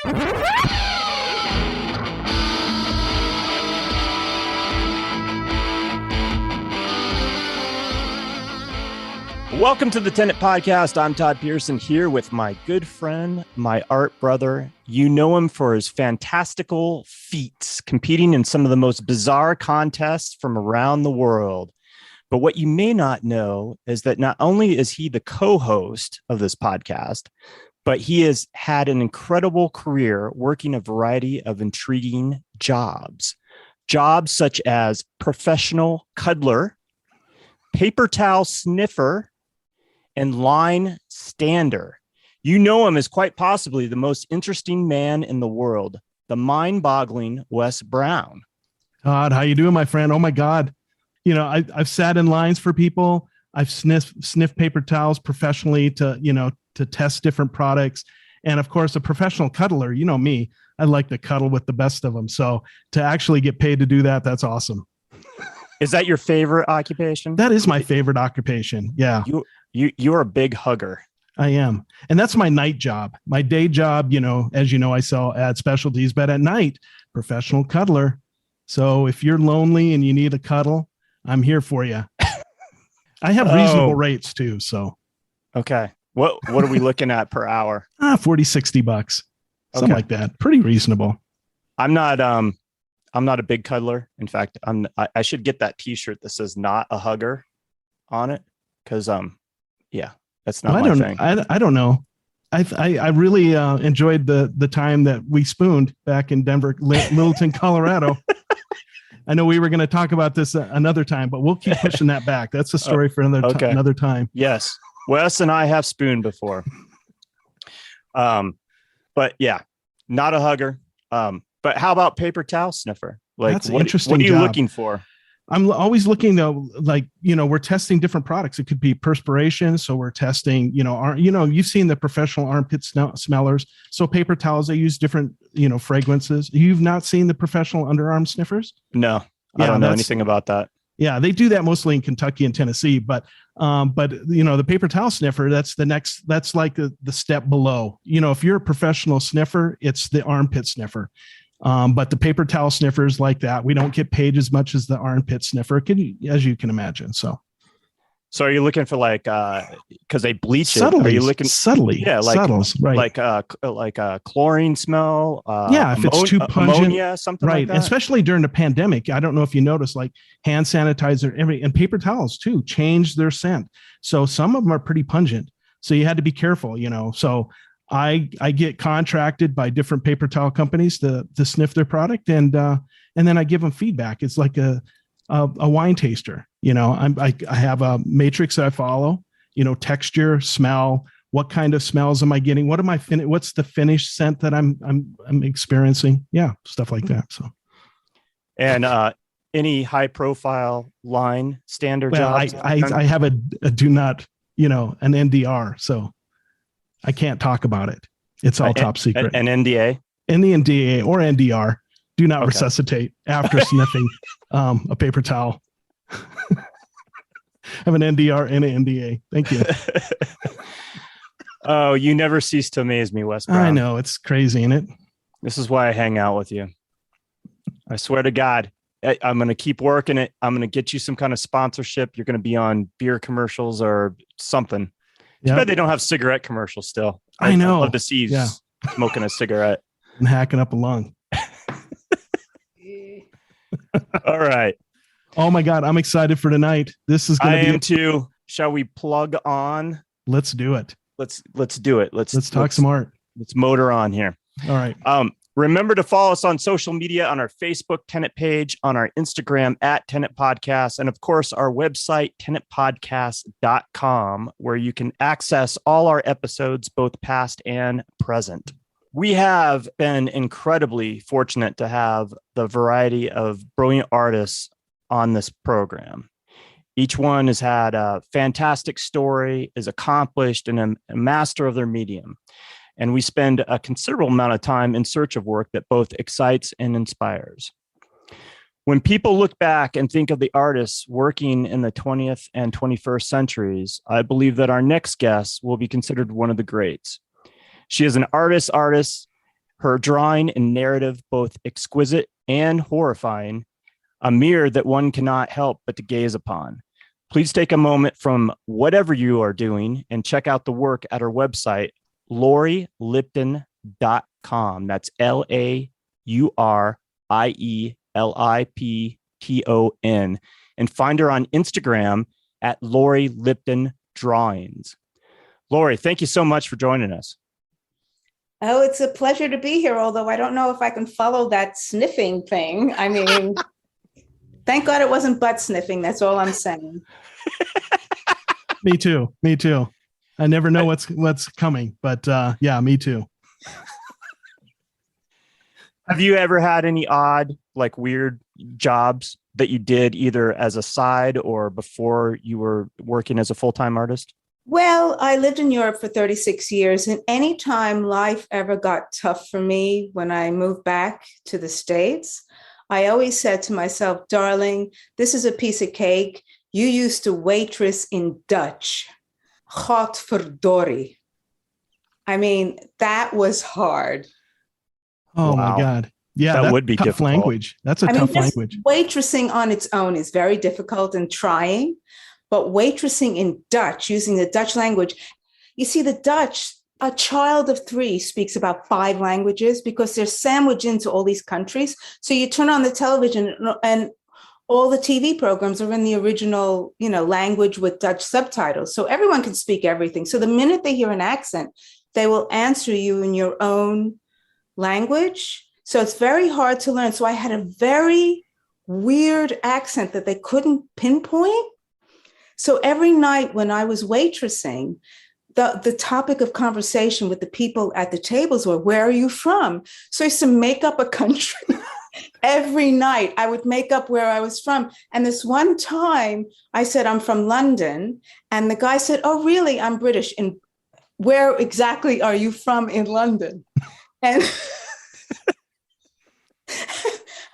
Welcome to the Tenant Podcast. I'm Todd Pearson here with my good friend, my art brother. You know him for his fantastical feats, competing in some of the most bizarre contests from around the world. But what you may not know is that not only is he the co-host of this podcast, but he has had an incredible career working a variety of intriguing jobs. Jobs such as professional cuddler, paper towel sniffer, and line stander. You know him as quite possibly the most interesting man in the world, the mind-boggling Wes Brown. Todd, how you doing, my friend? Oh my God. You know, I've sat in lines for people. I've sniffed paper towels professionally to test different products. And of course, a professional cuddler, you know me, I like to cuddle with the best of them. So to actually get paid to do that, that's awesome. Is that your favorite occupation? That is my favorite occupation. Yeah. You're a big hugger. I am. And that's my night job. My day job, as you know, I sell ad specialties, but at night, professional cuddler. So if you're lonely and you need a cuddle, I'm here for you. I have reasonable rates too. So. Okay. What are we looking at per hour? $40-$60. Something like that. Pretty reasonable. I'm not a big cuddler. In fact, I should get that t-shirt that says not a hugger on it. Cause that's not my thing. I don't know. I really enjoyed the time that we spooned back in Denver, Littleton, Colorado. I know we were going to talk about this another time, but we'll keep pushing that back. That's a story for another time. Yes. Wes and I have spooned before. But yeah, not a hugger. But how about paper towel sniffer? Like, that's interesting. What are you looking for? I'm always looking though, we're testing different products. It could be perspiration. So we're testing, you've seen the professional armpit smellers. So paper towels, they use different, fragrances. You've not seen the professional underarm sniffers? No, I don't know anything about that. Yeah. They do that mostly in Kentucky and Tennessee, but the paper towel sniffer, that's like the step below, if you're a professional sniffer, it's the armpit sniffer. But the paper towel sniffers like that, we don't get paid as much as the armpit sniffer, as you can imagine. So are you looking for because they bleach subtly, it? Are you looking subtly? Yeah, subtles, right? Like a chlorine smell. If it's too pungent, ammonia, something right? Like that. Especially during the pandemic, I don't know if you noticed, like hand sanitizer, and paper towels too changed their scent. So some of them are pretty pungent. So you had to be careful, So I get contracted by different paper towel companies to sniff their product, and then I give them feedback. It's like a wine taster. I have a matrix that I follow. Texture, smell. What kind of smells am I getting? What am I what's the finished scent that I'm experiencing? Yeah, stuff like that. So, and any high profile line standard jobs? I have a do not an NDR. So. I can't talk about it. It's all top secret. An NDA? Any NDA or NDR. Do not resuscitate after sniffing a paper towel. I have an NDR and an NDA. Thank you. Oh, you never cease to amaze me, Wes Brown. I know. It's crazy, isn't it? This is why I hang out with you. I swear to God, I'm going to keep working it. I'm going to get you some kind of sponsorship. You're going to be on beer commercials or something. Too bad they don't have cigarette commercials still. I know. I'd love to see you smoking a cigarette. And hacking up a lung. All right. Oh my God. I'm excited for tonight. This is going to be. I am too. Shall we plug on? Let's do it. Let's do it. Let's talk some art. Let's motor on here. All right. Remember to follow us on social media, on our Facebook Tenant page, on our Instagram @Tenant Podcast, and of course our website, tenantpodcast.com, where you can access all our episodes, both past and present. We have been incredibly fortunate to have the variety of brilliant artists on this program. Each one has had a fantastic story, is accomplished, and a master of their medium. And we spend a considerable amount of time in search of work that both excites and inspires. When people look back and think of the artists working in the 20th and 21st centuries, I believe that our next guest will be considered one of the greats. She is an artist, Her drawing and narrative both exquisite and horrifying, a mirror that one cannot help but to gaze upon. Please take a moment from whatever you are doing and check out the work at her website, laurielipton.com. That's Laurielipton. And find her on Instagram at Laurie Lipton Drawings. Laurie, thank you so much for joining us. Oh, it's a pleasure to be here, although I don't know if I can follow that sniffing thing. I mean, thank God it wasn't butt sniffing. That's all I'm saying. Me too. I never know what's coming, but yeah, me too. Have you ever had any odd, like weird jobs that you did either as a side or before you were working as a full-time artist? Well, I lived in Europe for 36 years, and anytime life ever got tough for me when I moved back to the States, I always said to myself, darling, this is a piece of cake. You used to waitress in Dutch. Godverdorie. I mean, that was hard. Oh, wow. My God. Yeah, that would be tough difficult. Language. That's a tough language. Waitressing on its own is very difficult and trying. But waitressing in Dutch, using the Dutch language, you see, the Dutch, a child of 3 speaks about 5 languages because they're sandwiched into all these countries. So you turn on the television and all the TV programs are in the original, language with Dutch subtitles. So everyone can speak everything. So the minute they hear an accent, they will answer you in your own language. So it's very hard to learn. So I had a very weird accent that they couldn't pinpoint. So every night when I was waitressing, the topic of conversation with the people at the tables were, where are you from? So I used to make up a country. Every night I would make up where I was from. And this one time I said, I'm from London. And the guy said, oh, really? I'm British. And where exactly are you from in London? And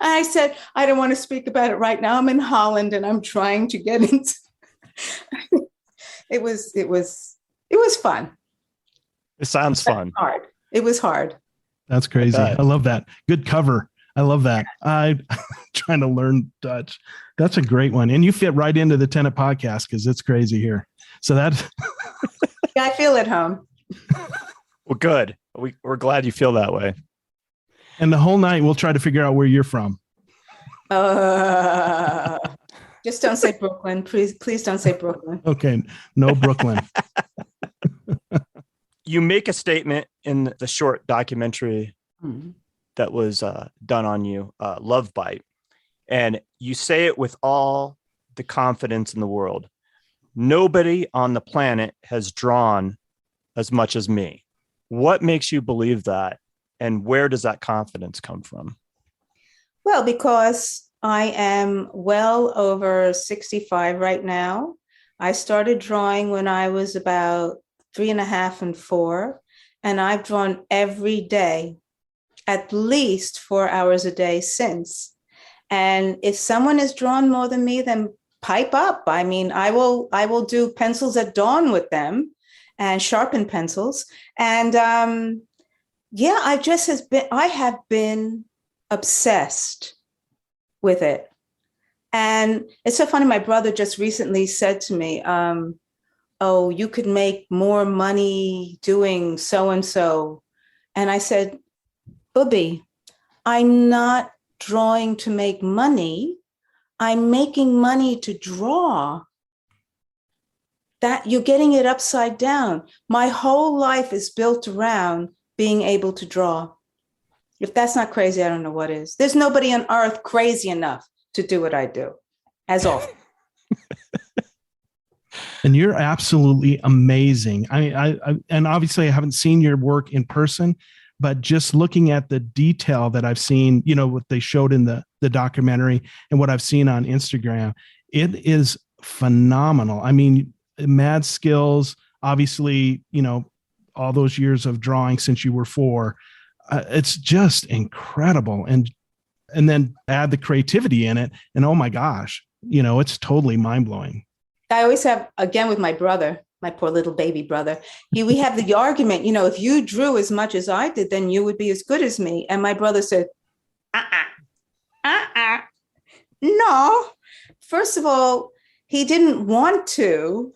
I said, I don't want to speak about it right now. I'm in Holland and I'm trying to get into It was fun. It sounds fun. Hard. It was hard. That's crazy. I love that. Good cover. I love that. I'm trying to learn Dutch. That's a great one. And you fit right into the Tenant podcast because it's crazy here. So that. Yeah, I feel at home. Well, good. We're glad you feel that way. And the whole night we'll try to figure out where you're from. Just don't say Brooklyn. Please don't say Brooklyn. Okay. No Brooklyn. You make a statement in the short documentary that was done on you, Love Bite. And you say it with all the confidence in the world. Nobody on the planet has drawn as much as me. What makes you believe that? And where does that confidence come from? Well, because I am well over 65 right now. I started drawing when I was about 3.5 and 4, and I've drawn every day, at least 4 hours a day since. And if someone has drawn more than me, then pipe up. I mean, I will do pencils at dawn with them and sharpen pencils. And yeah, I have been obsessed with it. And it's so funny. My brother just recently said to me, oh, you could make more money doing so-and-so. And I said, Booby, I'm not drawing to make money. I'm making money to draw. That you're getting it upside down. My whole life is built around being able to draw. If that's not crazy, I don't know what is. There's nobody on earth crazy enough to do what I do, as often. And you're absolutely amazing. I and obviously I haven't seen your work in person, but just looking at the detail that I've seen, what they showed in the documentary and what I've seen on Instagram, it is phenomenal. I mean, mad skills, obviously, all those years of drawing since you were 4. It's just incredible. And then add the creativity in it. And oh my gosh, it's totally mind blowing. I always have, again, with my brother my poor little baby brother. We have the argument, if you drew as much as I did, then you would be as good as me. And my brother said, no. First of all, he didn't want to.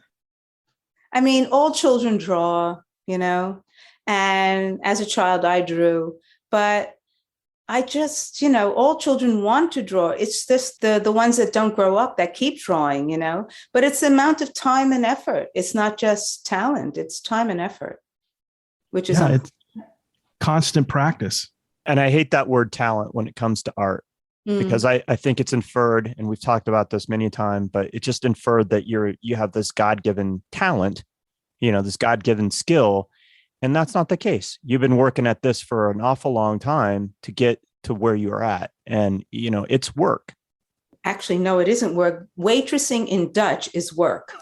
I mean, all children draw, and as a child I drew, but I just, all children want to draw. It's just the ones that don't grow up that keep drawing, but it's the amount of time and effort. It's not just talent, it's time and effort, which is it's constant practice. And I hate that word talent when it comes to art, because I think it's inferred, and we've talked about this many times, but it's just inferred that you have this God-given talent, this God-given skill. And that's not the case. You've been working at this for an awful long time to get to where you're at. And, it's work. Actually, no, it isn't work. Waitressing in Dutch is work.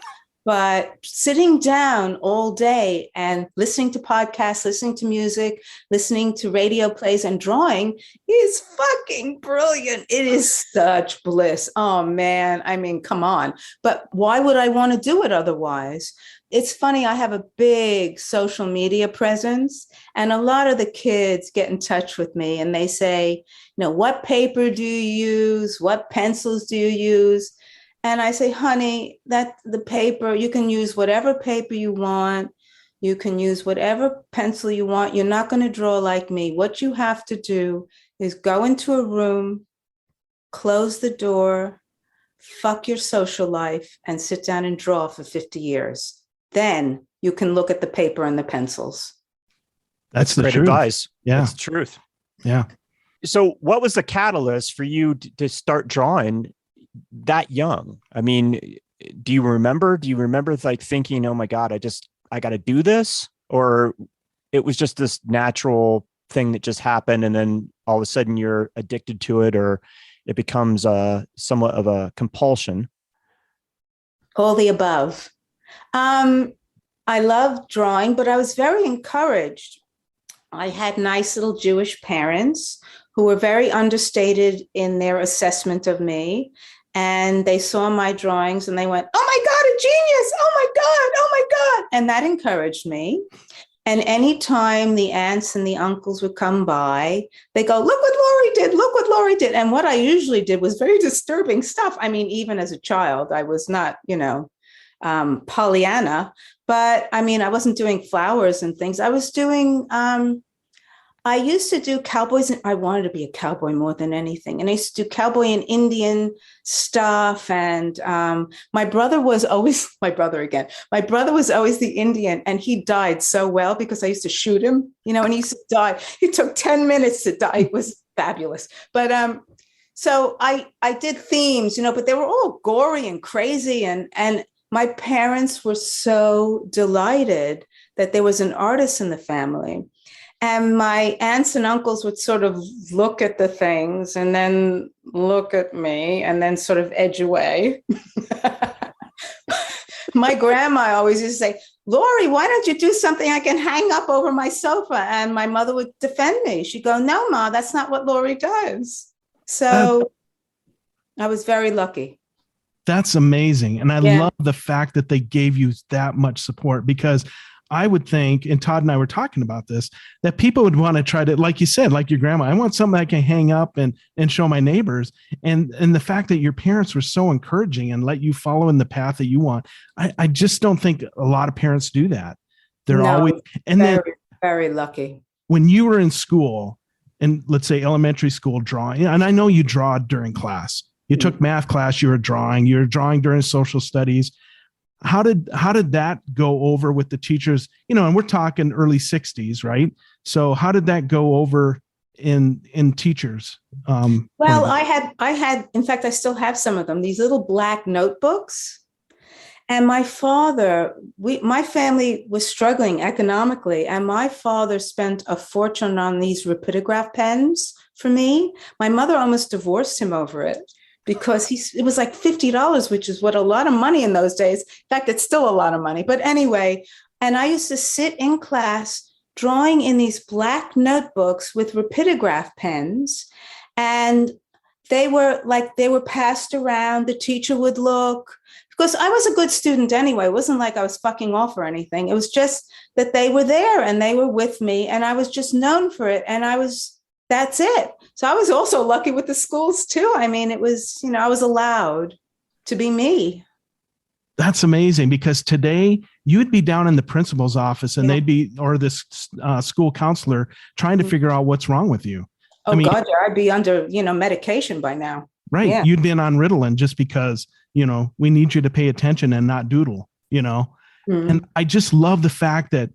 But sitting down all day and listening to podcasts, listening to music, listening to radio plays and drawing is fucking brilliant. It is such bliss. Oh, man. I mean, come on. But why would I want to do it otherwise? It's funny, I have a big social media presence, and a lot of the kids get in touch with me and they say, what paper do you use? What pencils do you use? And I say, honey, the paper, you can use whatever paper you want. You can use whatever pencil you want. You're not going to draw like me. What you have to do is go into a room, close the door, fuck your social life, and sit down and draw for 50 years. Then you can look at the paper and the pencils. That's the great truth. Advice. Yeah. That's the truth. Yeah. So what was the catalyst for you to start drawing that young? I mean, do you remember like thinking, oh my God, I got to do this? Or it was just this natural thing that just happened, and then all of a sudden you're addicted to it, or it becomes somewhat of a compulsion? All the above. I love drawing, but I was very encouraged. I had nice little Jewish parents who were very understated in their assessment of me. And they saw my drawings and they went, oh my God, a genius. Oh my God. Oh my God. And that encouraged me. And anytime the aunts and the uncles would come by, they go, look what Laurie did. Look what Laurie did. And what I usually did was very disturbing stuff. I mean, even as a child, I was not, Pollyanna, but I mean, I wasn't doing flowers and things. I was doing, I used to do cowboys, and I wanted to be a cowboy more than anything. And I used to do cowboy and Indian stuff. And my brother was always the Indian, and he died so well because I used to shoot him, and he used to die. He took 10 minutes to die. It was fabulous. But so I did themes, but they were all gory and crazy. And my parents were so delighted that there was an artist in the family. And my aunts and uncles would sort of look at the things and then look at me and then sort of edge away. My grandma always used to say, Laurie, why don't you do something I can hang up over my sofa? And my mother would defend me. She'd go, no, Ma, that's not what Laurie does. So I was very lucky. That's amazing. And I love the fact that they gave you that much support, because I would think, and Todd and I were talking about this, that people would want to try to, like you said, like your grandma, I want something I can hang up and show my neighbors. And the fact that your parents were so encouraging and let you follow in the path that you want. I just don't think a lot of parents do that. They're always, and very, then very lucky. When you were in school, and let's say elementary school drawing, and I know you draw during class, you took math class, you were drawing during social studies. How did that go over with the teachers? And we're talking early 60s, right? So how did that go over in teachers? Well, I had, in fact, I still have some of them, these little black notebooks. And my father, my family was struggling economically, and my father spent a fortune on these rapidograph pens for me. My mother almost divorced him over it, because it was like $50, which is what a lot of money in those days. In fact, it's still a lot of money. But anyway, and I used to sit in class drawing in these black notebooks with rapidograph pens. And they were passed around. The teacher would look, because I was a good student anyway. It wasn't like I was fucking off or anything. It was just that they were there and they were with me, and I was just known for it. And that's it. So I was also lucky with the schools too. I mean, it was, I was allowed to be me. That's amazing, because today you'd be down in the principal's office and they'd be, or this school counselor trying to figure out what's wrong with you. Oh, I mean, God, I'd be under, medication by now. Right. Yeah. You'd been on Ritalin just because, we need you to pay attention and not doodle, And I just love the fact that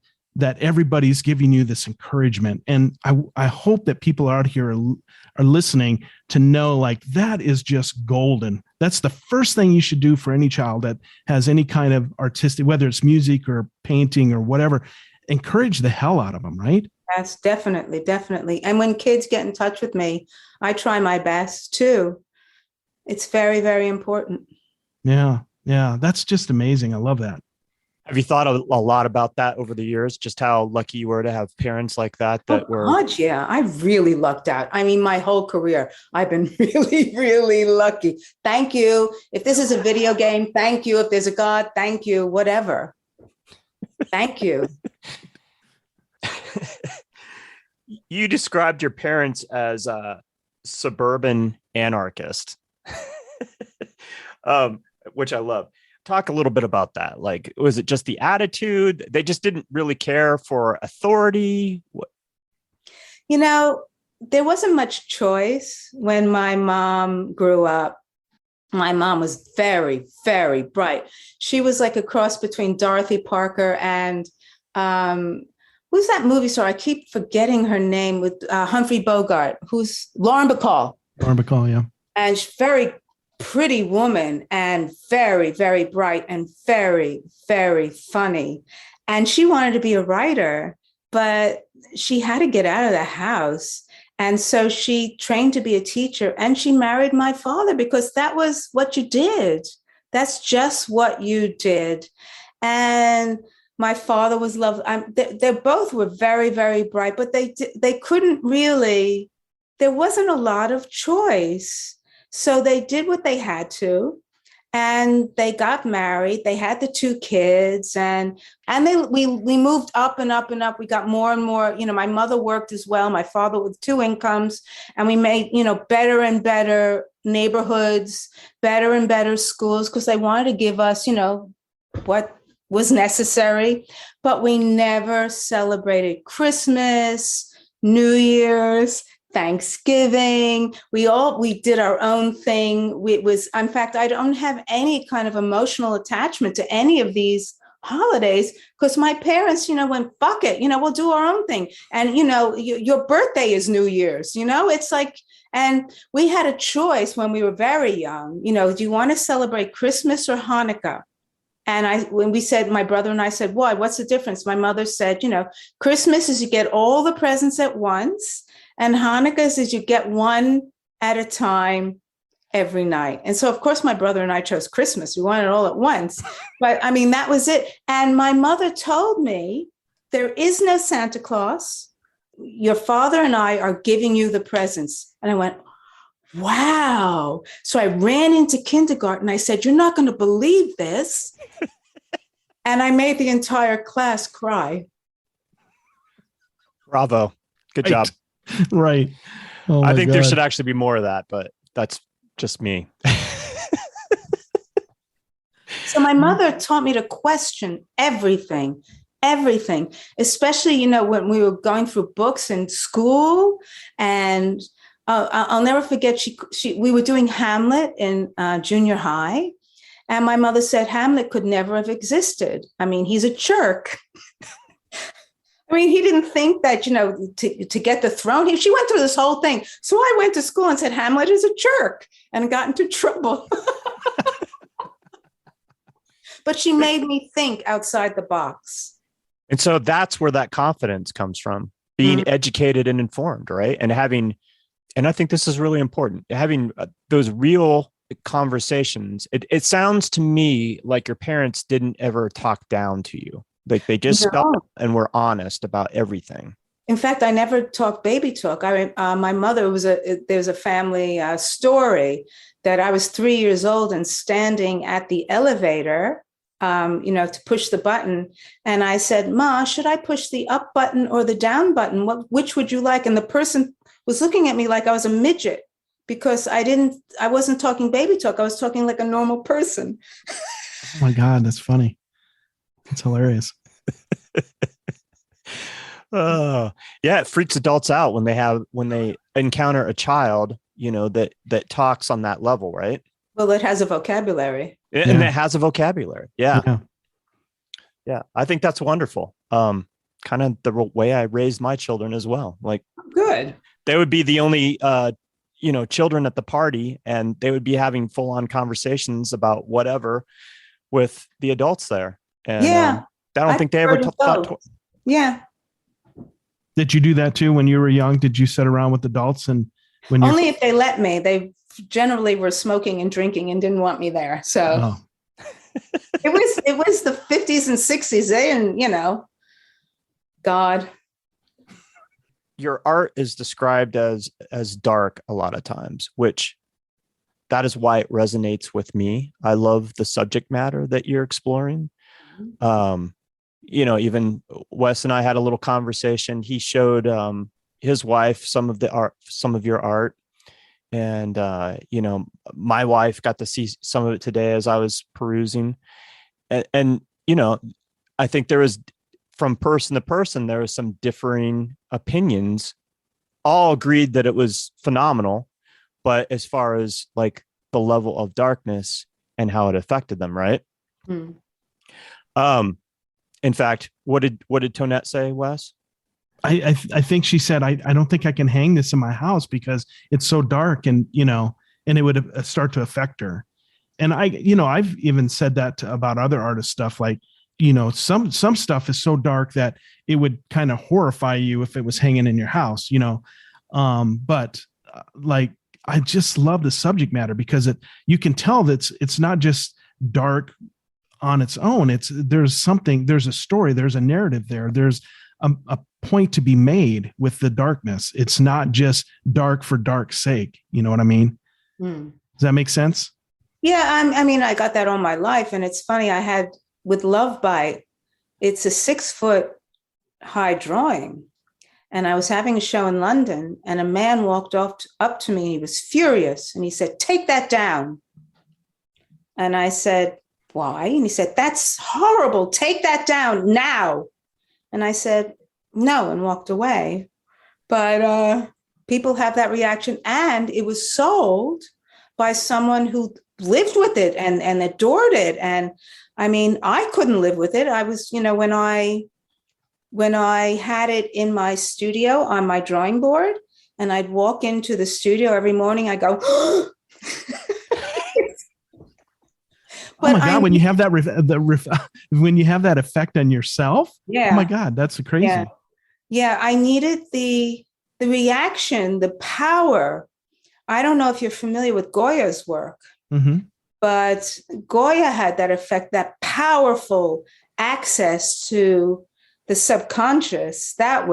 everybody's giving you this encouragement. And I hope that people out here are listening to know, like, that is just golden. That's the first thing you should do for any child that has any kind of artistic, whether it's music or painting or whatever. Encourage the hell out of them, right? That's definitely. And when kids get in touch with me, I try my best too. It's very, very important. Yeah. That's just amazing. I love that. Have you thought a lot about that over the years? Just how lucky you were to have parents like that were. God, yeah, I really lucked out. I mean, my whole career, I've been really, really lucky. Thank you. If this is a video game, thank you. If there's a God, thank you. Whatever. Thank you. You described your parents as a suburban anarchist, which I love. Talk a little bit about that. Like, was it just the attitude? They just didn't really care for authority? There wasn't much choice when my mom grew up. My mom was very, very bright. She was like a cross between Dorothy Parker and who's that movie star? I keep forgetting her name, with Humphrey Bogart, who's Lauren Bacall. Lauren Bacall, yeah. And she's very pretty woman and very, very bright and very, very funny. And she wanted to be a writer, but she had to get out of the house. And so she trained to be a teacher, and she married my father because that was what you did. That's just what you did. And my father was loved. They both were very, very bright, but they couldn't really, there wasn't a lot of choice. So they did what they had to, and they got married. They had the 2 kids, and we moved up and up and up. We got more and more. My mother worked as well. My father with 2 incomes, and we made better and better neighborhoods, better and better schools, because they wanted to give us what was necessary. But we never celebrated Christmas, New Year's, Thanksgiving. We did our own thing. In fact, I don't have any kind of emotional attachment to any of these holidays, because my parents, went, fuck it, we'll do our own thing. And, your birthday is New Year's, it's like, and we had a choice when we were very young, do you want to celebrate Christmas or Hanukkah? And when we said, my brother and I said, what's the difference? My mother said, Christmas is you get all the presents at once. And Hanukkah is you get one at a time every night. And so, of course, my brother and I chose Christmas. We wanted it all at once. But I mean, that was it. And my mother told me, there is no Santa Claus. Your father and I are giving you the presents. And I went, wow. So I ran into kindergarten. I said, you're not going to believe this. And I made the entire class cry. Bravo. Good job. Right. Oh, I think there should actually be more of that, but that's just me. So my mother taught me to question everything, especially, when we were going through books in school. And I'll never forget, we were doing Hamlet in junior high. And my mother said, Hamlet could never have existed. I mean, he's a jerk. I mean, he didn't think that, to get the throne. She went through this whole thing. So I went to school and said, Hamlet is a jerk, and got into trouble. But she made me think outside the box. And so that's where that confidence comes from, being educated and informed, right? And I think this is really important, having those real conversations. It sounds to me like your parents didn't ever talk down to you. Like they just felt and were honest about everything. In fact, I never talked baby talk. My mother there's a family story that I was 3 years old and standing at the elevator, to push the button. And I said, Ma, should I push the up button or the down button? Which would you like? And the person was looking at me like I was a midget because I wasn't talking baby talk. I was talking like a normal person. Oh my God, that's funny. That's hilarious. Yeah, it freaks adults out when they encounter a child, that talks on that level, right? Well, it has a vocabulary. And it has a vocabulary. Yeah. Yeah. I think that's wonderful. Kind of the way I raised my children as well. Like, good. They would be the only, children at the party, and they would be having full on conversations about whatever with the adults there. And I don't think they ever thought. Yeah. Did you do that too when you were young? Did you sit around with adults and only if they let me? They generally were smoking and drinking and didn't want me there. So it was the 50s and 60s. They didn't, God. Your art is described as dark a lot of times, which that is why it resonates with me. I love the subject matter that you're exploring. Even Wes and I had a little conversation. He showed his wife some of your art. And, my wife got to see some of it today as I was perusing. And I think there was, from person to person, there was some differing opinions. All agreed that it was phenomenal. But as far as like the level of darkness and how it affected them, right? Mm. In fact, what did Tonette say, Wes? I think she said, I don't think I can hang this in my house because it's so dark, and it would start to affect her. And I've even said that about other artist stuff. Like, some stuff is so dark that it would kind of horrify you if it was hanging in your house, but I just love the subject matter because you can tell that it's not just dark on its own. There's a story, there's a narrative there. There's a point to be made with the darkness. It's not just dark for dark's sake. You know what I mean? Mm. Does that make sense? Yeah. I got that all my life. And it's funny. I had with Love Bite, it's a 6-foot high drawing. And I was having a show in London and a man walked up to me. He was furious. And he said, "Take that down." And I said, "Why?" And he said, "That's horrible. Take that down now." And I said, "No," and walked away. But people have that reaction. And it was sold by someone who lived with it and adored it. And I couldn't live with it. I was, when I had it in my studio on my drawing board, and I'd walk into the studio every morning, I go, oh my God, when you have that when you have that effect on yourself, yeah. Oh my God, that's crazy. Yeah, I needed the reaction, the power. I don't know if you're familiar with Goya's work, mm-hmm. but Goya had that effect, that powerful access to the subconscious. But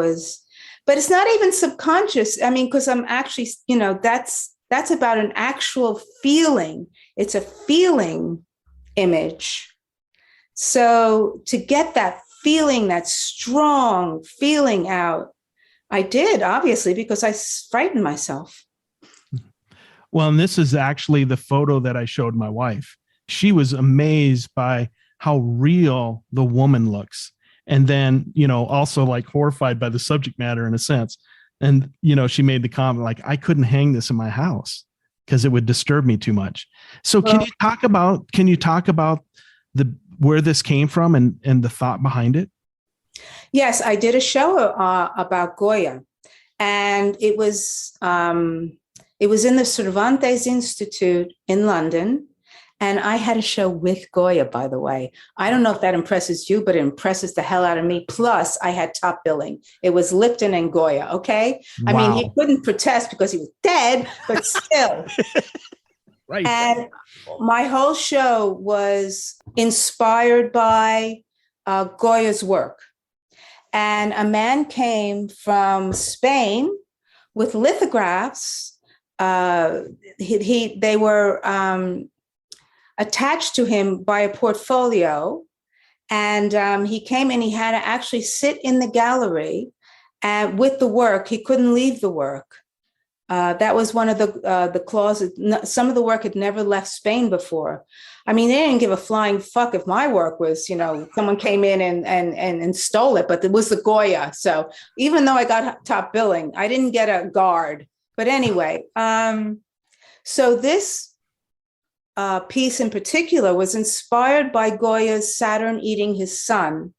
it's not even subconscious. Because I'm actually, that's about an actual feeling. It's a feeling image. So to get that feeling, that strong feeling out, I did, obviously, because I frightened myself. Well, and this is actually the photo that I showed my wife. She was amazed by how real the woman looks. And then, also like horrified by the subject matter in a sense. And, she made the comment, like, I couldn't hang this in my house because it would disturb me too much. So can you talk about where this came from and the thought behind it? Yes, I did a show about Goya, and it was in the Cervantes Institute in London. And I had a show with Goya, by the way. I don't know if that impresses you, but it impresses the hell out of me. Plus, I had top billing. It was Lipton and Goya, okay? Wow. He couldn't protest because he was dead, but still. Right. And my whole show was inspired by Goya's work. And a man came from Spain with lithographs they were attached to him by a portfolio. And he came and he had to actually sit in the gallery with the work. He couldn't leave the work. That was one of the clauses. Some of the work had never left Spain before. I mean, they didn't give a flying fuck if my work was, someone came in and stole it, but it was the Goya. So even though I got top billing, I didn't get a guard. But anyway, so this piece in particular was inspired by Goya's Saturn eating his son.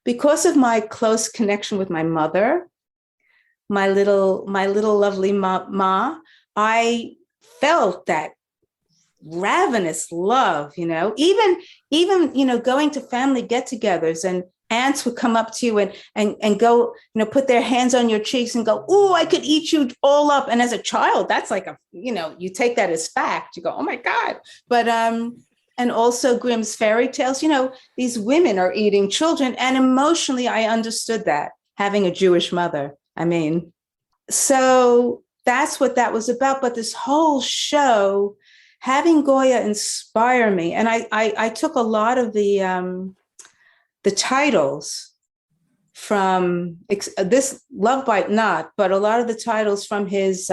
Because of my close connection with my mother, my little lovely ma, I felt that ravenous love, even going to family get-togethers, and aunts would come up to you and go, put their hands on your cheeks and go, "Oh, I could eat you all up." And as a child, that's like you take that as fact. You go, "Oh my God." But and also Grimm's fairy tales, these women are eating children. And emotionally, I understood that, having a Jewish mother. I mean, so that's what that was about. But this whole show, having Goya inspire me, and I took a lot of the titles from this Love Bite Not, but a lot of the titles from his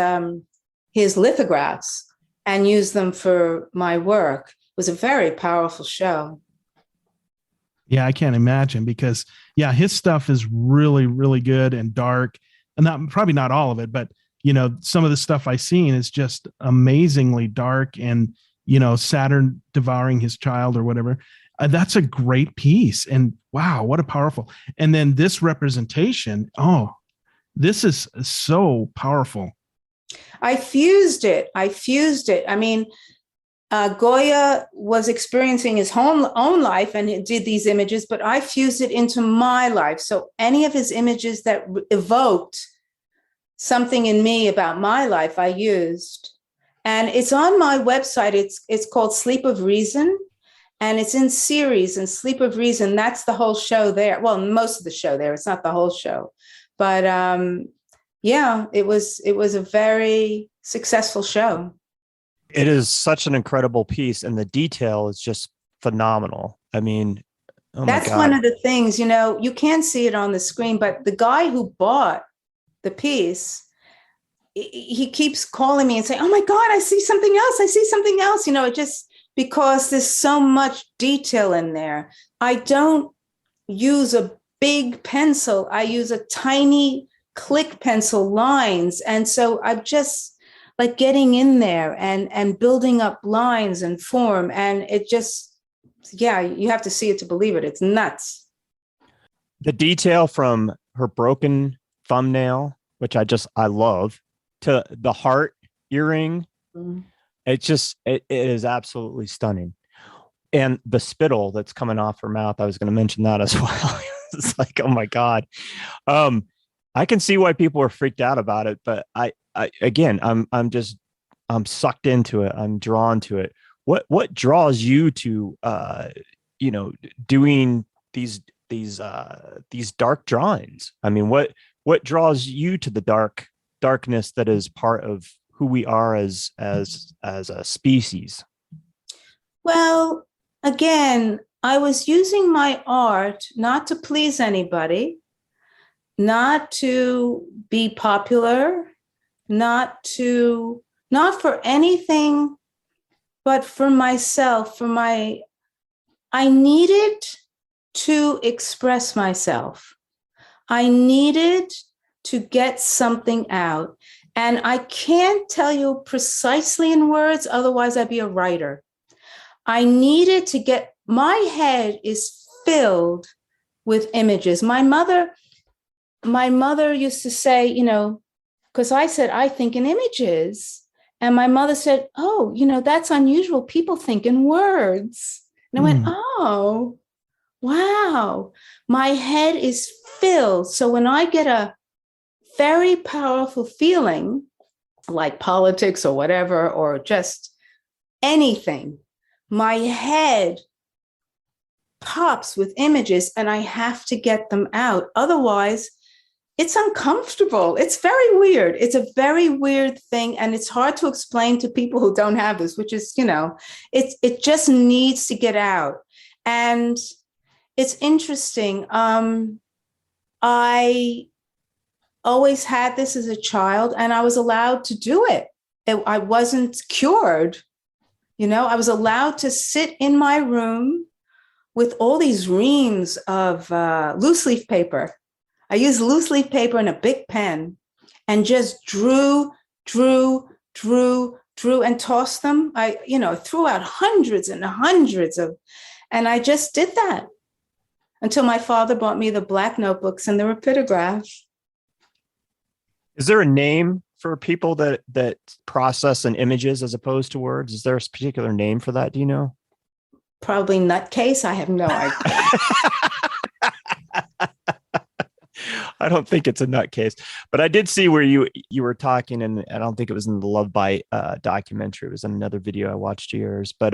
lithographs, and used them for my work. It was a very powerful show. Yeah, I can't imagine, because his stuff is really, really good and dark, and probably not all of it, but some of the stuff I've seen is just amazingly dark, and Saturn devouring his child or whatever. That's a great piece, and wow, what a powerful. And then this representation, this is so powerful. I fused it. I mean, Goya was experiencing his own life and he did these images, but I fused it into my life. So any of his images that evoked something in me about my life, I used. And it's on my website. It's called Sleep of Reason, and it's in series. And Sleep of Reason, that's the whole show there. Well, most of the show there. It's not the whole show, but it was a very successful show. It is such an incredible piece, and the detail is just phenomenal. I mean, that's one of the things, you can't see it on the screen, but the guy who bought the piece, he keeps calling me and saying, "Oh my God, I see something else. I see something else." It just, because there's so much detail in there. I don't use a big pencil. I use a tiny click pencil lines. And so I'm just like getting in there and building up lines and form. And it just, you have to see it to believe it. It's nuts. The detail from her broken thumbnail, which I love, to the heart earring. Mm-hmm. It is absolutely stunning. And the spittle that's coming off her mouth, I was going to mention that as well. It's like, oh my God. I can see why people are freaked out about it, but I'm sucked into it. I'm drawn to it. What draws you to, doing these dark drawings? I mean, what draws you to the darkness that is part of who we are as a species? Well, again, I was using my art not to please anybody, not to be popular, not for anything, but for myself, I needed to express myself. I needed to get something out. And I can't tell you precisely in words, otherwise I'd be a writer. I needed to get, my head is filled with images. My mother used to say, because I said, I think in images. And my mother said, "Oh, that's unusual. People think in words." And I went, "Oh, wow. My head is filled." So when I get a very powerful feeling, like politics or whatever, or just anything, my head pops with images and I have to get them out. Otherwise, it's uncomfortable. It's very weird. It's a very weird thing. And it's hard to explain to people who don't have this, which is, it just needs to get out. And it's interesting. I always had this as a child, and I was allowed to do it. I wasn't cured. I was allowed to sit in my room with all these reams of loose leaf paper. I used loose leaf paper and a big pen and just drew, and tossed them. I threw out hundreds and hundreds and I just did that until my father bought me the black notebooks and the rapidograph. Is there a name for people that process in images as opposed to words? Is there a particular name for that? Do you know? Probably nutcase. I have no idea. I don't think it's a nutcase, but I did see where you were talking, and I don't think it was in the Love Bite documentary. It was in another video I watched of yours, but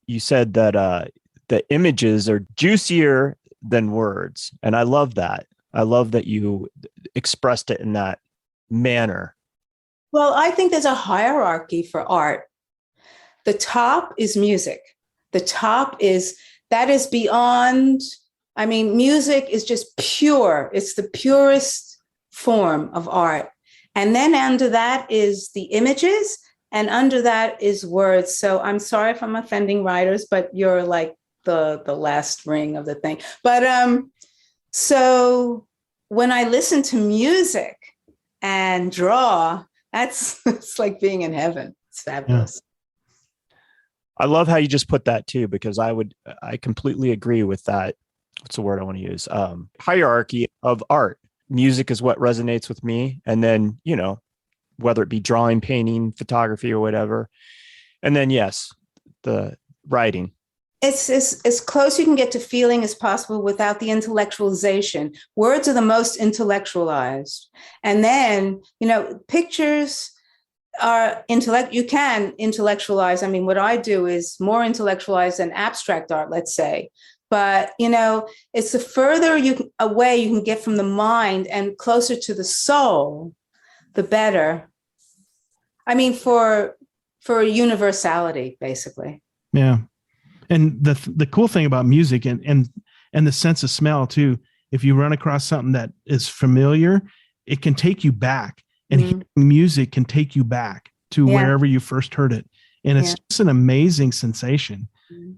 you said that the images are juicier than words, and I love that. I love that you expressed it in that manner. Well, I think there's a hierarchy for art. The top is music. The top that is beyond. I mean, music is just pure. It's the purest form of art. And then under that is the images, and under that is words. So I'm sorry if I'm offending writers, but you're like the last ring of the thing. But so when I listen to music and draw, it's like being in heaven. It's fabulous. Yeah. I love how you just put that too, because I completely agree with that. What's the word I want to use? Hierarchy of art. Music is what resonates with me. And then, whether it be drawing, painting, photography, or whatever. And then, yes, the writing. It's as close you can get to feeling as possible without the intellectualization. Words are the most intellectualized. And then, pictures are you can intellectualize. I mean, what I do is more intellectualized than abstract art, let's say. But, it's the further away you can get from the mind and closer to the soul, the better. I mean, for universality, basically. Yeah. And the cool thing about music and the sense of smell too, if you run across something that is familiar, it can take you back, and music can take you back to wherever you first heard it. And it's just an amazing sensation.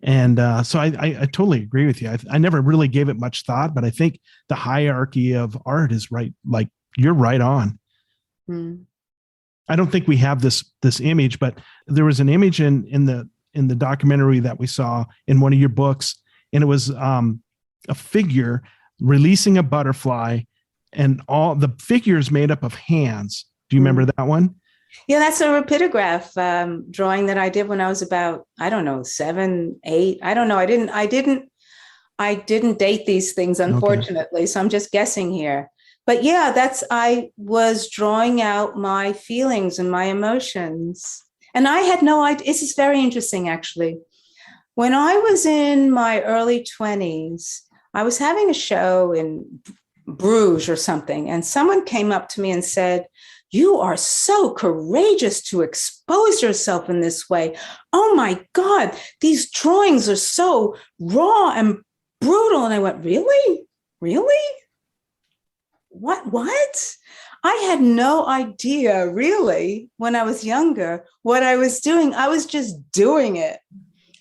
And so I totally agree with you. I never really gave it much thought, but I think the hierarchy of art is right. Like, you're right on. I don't think we have this image, but there was an image in the documentary that we saw in one of your books, and it was a figure releasing a butterfly, and all the figure is made up of hands. Do you remember that one? Yeah, that's a rapidograph drawing that I did when I was about, 7, 8. I don't know. I didn't date these things, unfortunately. Okay. So I'm just guessing here. But yeah, I was drawing out my feelings and my emotions. And I had no idea. This is very interesting, actually. When I was in my early 20s, I was having a show in Bruges or something, and someone came up to me and said, "You are so courageous to expose yourself in this way. Oh my God, these drawings are so raw and brutal." And I went, "Really? Really? What? I had no idea, really, when I was younger, what I was doing. I was just doing it.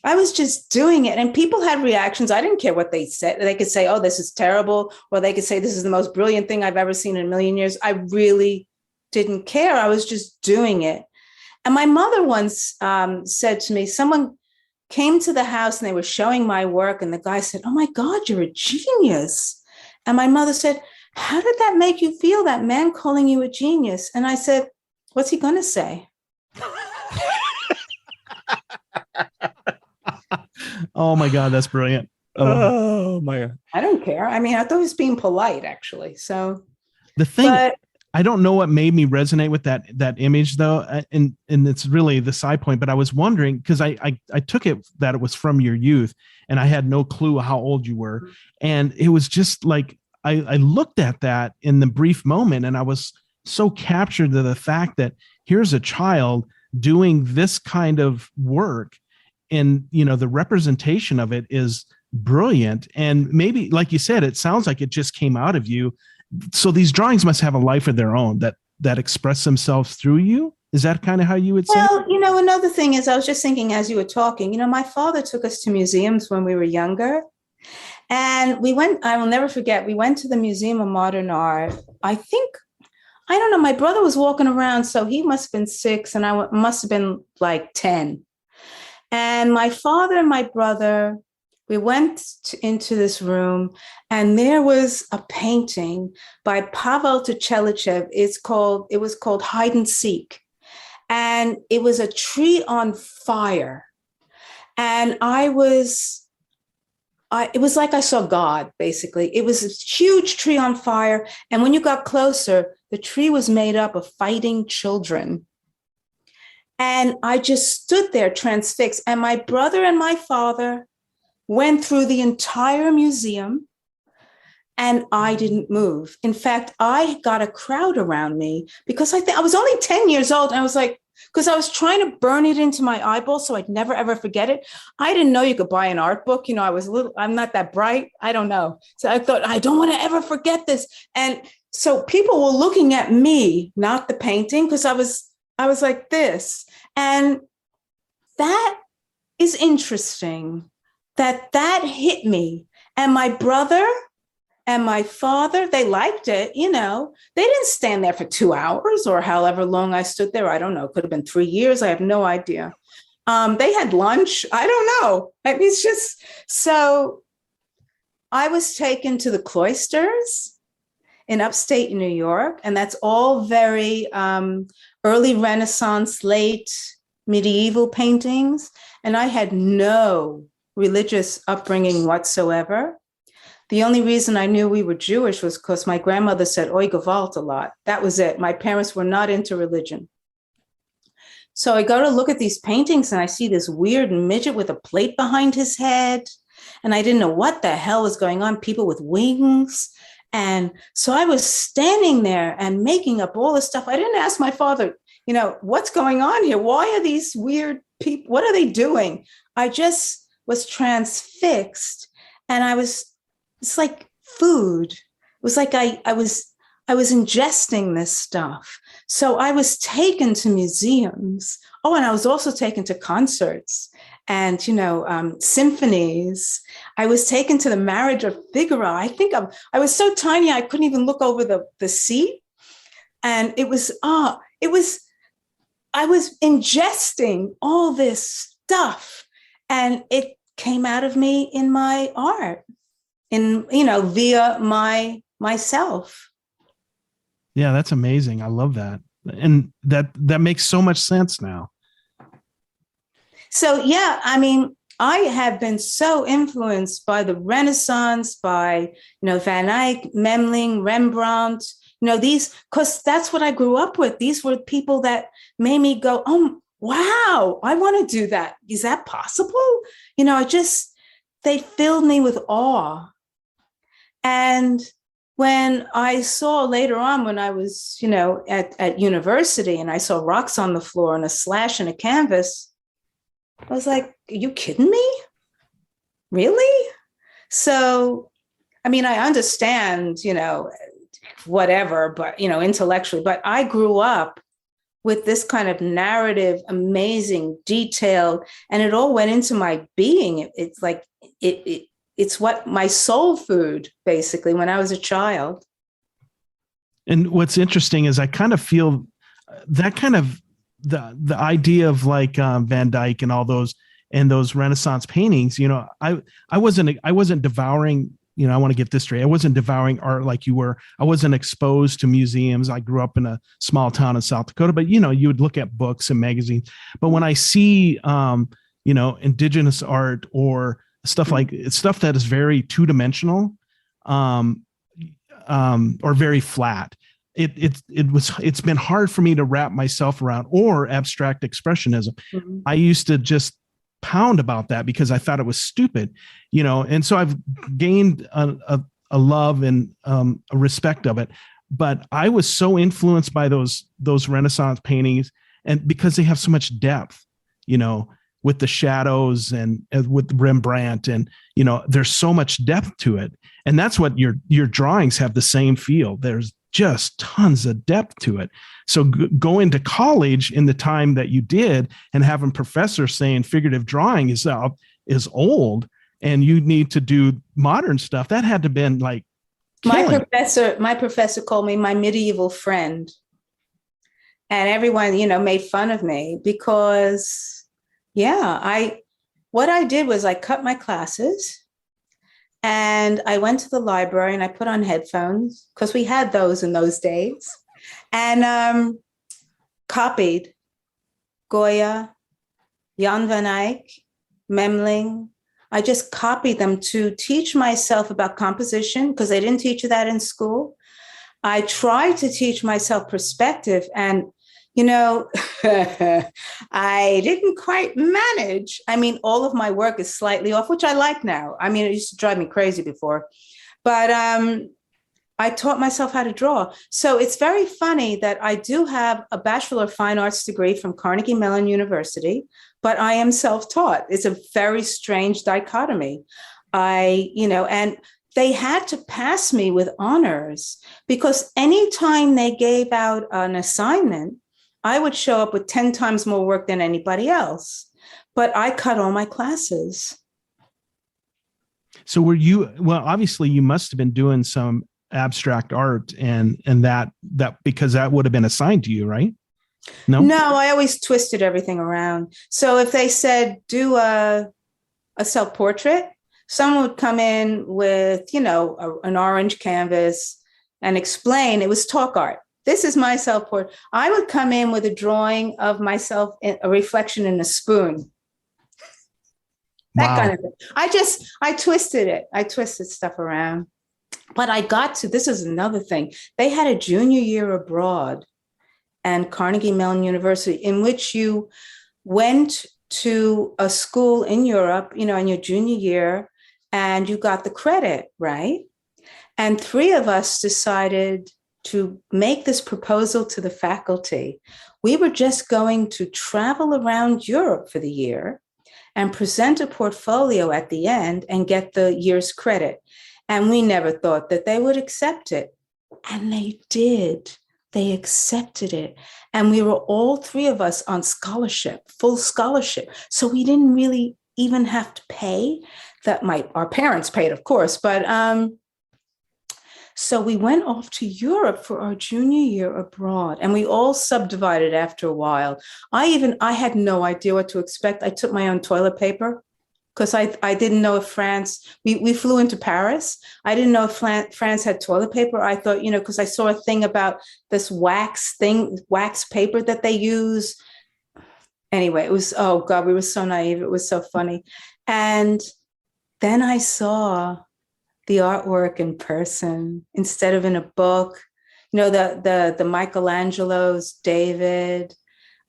And people had reactions. I didn't care what they said. They could say, "Oh, this is terrible," or they could say, "This is the most brilliant thing I've ever seen in a million years." I really didn't care. I was just doing it. And my mother once said to me, someone came to the house and they were showing my work, and the guy said, "Oh my God, you're a genius." And my mother said, "How did that make you feel, that man calling you a genius?" And I said, "What's he going to say?" Oh my God, that's brilliant. Oh my God. I don't care. I mean, I thought he was being polite, actually. So the thing, I don't know what made me resonate with that image though. And it's really the side point, but I was wondering, because I took it that it was from your youth, and I had no clue how old you were. And it was just like, I looked at that in the brief moment, and I was so captured to the fact that here's a child doing this kind of work, and the representation of it is brilliant. And maybe, like you said, it sounds like it just came out of you. So these drawings must have a life of their own that express themselves through you. Is that kind of how you would say? Well, another thing is, I was just thinking as you were talking, my father took us to museums when we were younger. And I will never forget, we went to the Museum of Modern Art. I don't know, my brother was walking around, so he must have been 6 and I must have been like 10. And my father and my brother, we went into this room, and there was a painting by Pavel Tchelichev. It was called Hide and Seek. And it was a tree on fire. And it was like I saw God, basically. It was a huge tree on fire. And when you got closer, the tree was made up of fighting children. And I just stood there transfixed. And my brother and my father went through the entire museum, and I didn't move. In fact, I got a crowd around me because I was only 10 years old. And I was like, because I was trying to burn it into my eyeball so I'd never, ever forget it. I didn't know you could buy an art book. I'm not that bright. I don't know. So I thought, I don't want to ever forget this. And so people were looking at me, not the painting, because I was like this. And that is interesting that hit me. And my brother and my father, they liked it. They didn't stand there for 2 hours or however long I stood there. I don't know. It could have been 3 years. I have no idea. They had lunch. I don't know. It's just, so I was taken to the cloisters in upstate New York. And that's all very early Renaissance, late medieval paintings. And I had no religious upbringing whatsoever. The only reason I knew we were Jewish was because my grandmother said "Oi Gewalt" a lot. That was it. My parents were not into religion. So I go to look at these paintings, and I see this weird midget with a plate behind his head. And I didn't know what the hell was going on, people with wings. And so I was standing there and making up all this stuff. I didn't ask my father, what's going on here? Why are these weird people? What are they doing? I just was transfixed, and it's like food. It was like I was ingesting this stuff. So I was taken to museums. Oh, and I was also taken to concerts and, symphonies. I was taken to the Marriage of Figaro. I was so tiny, I couldn't even look over the seat. And I was ingesting all this stuff, and it came out of me in my art, via myself. Yeah, that's amazing. I love that. And that makes so much sense now. So, yeah, I have been so influenced by the Renaissance, by, Van Eyck, Memling, Rembrandt, because that's what I grew up with. These were people that made me go, oh, wow, I want to do that. Is that possible? They filled me with awe. And when I saw later on, when I was, at university, and I saw rocks on the floor and a slash and a canvas, I was like, are you kidding me? Really? So, I understand, whatever, but, intellectually, but I grew up with this kind of narrative, amazing, detailed, and it all went into my being. It's like, it's what my soul food, basically, when I was a child. And what's interesting is I kind of feel that kind of the idea of like Van Dyck and all those Renaissance paintings. I wasn't devouring. I want to get this straight. I wasn't devouring art like you were. I wasn't exposed to museums. I grew up in a small town in South Dakota, but you would look at books and magazines. But when I see indigenous art or stuff that is very two-dimensional or very flat, it's been hard for me to wrap myself around, or abstract expressionism. Mm-hmm. I used to just pound about that because I thought it was stupid, and so I've gained a a love and a respect of it. But I was so influenced by those Renaissance paintings, and because they have so much depth, with the shadows and with Rembrandt, and there's so much depth to it. And that's what your drawings have, the same feel. There's just tons of depth to it. So going to college in the time that you did and having professors saying figurative drawing is old and you need to do modern stuff, that had to have been like killing. My professor called me my medieval friend. And everyone, made fun of me because, what I did was I cut my classes and I went to the library and I put on headphones because we had those in those days, and copied Goya, Jan van Eyck, Memling. I just copied them to teach myself about composition because they didn't teach you that in school. I tried to teach myself perspective, and I didn't quite manage. I mean, all of my work is slightly off, which I like now. I mean, it used to drive me crazy before, but I taught myself how to draw. So it's very funny that I do have a Bachelor of Fine Arts degree from Carnegie Mellon University, but I am self-taught. It's a very strange dichotomy. And they had to pass me with honors because anytime they gave out an assignment, I would show up with 10 times more work than anybody else, but I cut all my classes. So obviously you must have been doing some abstract art and that because that would have been assigned to you, right? No, I always twisted everything around. So if they said, do a self-portrait, someone would come in with, an orange canvas and explain it was talk art. This is my self-portrait. I would come in with a drawing of myself, a reflection in a spoon. That kind of thing. I twisted it. I twisted stuff around. But this is another thing. They had a junior year abroad and Carnegie Mellon University in which you went to a school in Europe, in your junior year, and you got the credit, right? And 3 of us decided to make this proposal to the faculty. We were just going to travel around Europe for the year and present a portfolio at the end and get the year's credit. And we never thought that they would accept it. And they did. They accepted it. And we were all 3 of us on scholarship, full scholarship. So we didn't really even have to pay. Our parents paid, of course, but so we went off to Europe for our junior year abroad, and we all subdivided after a while. I had no idea what to expect. I took my own toilet paper because I didn't know if France, we flew into Paris. I didn't know if France had toilet paper. I thought, because I saw a thing about this wax paper that they use. Anyway, it was, oh God, we were so naive. It was so funny. And then I saw the artwork in person instead of in a book. The Michelangelo's David,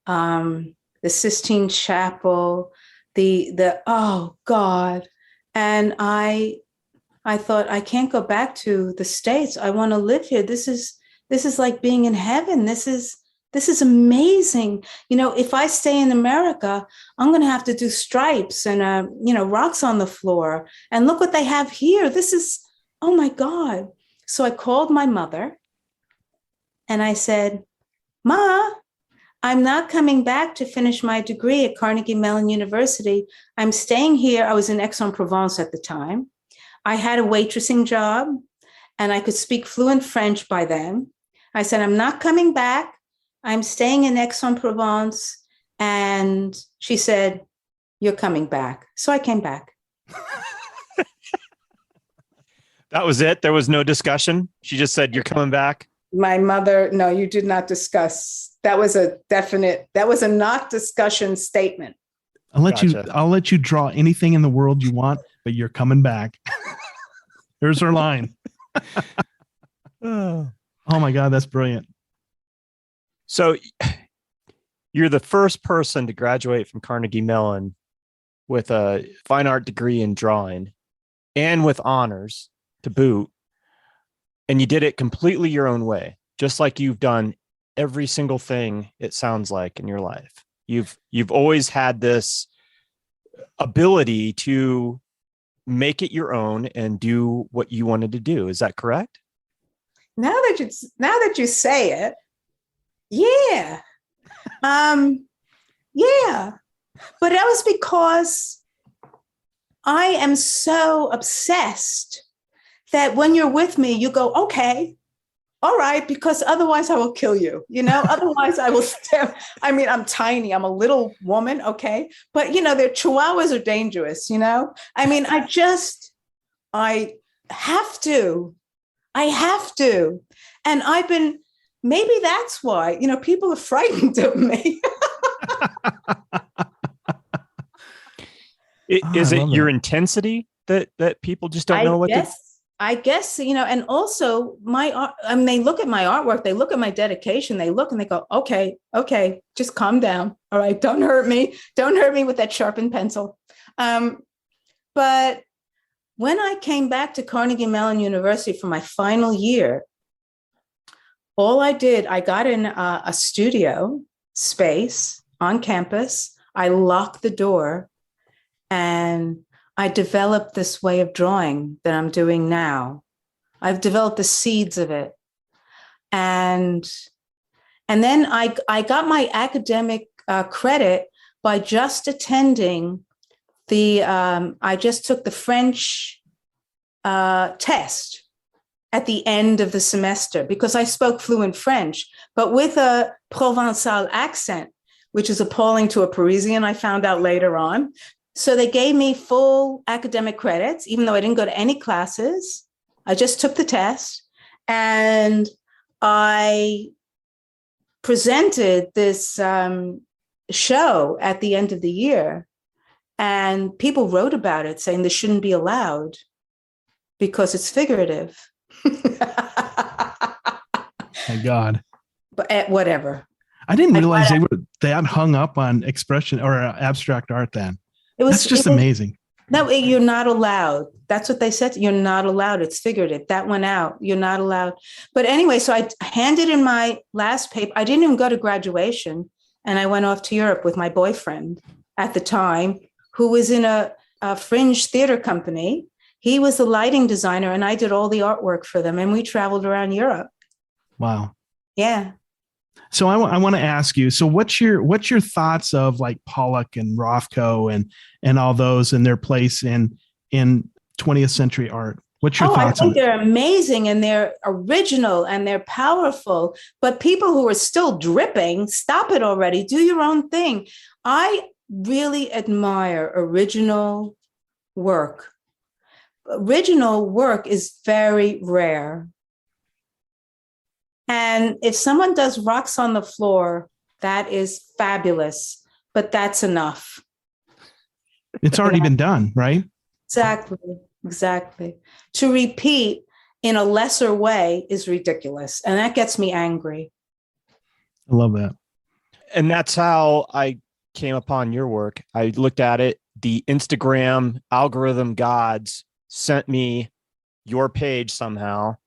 the Sistine Chapel, the oh God. And I thought, I can't go back to the States. I want to live here. This is like being in heaven. This is amazing. If I stay in America, I'm going to have to do stripes and, rocks on the floor. And look what they have here. This is, oh my God. So I called my mother and I said, Ma, I'm not coming back to finish my degree at Carnegie Mellon University. I'm staying here. I was in Aix-en-Provence at the time. I had a waitressing job and I could speak fluent French by then. I said, I'm not coming back. I'm staying in Aix-en-Provence. And she said, you're coming back. So I came back. That was it. There was no discussion. She just said, you're coming back. My mother, no, you did not discuss. That was a not discussion statement. I'll let you draw anything in the world you want, but you're coming back. There's her line. Oh my God, that's brilliant. So you're the first person to graduate from Carnegie Mellon with a fine art degree in drawing and with honors to boot. And you did it completely your own way, just like you've done every single thing, it sounds like, in your life. You've always had this ability to make it your own and do what you wanted to do. Is that correct? Now that you say it, yeah. Yeah. But that was because I am so obsessed that when you're with me, you go, okay, all right, because otherwise I will kill you, otherwise I will step. I mean, I'm tiny, I'm a little woman, okay? But, their chihuahuas are dangerous, I mean, I have to. And maybe that's why, people are frightened of me. Is it your intensity that people just don't know what to... I guess, and also my art, they look at my artwork, they look at my dedication, they look and they go, okay, just calm down. All right. Don't hurt me. Don't hurt me with that sharpened pencil. But when I came back to Carnegie Mellon University for my final year, I got in a studio space on campus. I locked the door and I developed this way of drawing that I'm doing now. I've developed the seeds of it. And then I got my academic credit by just attending I just took the French test at the end of the semester because I spoke fluent French, but with a Provençal accent, which is appalling to a Parisian, I found out later on. So they gave me full academic credits, even though I didn't go to any classes. I just took the test and I presented this show at the end of the year. And people wrote about it saying this shouldn't be allowed because it's figurative. My God. But whatever. I didn't realize they were that hung up on expression or abstract art then. That's just amazing. No, you're not allowed. That's what they said. You're not allowed. It's figurative. That went out. You're not allowed. But anyway, so I handed in my last paper. I didn't even go to graduation. And I went off to Europe with my boyfriend at the time, who was in a fringe theater company. He was the lighting designer and I did all the artwork for them. And we traveled around Europe. Wow. Yeah. So I want to ask you, so what's your thoughts of like Pollock and Rothko and all those and their place in 20th century art? What's your thoughts I on think they're amazing and they're original and they're powerful, but people who are still dripping, stop it already. Do your own thing. I really admire original work. Original work is very rare. And if someone does rocks on the floor, that is fabulous, but that's enough. It's already been done, right? Exactly. To repeat in a lesser way is ridiculous. And that gets me angry. I love that. And that's how I came upon your work. I looked at it. The Instagram algorithm gods sent me your page somehow.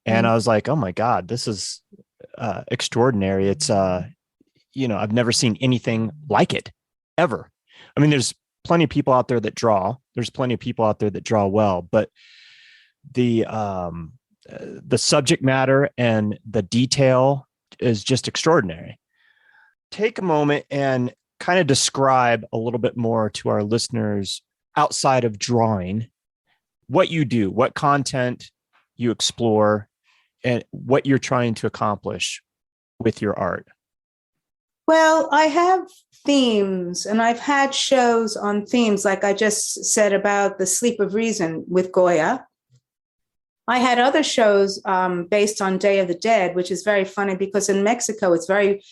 And I was like, oh my God, this is extraordinary. It's, I've never seen anything like it ever. I mean, there's plenty of people out there that draw. There's plenty of people out there that draw well, but the subject matter and the detail is just extraordinary. Take a moment and kind of describe a little bit more to our listeners outside of drawing, what you do, what content you explore, and what you're trying to accomplish with your art. Well, I have themes and I've had shows on themes, like I just said about the Sleep of Reason with Goya. I had other shows based on Day of the Dead, which is very funny because in Mexico, it's very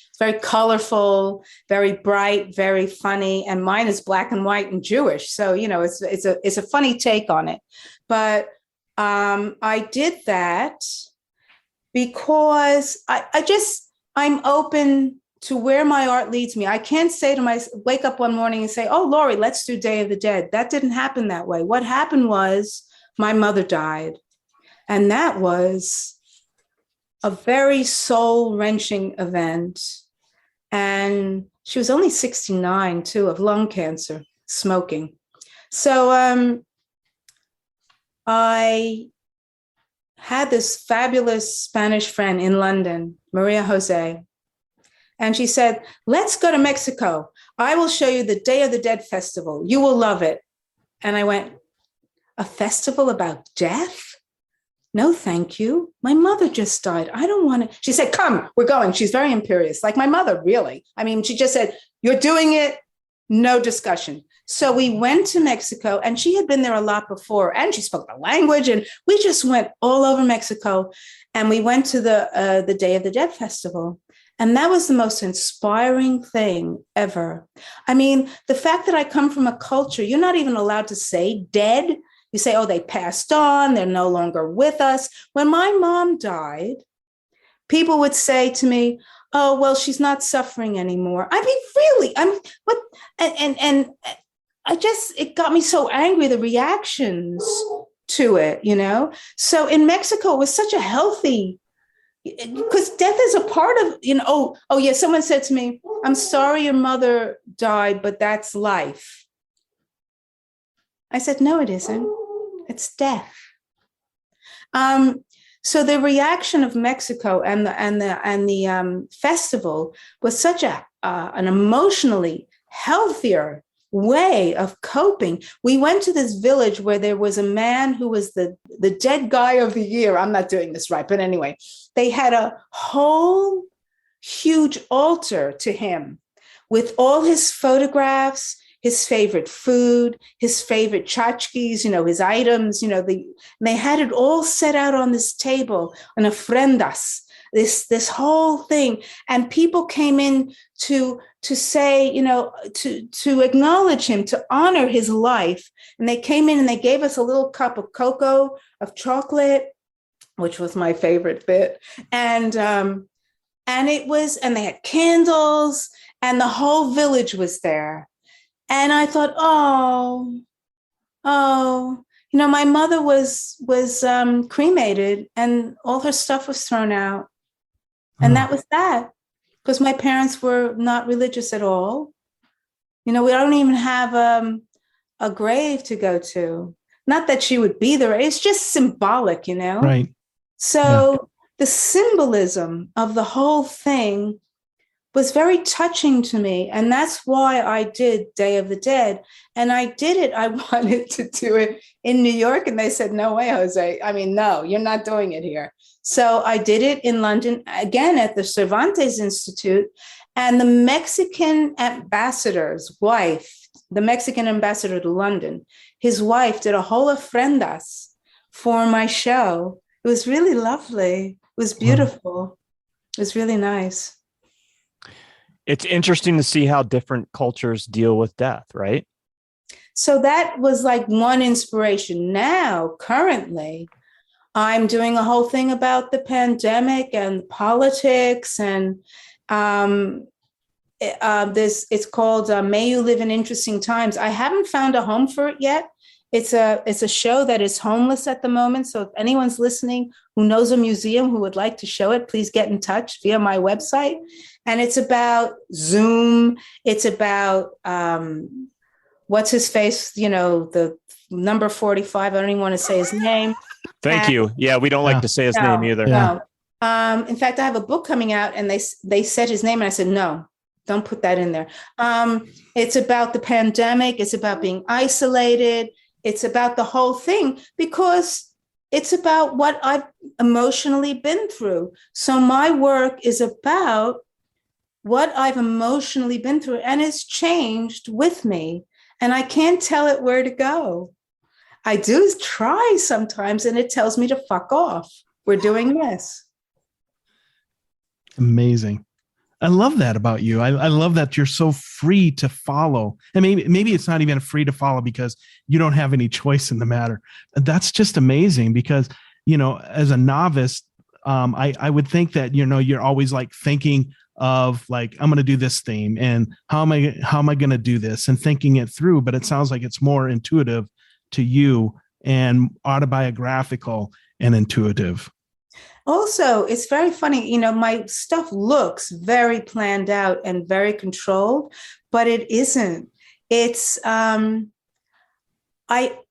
colorful, very bright, very funny. And mine is black and white and Jewish. So, it's a funny take on it. But I did that because I'm open to where my art leads me. I can't say wake up one morning and say, oh, Laurie, let's do Day of the Dead. That didn't happen that way. What happened was my mother died. And that was a very soul-wrenching event. And she was only 69 too, of lung cancer, smoking. So I had this fabulous Spanish friend in London, Maria Jose, and she said, let's go to Mexico. I will show you the Day of the Dead festival. You will love it. And I went, a festival about death? No, thank you. My mother just died. I don't want to. She said, come, we're going. She's very imperious, like my mother, really. I mean, she just said, you're doing it, no discussion. So we went to Mexico, and she had been there a lot before, and she spoke the language, and we just went all over Mexico, and we went to the Day of the Dead festival. And that was the most inspiring thing ever. I mean, the fact that I come from a culture, you're not even allowed to say dead. You say, oh, they passed on, they're no longer with us. When my mom died, people would say to me, oh, well, she's not suffering anymore. I mean, really, what? And I just, it got me so angry, the reactions to it, you know? So in Mexico, it was such a healthy, because death is a part of, you know, oh yeah, someone said to me, I'm sorry your mother died, but that's life. I said, no, it isn't. It's death. So the reaction of Mexico and the festival was such an emotionally healthier way of coping. We went to this village where there was a man who was the dead guy of the year. I'm not doing this right, but anyway, they had a whole huge altar to him with all his photographs, his favorite food, his favorite tchotchkes, you know, his items, you know, they had it all set out on this table, an ofrendas, this whole thing. And people came in to say, you know, to acknowledge him, to honor his life. And they came in and they gave us a little cup of cocoa, of chocolate, which was my favorite bit. And it was, and they had candles, and the whole village was there. And I thought, oh, you know, my mother was cremated, and all her stuff was thrown out. And that was that, because my parents were not religious at all. You know, we don't even have a grave to go to. Not that she would be there. It's just symbolic, you know? Right. So the symbolism of the whole thing was very touching to me. And that's why I did Day of the Dead. And I did it. I wanted to do it in New York. And they said, no way, Jose. I mean, no, you're not doing it here. So I did it in London, again, at the Cervantes Institute. And the Mexican ambassador's wife, the Mexican ambassador to London, his wife did a whole ofrendas for my show. It was really lovely. It was beautiful. It was really nice. It's interesting to see how different cultures deal with death, right? So that was like one inspiration. Now, currently, I'm doing a whole thing about the pandemic and politics, and it's called May You Live in Interesting Times. I haven't found a home for it yet. It's a show that is homeless at the moment. So if anyone's listening who knows a museum who would like to show it, please get in touch via my website. And it's about Zoom. It's about what's his face, you know, the number 45. I don't even want to say his name. Thank you. Yeah, we don't like to say his name either. No. In fact, I have a book coming out, and they said his name, and I said, no, don't put that in there. It's about the pandemic. It's about being isolated. It's about the whole thing, because it's about what I've emotionally been through. So my work is about what I've emotionally been through, and it's changed with me. And I can't tell it where to go. I do try sometimes, and it tells me to fuck off. We're doing this. Amazing. I love that about you. I love that you're so free to follow. And maybe it's not even free to follow because you don't have any choice in the matter. That's just amazing, because, you know, as a novice, I would think that, you know, you're always like thinking of like, I'm going to do this theme, and how am I going to do this, and thinking it through. But it sounds like it's more intuitive to you and autobiographical. and intuitive. Also, it's very funny, you know, my stuff looks very planned out and very controlled, but it isn't. It's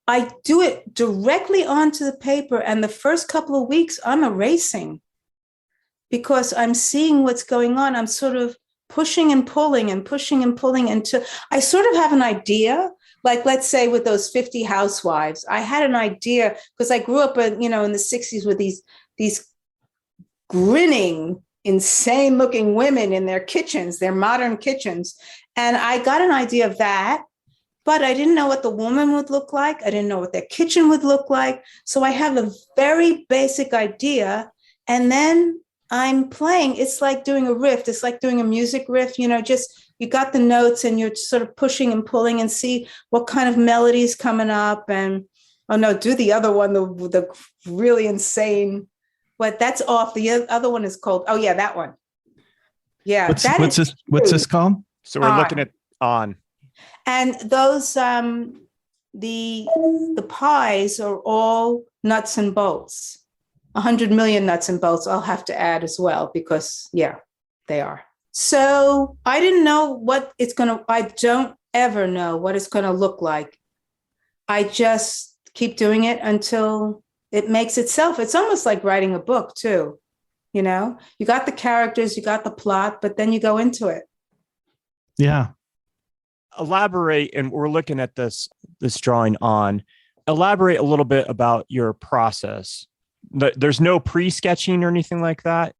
I do it directly onto the paper, and the first couple of weeks I'm erasing because I'm seeing what's going on. I'm sort of pushing and pulling until I sort of have an idea. Like, let's say with those 50 housewives, I had an idea because I grew up, in the 60s with these grinning, insane looking women in their kitchens, their modern kitchens. And I got an idea of that, but I didn't know what the woman would look like. I didn't know what their kitchen would look like. So I have a very basic idea. And then I'm playing. It's like doing a riff. It's like doing a music riff, just you got the notes and you're sort of pushing and pulling and see what kind of melodies coming up. And, oh no, do the other one, the really insane. But that's off. The other one is called. Oh yeah, that one. Yeah. What's this called? So we're looking at On. And those the pies are all nuts and bolts. 100 million nuts and bolts. I'll have to add as well because they are. So I didn't know what it's gonna. I don't ever know what it's gonna look like. I just keep doing it until it makes itself. It's almost like writing a book too. You got the characters, you got the plot, but then you go into it. Yeah. Elaborate, and we're looking at this drawing On. Elaborate a little bit about your process. There's no pre-sketching or anything like that?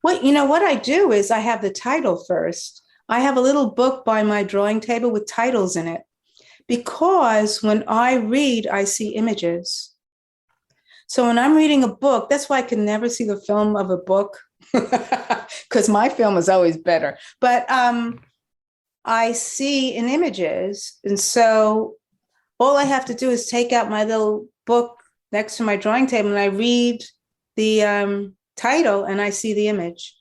What I do is I have the title first. I have a little book by my drawing table with titles in it because when I read, I see images. So when I'm reading a book, that's why I can never see the film of a book because my film is always better. But I see in images. And so all I have to do is take out my little book next to my drawing table and I read the title and I see the image.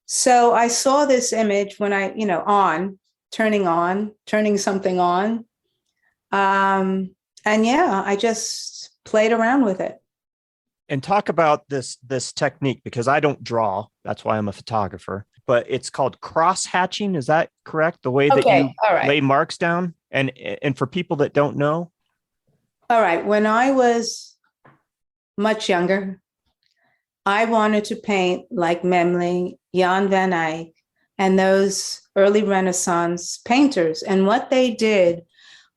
So I saw this image when I, turning something on. I just played around with it. And talk about this technique, because I don't draw. That's why I'm a photographer. But it's called cross hatching. Is that correct? The way that you lay marks down? And for people that don't know? All right. When I was much younger, I wanted to paint like Memling, Jan van Eyck, and those early Renaissance painters. And what they did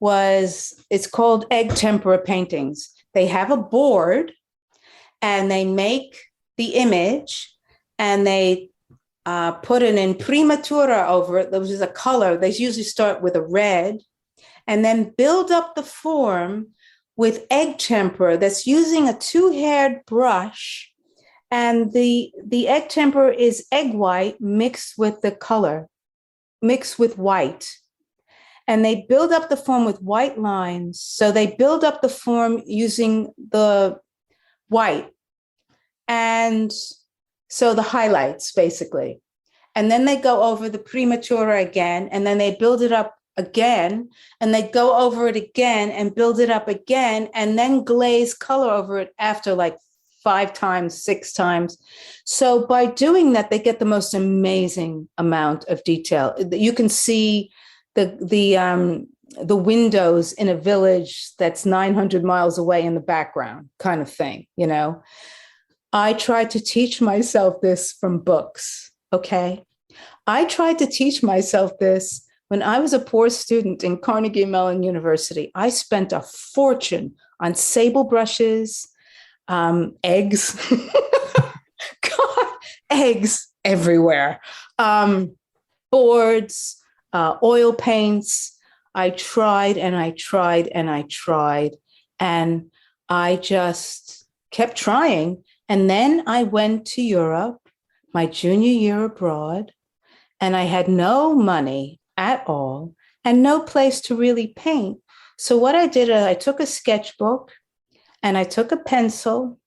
was, it's called egg tempera paintings. They have a board and they make the image and they put an imprimatura over it, which is a color. They usually start with a red and then build up the form with egg tempera that's using a two-haired brush. And the egg tempera is egg white mixed with the color, mixed with white. And they build up the form with white lines. So they build up the form using the white. And so the highlights, basically. And then they go over the prematura again, and then they build it up again, and they go over it again and build it up again, and then glaze color over it after like 5 times, 6 times. So by doing that, they get the most amazing amount of detail. You can see the windows in a village that's 900 miles away in the background, kind of thing, I tried to teach myself this from books, okay? I tried to teach myself this when I was a poor student in Carnegie Mellon University. I spent a fortune on sable brushes, eggs, God, eggs everywhere, boards, oil paints. I tried and I tried and I tried, and I just kept trying. And then I went to Europe, my junior year abroad, and I had no money at all and no place to really paint. So what I did, I took a sketchbook and I took a pencil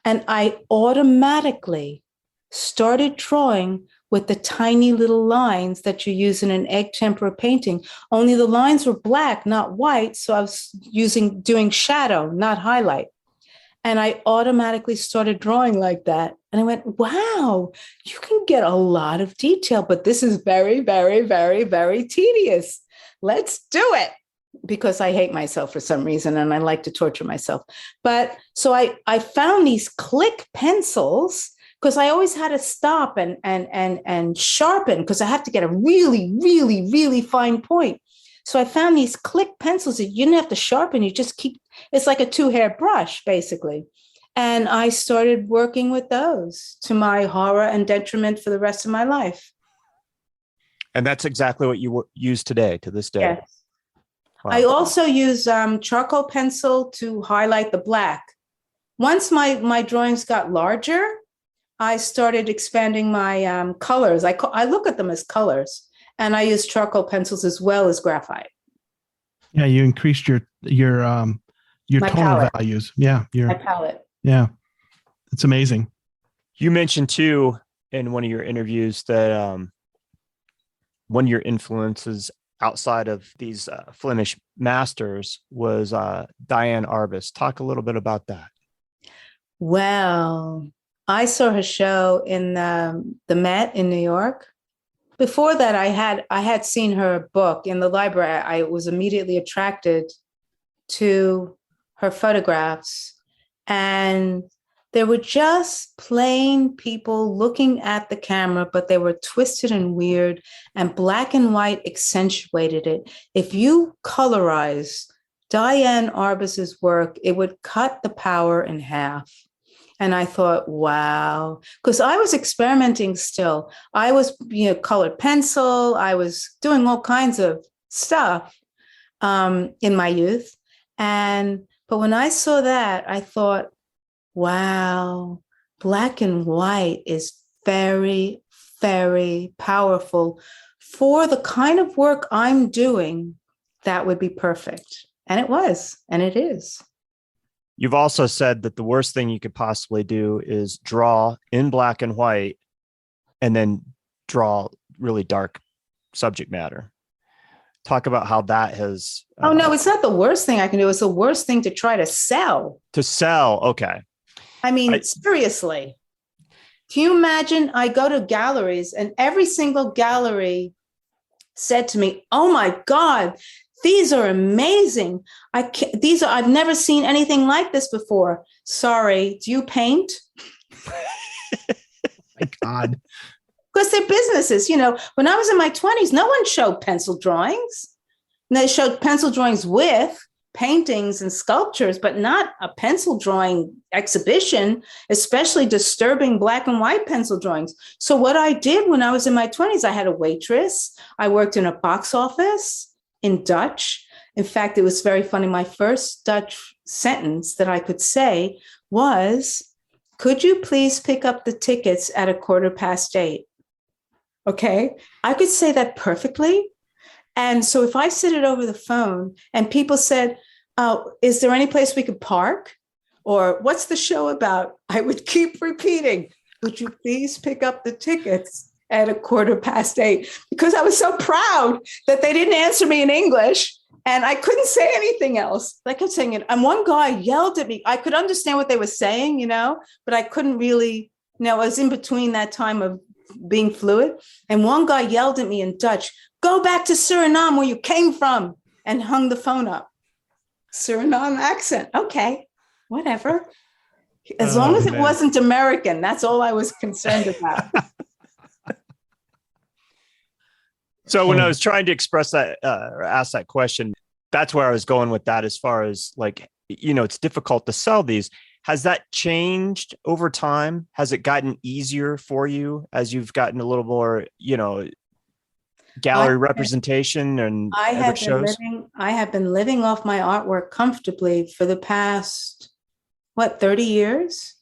and I automatically started drawing with the tiny little lines that you use in an egg tempera painting. Only the lines were black, not white. So I was doing shadow, not highlight. And I automatically started drawing like that. And I went, wow, you can get a lot of detail, but this is very, very, very, very tedious. Let's do it. Because I hate myself for some reason and I like to torture myself. But so I found these click pencils because I always had to stop and sharpen because I have to get a really, really, really fine point. So I found these click pencils that you didn't have to sharpen. You just keep, it's like a 2-hair brush, basically. And I started working with those to my horror and detriment for the rest of my life. And that's exactly what you use today, to this day. Yes. Wow. I also use charcoal pencil to highlight the black. Once my drawings got larger, I started expanding my colors. I look at them as colors. And I use charcoal pencils as well as graphite. Yeah, you increased your tonal palette. values. Yeah, my palette. Yeah, it's amazing. You mentioned too in one of your interviews that one of your influences outside of these Flemish masters was Diane Arbus. Talk a little bit about that. Well, I saw her show in the Met in New York. Before that, I had seen her book in the library. I was immediately attracted to her photographs. And they were just plain people looking at the camera, but they were twisted and weird, and black and white accentuated it. If you colorize Diane Arbus's work, it would cut the power in half. And I thought, wow, because I was experimenting still. I was, colored pencil. I was doing all kinds of stuff in my youth. But when I saw that, I thought, wow, black and white is very, very powerful for the kind of work I'm doing. That would be perfect. And it was, and it is. You've also said that the worst thing you could possibly do is draw in black and white and then draw really dark subject matter. Talk about how that has... Oh, no, it's not the worst thing I can do. It's the worst thing to try to sell. To sell, okay. I mean, seriously. Can you imagine? I go to galleries and every single gallery said to me, oh my God, these are amazing. I've never seen anything like this before. Sorry, do you paint? My God. Because they're businesses. When I was in my 20s, no one showed pencil drawings. And they showed pencil drawings with paintings and sculptures, but not a pencil drawing exhibition, especially disturbing black and white pencil drawings. So what I did when I was in my 20s, I had a waitress. I worked in a box office in Dutch. In fact, it was very funny. My first Dutch sentence that I could say was, could you please pick up the tickets at 8:15? Okay. I could say that perfectly. And so if I said it over the phone and people said, oh, is there any place we could park? Or what's the show about? I would keep repeating, would you please pick up the tickets at 8:15? Because I was so proud that they didn't answer me in English and I couldn't say anything else. I kept saying it. And one guy yelled at me. I could understand what they were saying, but I couldn't really, I was in between that time of being fluid. And one guy yelled at me in Dutch, go back to Suriname where you came from, and hung the phone up. Suriname accent. Okay, whatever. As long as it wasn't American, that's all I was concerned about. So when I was trying to express that or ask that question, that's where I was going with that as far as it's difficult to sell these. Has that changed over time? Has it gotten easier for you as you've gotten a little more, gallery representation and I have been living off my artwork comfortably for the past, 30 years?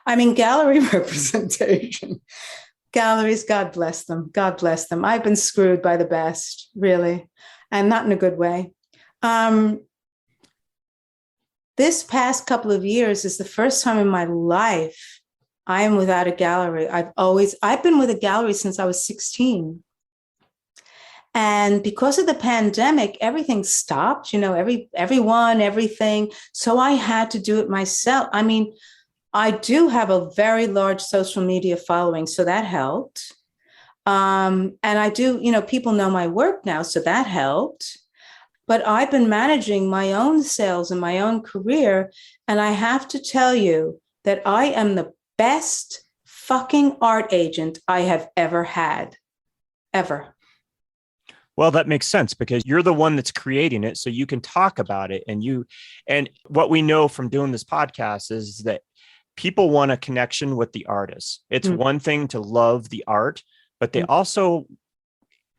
I mean, gallery representation. Galleries, God bless them. God bless them. I've been screwed by the best, really, and not in a good way. This past couple of years is the first time in my life I am without a gallery. I've been with a gallery since I was 16. And because of the pandemic, everything stopped, everyone, everything. So I had to do it myself. I mean, I do have a very large social media following, so that helped. And I do, people know my work now, so that helped. But I've been managing my own sales and my own career. And I have to tell you that I am the best fucking art agent I have ever had, ever. Well, that makes sense because you're the one that's creating it. So you can talk about it. And what we know from doing this podcast is that people want a connection with the artist. It's one thing to love the art, but they also,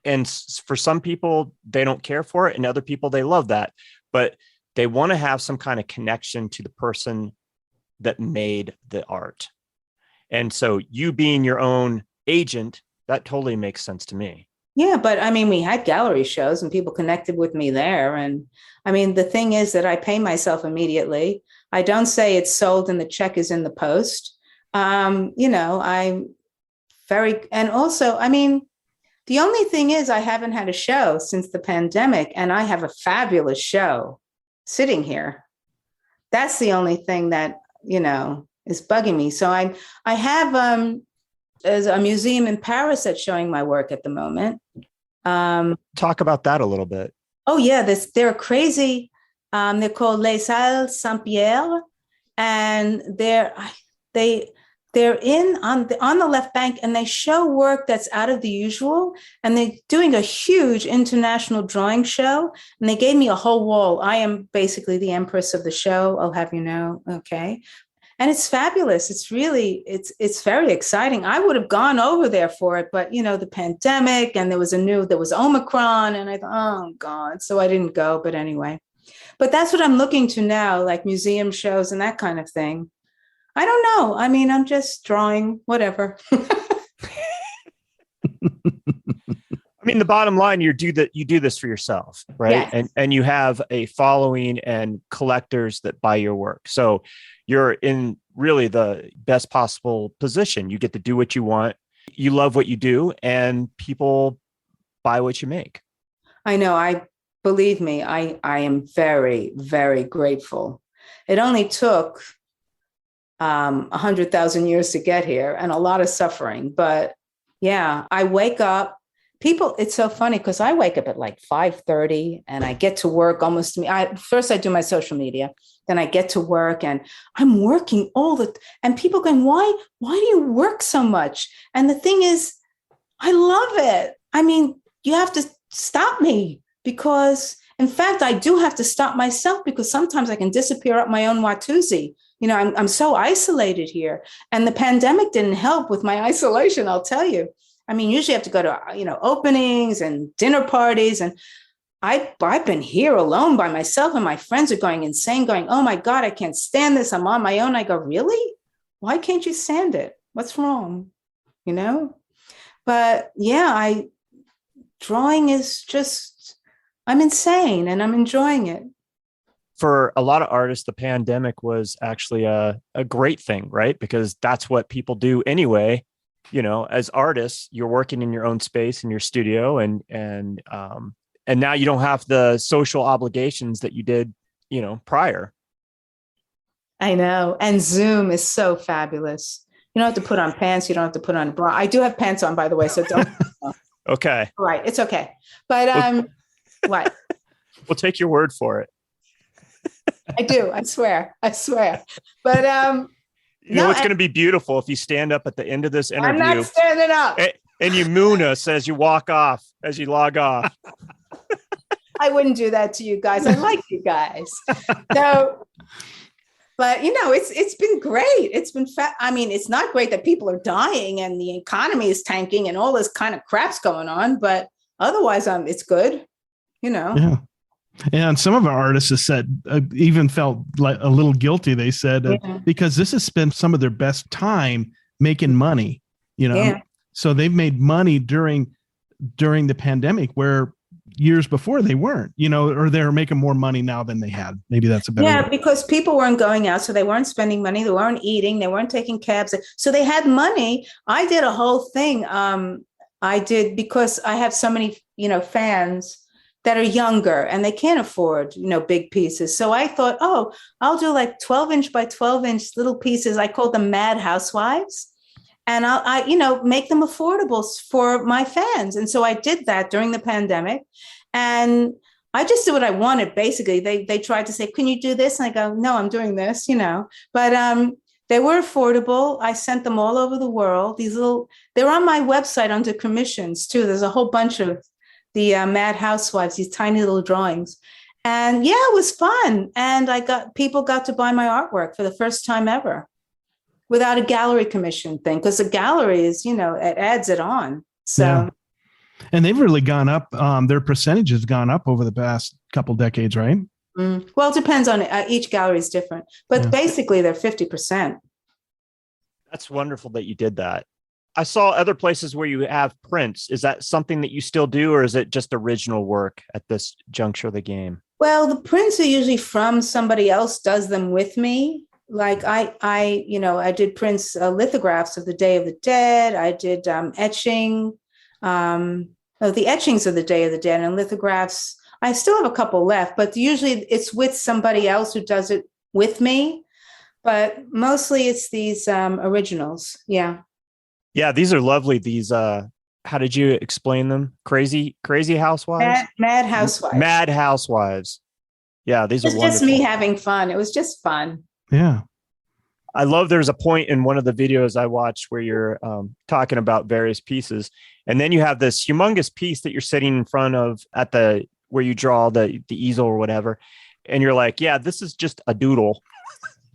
and for some people, they don't care for it. And other people, they love that, but they want to have some kind of connection to the person that made the art. And so you being your own agent, that totally makes sense to me. Yeah, but I mean, we had gallery shows and people connected with me there. And I mean, the thing is that I pay myself immediately. I don't say it's sold and the check is in the post. I'm very, and also, I mean, the only thing is I haven't had a show since the pandemic, and I have a fabulous show sitting here. That's the only thing that, is bugging me. So I have, there's a museum in Paris that's showing my work at the moment. Talk about that a little bit. Oh yeah, they're crazy. They're called Les Salles Saint-Pierre, and they're in on the left bank, and they show work that's out of the usual. And they're doing a huge international drawing show, and they gave me a whole wall. I am basically the empress of the show. I'll have you know. Okay. And it's fabulous. It's really, it's very exciting. I would have gone over there for it, but the pandemic, and there was Omicron, and I thought, oh God, so I didn't go. But anyway, but that's what I'm looking to now, like museum shows and that kind of thing. I don't know. I mean, I'm just drawing, whatever. I mean, the bottom line, you do this for yourself, right? Yes. And you have a following and collectors that buy your work. So you're in really the best possible position. You get to do what you want. You love what you do, and people buy what you make. I know. Believe me, I am very, very grateful. It only took 100,000 years to get here, and a lot of suffering. But yeah, I wake up. People, it's so funny because I wake up at like 5:30 and I get to work almost to me. First I do my social media, then I get to work, and I'm working and people going, why do you work so much? And the thing is, I love it. I mean, you have to stop me, because in fact, I do have to stop myself, because sometimes I can disappear up my own Watusi. I'm so isolated here, and the pandemic didn't help with my isolation, I'll tell you. I mean, usually I have to go to, openings and dinner parties. And I've been here alone by myself, and my friends are going insane, going, oh my God, I can't stand this. I'm on my own. I go, really? Why can't you stand it? What's wrong? But yeah, drawing is just, I'm insane and I'm enjoying it. For a lot of artists, the pandemic was actually a great thing, right? Because that's what people do anyway. As artists, you're working in your own space in your studio, and now you don't have the social obligations that you did, prior. I know. And Zoom is so fabulous. You don't have to put on pants. You don't have to put on a bra. I do have pants on, by the way, so don't. Okay. All right. It's okay. But what? We'll take your word for it. I do. I swear. But it's going to be beautiful if you stand up at the end of this interview. I'm not standing up. And you moon us as you log off. I wouldn't do that to you guys. I like you guys. So, but it's been great. It's been I mean, it's not great that people are dying and the economy is tanking and all this kind of crap's going on, but otherwise, it's good. Yeah. And some of our artists have said, even felt like a little guilty. They said, because this has spent some of their best time making money, Yeah. So they've made money during the pandemic, where years before they weren't, or they're making more money now than they had. Maybe that's a better Yeah, way. because people weren't going out, so they weren't spending money. They weren't eating. They weren't taking cabs. So they had money. I did a whole thing. I did, because I have so many, fans that are younger and they can't afford, big pieces. So I thought, oh, I'll do like 12-inch by 12-inch little pieces. I called them Mad Housewives. And I make them affordable for my fans. And so I did that during the pandemic. And I just did what I wanted. Basically, they tried to say, can you do this? And I go, no, I'm doing this, but they were affordable. I sent them all over the world. They're on my website under commissions too. There's a whole bunch of the Mad Housewives, these tiny little drawings. And yeah, it was fun. And people got to buy my artwork for the first time ever without a gallery commission thing. Because the gallery is, it adds it on. So. Yeah. And they've really gone up. Their percentage has gone up over the past couple decades, right? Well, it depends on each gallery is different, but basically they're 50%. That's wonderful that you did that. I saw other places where you have prints. Is that something that you still do, or is it just original work at this juncture of the game? Well, the prints are usually from somebody else does them with me. Like I did prints, lithographs of the Day of the Dead. I did etching. The etchings of the Day of the Dead and lithographs. I still have a couple left, but usually it's with somebody else who does it with me. But mostly it's these originals. Yeah. Yeah, these are lovely. These, how did you explain them? Crazy housewives? Mad Housewives. Mad Housewives. Yeah, these are wonderful. It's just me having fun. It was just fun. Yeah. I love there's a point in one of the videos I watched where you're talking about various pieces. And then you have this humongous piece that you're sitting in front of where you draw the easel or whatever. And you're like, yeah, this is just a doodle.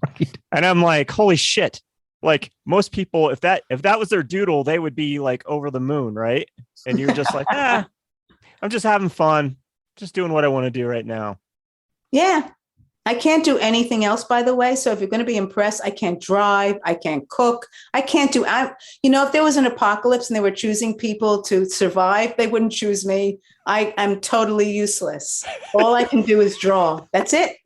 Right. And I'm like, holy shit. Like most people, if that was their doodle, they would be like over the moon. Right. And you're just like, I'm just having fun. Just doing what I want to do right now. Yeah. I can't do anything else, by the way. So if you're going to be impressed, I can't drive. I can't cook. I can't do, if there was an apocalypse and they were choosing people to survive, they wouldn't choose me. I'm totally useless. All I can do is draw. That's it.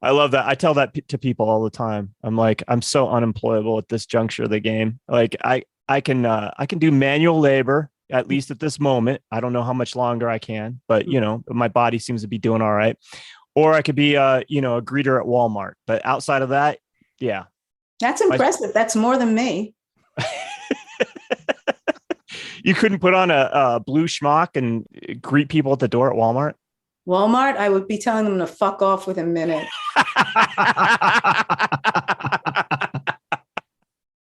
I love that. I tell that to people all the time. I'm like, I'm so unemployable at this juncture of the game. Like I can do manual labor, at least at this moment. I don't know how much longer I can, but my body seems to be doing all right. Or I could be a greeter at Walmart. But outside of that, yeah. That's impressive. That's more than me. You couldn't put on a blue schmuck and greet people at the door at Walmart? Walmart, I would be telling them to fuck off within a minute.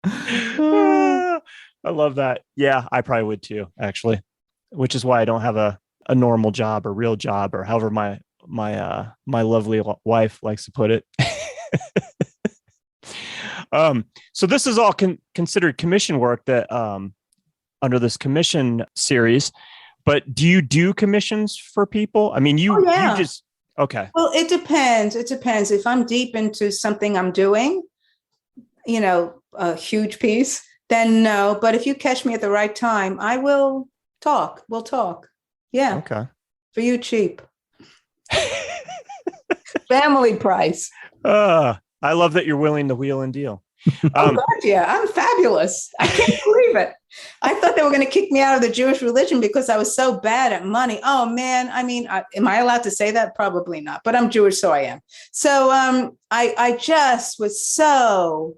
I love that. Yeah, I probably would too, actually. Which is why I don't have a normal job or real job or however my lovely wife likes to put it. So this is all considered commission work that under this commission series, but do you do commissions for people? I mean, you just, okay. Well, it depends. If I'm deep into something I'm doing, a huge piece, then no. But if you catch me at the right time, I will talk. We'll talk. Yeah. Okay. For you, cheap. Family price. I love that you're willing to wheel and deal. God, yeah, I'm fabulous. I can't believe it. I thought they were going to kick me out of the Jewish religion because I was so bad at money. Oh man, I mean, am I allowed to say that? Probably not, but I'm Jewish, so I am. So I just was so.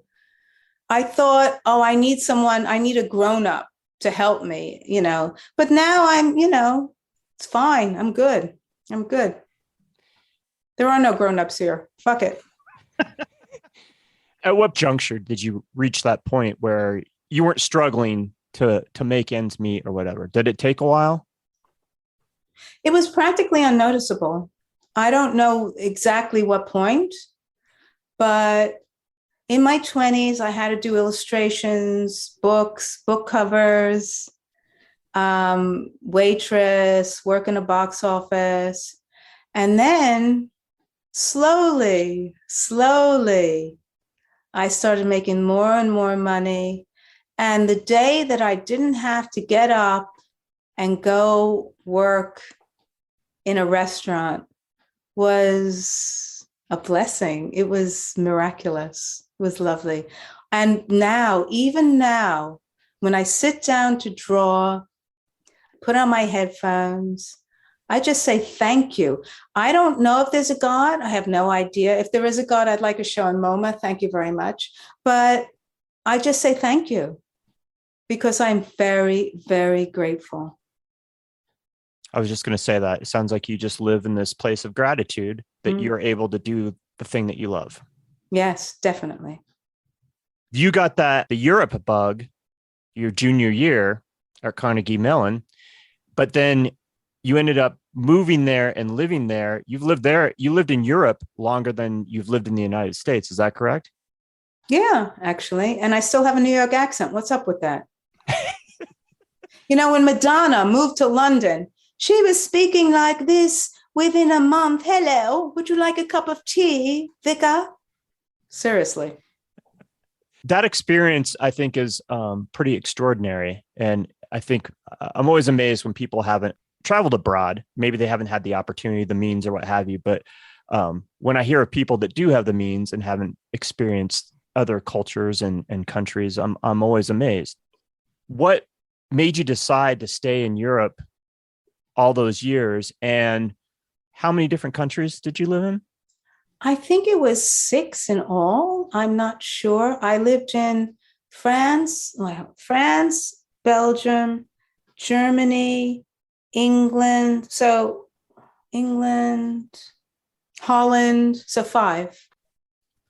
I thought, I need someone. I need a grown up to help me, But now I'm, it's fine. I'm good. There are no grown-ups here. Fuck it. At what juncture did you reach that point where you weren't struggling to make ends meet or whatever? Did it take a while? It was practically unnoticeable. I don't know exactly what point, but in my 20s, I had to do illustrations, books, book covers, waitress, work in a box office. And then slowly, I started making more and more money. And the day that I didn't have to get up and go work in a restaurant was a blessing. It was miraculous. It was lovely. And now, even now, when I sit down to draw, put on my headphones. I just say thank you. I don't know if there's a God. I have no idea. If there is a God, I'd like a show in MoMA. Thank you very much. But I just say thank you because I'm very, very grateful. I was just going to say that. It sounds like you just live in this place of gratitude that you're able to do the thing that you love. Yes, definitely. You got the Europe bug your junior year at Carnegie Mellon, but then you ended up moving there and living there. You lived in Europe longer than you've lived in the United States. Is that correct? Yeah, actually. And I still have a New York accent. What's up with that? When Madonna moved to London, she was speaking like this within a month. Hello, would you like a cup of tea, Vicar? Seriously. That experience, I think, is pretty extraordinary. And I think I'm always amazed when people haven't traveled abroad. Maybe they haven't had the opportunity, the means, or what have you. But when I hear of people that do have the means and haven't experienced other cultures and countries, I'm always amazed. What made you decide to stay in Europe all those years? And how many different countries did you live in? I think it was 6 in all. I'm not sure. I lived in France, Belgium, Germany, England. So England, Holland. So 5.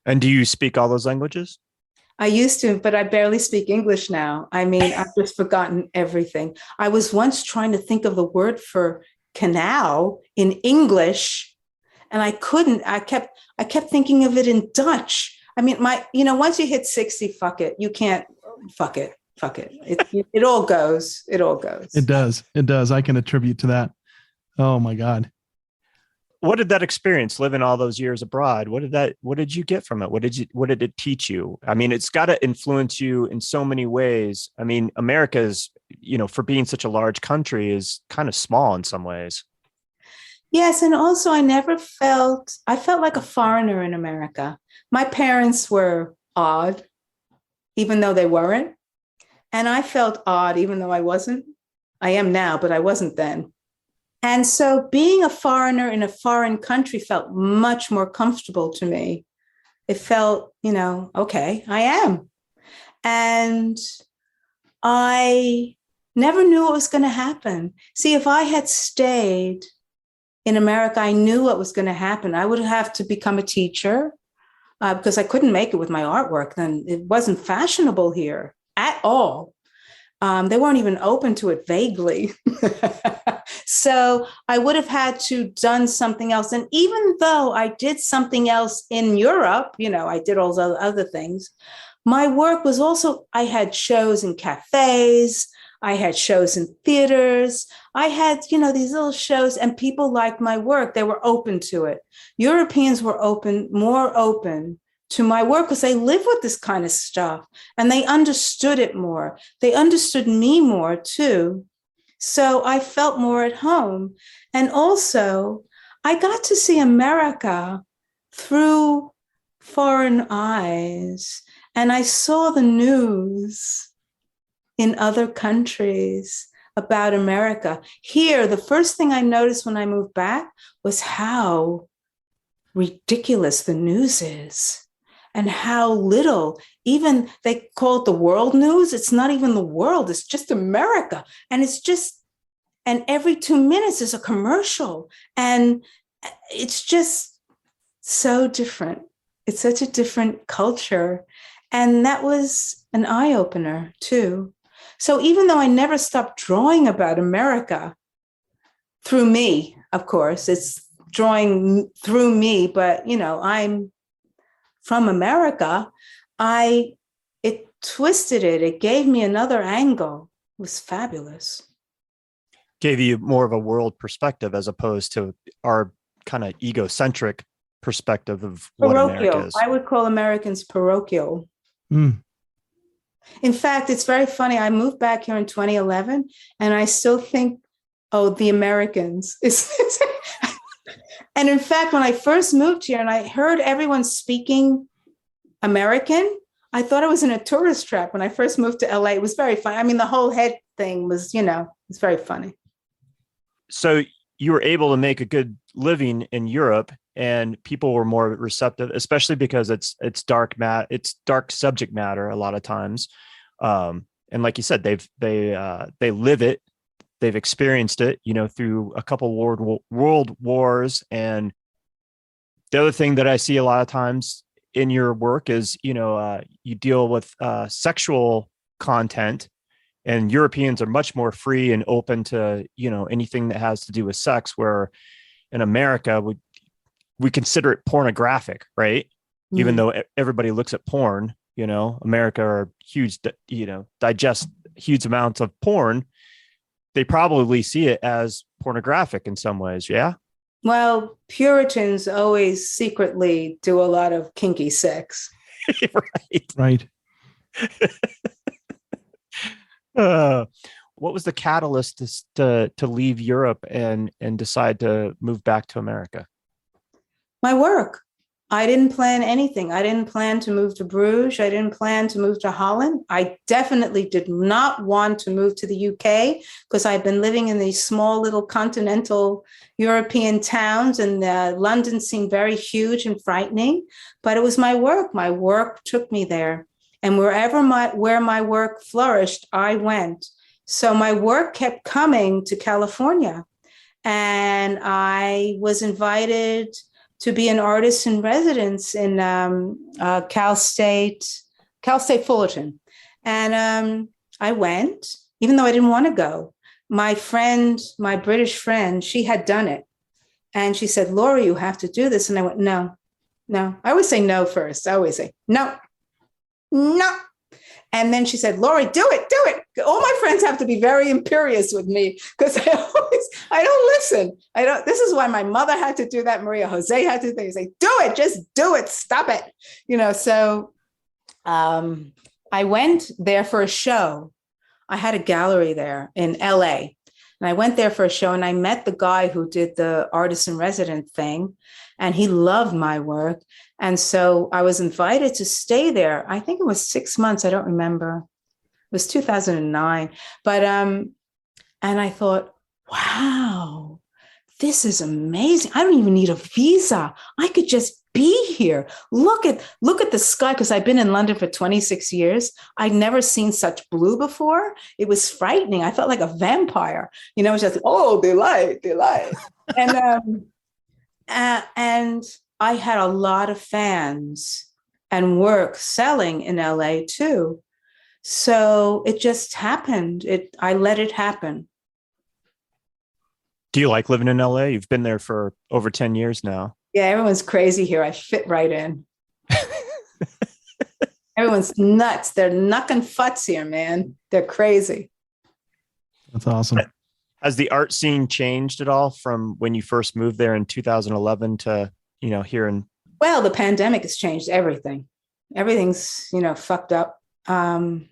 And do you speak all those languages? I used to, but I barely speak English now. I mean, I've just forgotten everything. I was once trying to think of the word for canal in English, and I couldn't. I kept thinking of it in Dutch. I mean, once you hit 60, fuck it. You can't, fuck it. It all goes. It all goes. It does. I can attribute to that. Oh my God. What did that experience, living all those years abroad? What did you get from it? What did it teach you? I mean, it's got to influence you in so many ways. I mean, America is, for being such a large country, is kind of small in some ways. Yes. And also I felt like a foreigner in America. My parents were odd, even though they weren't. And I felt odd, even though I wasn't. I am now, but I wasn't then. And so being a foreigner in a foreign country felt much more comfortable to me. It felt, okay, I am. And I never knew what was going to happen. See, if I had stayed in America, I knew what was going to happen. I would have to become a teacher because I couldn't make it with my artwork. Then it wasn't fashionable here at all. They weren't even open to it vaguely. So I would have had to done something else. And even though I did something else in Europe, I did all those other things, my work was also, I had shows in cafes, I had shows in theaters, I had, these little shows, and people liked my work. They were open to it. Europeans were more open to my work because they live with this kind of stuff and they understood it more. They understood me more too. So I felt more at home. And also I got to see America through foreign eyes. And I saw the news in other countries about America. Here, the first thing I noticed when I moved back was how ridiculous the news is. And how little, even they call it the world news. It's not even the world, it's just America. And and every 2 minutes is a commercial. And it's just so different. It's such a different culture. And that was an eye-opener too. So even though I never stopped drawing about America, through me, of course, it's drawing through me, but I'm from America, it twisted it. It gave me another angle. It was fabulous. Gave you more of a world perspective as opposed to our kind of egocentric perspective of what America is. I would call Americans parochial. Mm. In fact, it's very funny. I moved back here in 2011 and I still think, the Americans. And in fact, when I first moved here and I heard everyone speaking American, I thought I was in a tourist trap when I first moved to LA. It was very funny. I mean, the whole head thing was, it's very funny. So you were able to make a good living in Europe, and people were more receptive, especially because it's dark subject matter a lot of times. And like you said, they live it, they've experienced it, through a couple world wars. And the other thing that I see a lot of times in your work is, you deal with sexual content, and Europeans are much more free and open to, anything that has to do with sex, where in America, we consider it pornographic, right? Mm. Even though everybody looks at porn, America are huge, digest huge amounts of porn. They probably see it as pornographic in some ways. Yeah. Well, Puritans always secretly do a lot of kinky sex. Right. What was the catalyst to leave Europe and decide to move back to America? My work. I didn't plan anything. I didn't plan to move to Bruges. I didn't plan to move to Holland. I definitely did not want to move to the UK because I've been living in these small little continental European towns, and London seemed very huge and frightening. But it was my work. My work took me there. And where my work flourished, I went. So my work kept coming to California. And I was invited to be an artist in residence in Cal State Fullerton. And I went, even though I didn't want to go. My British friend, she had done it. And she said, Laurie, you have to do this. And I went, no. I always say no first. I always say, no. And then she said, Laurie, do it. All my friends have to be very imperious with me because I don't listen. This is why my mother had to do that. Maria Jose had to say, do it, just do it. Stop it. So I went there for a show. I had a gallery there in LA. And I went there for a show, and I met the guy who did the artist in residence thing, and he loved my work. And so I was invited to stay there. I think it was 6 months. I don't remember. It was 2009. But, and I thought, wow, this is amazing. I don't even need a visa. I could just be here. Look at the sky, because I've been in London for 26 years. I'd never seen such blue before. It was frightening. I felt like a vampire. It was just, oh, delight. And I had a lot of fans and work selling in LA too. So it just happened. I let it happen. Do you like living in LA? You've been there for over 10 years now. Yeah, everyone's crazy here. I fit right in. Everyone's nuts. They're knucking futz here, man. They're crazy. That's awesome. Has the art scene changed at all from when you first moved there in 2011 to, here in? Well, the pandemic has changed everything. Everything's, fucked up. But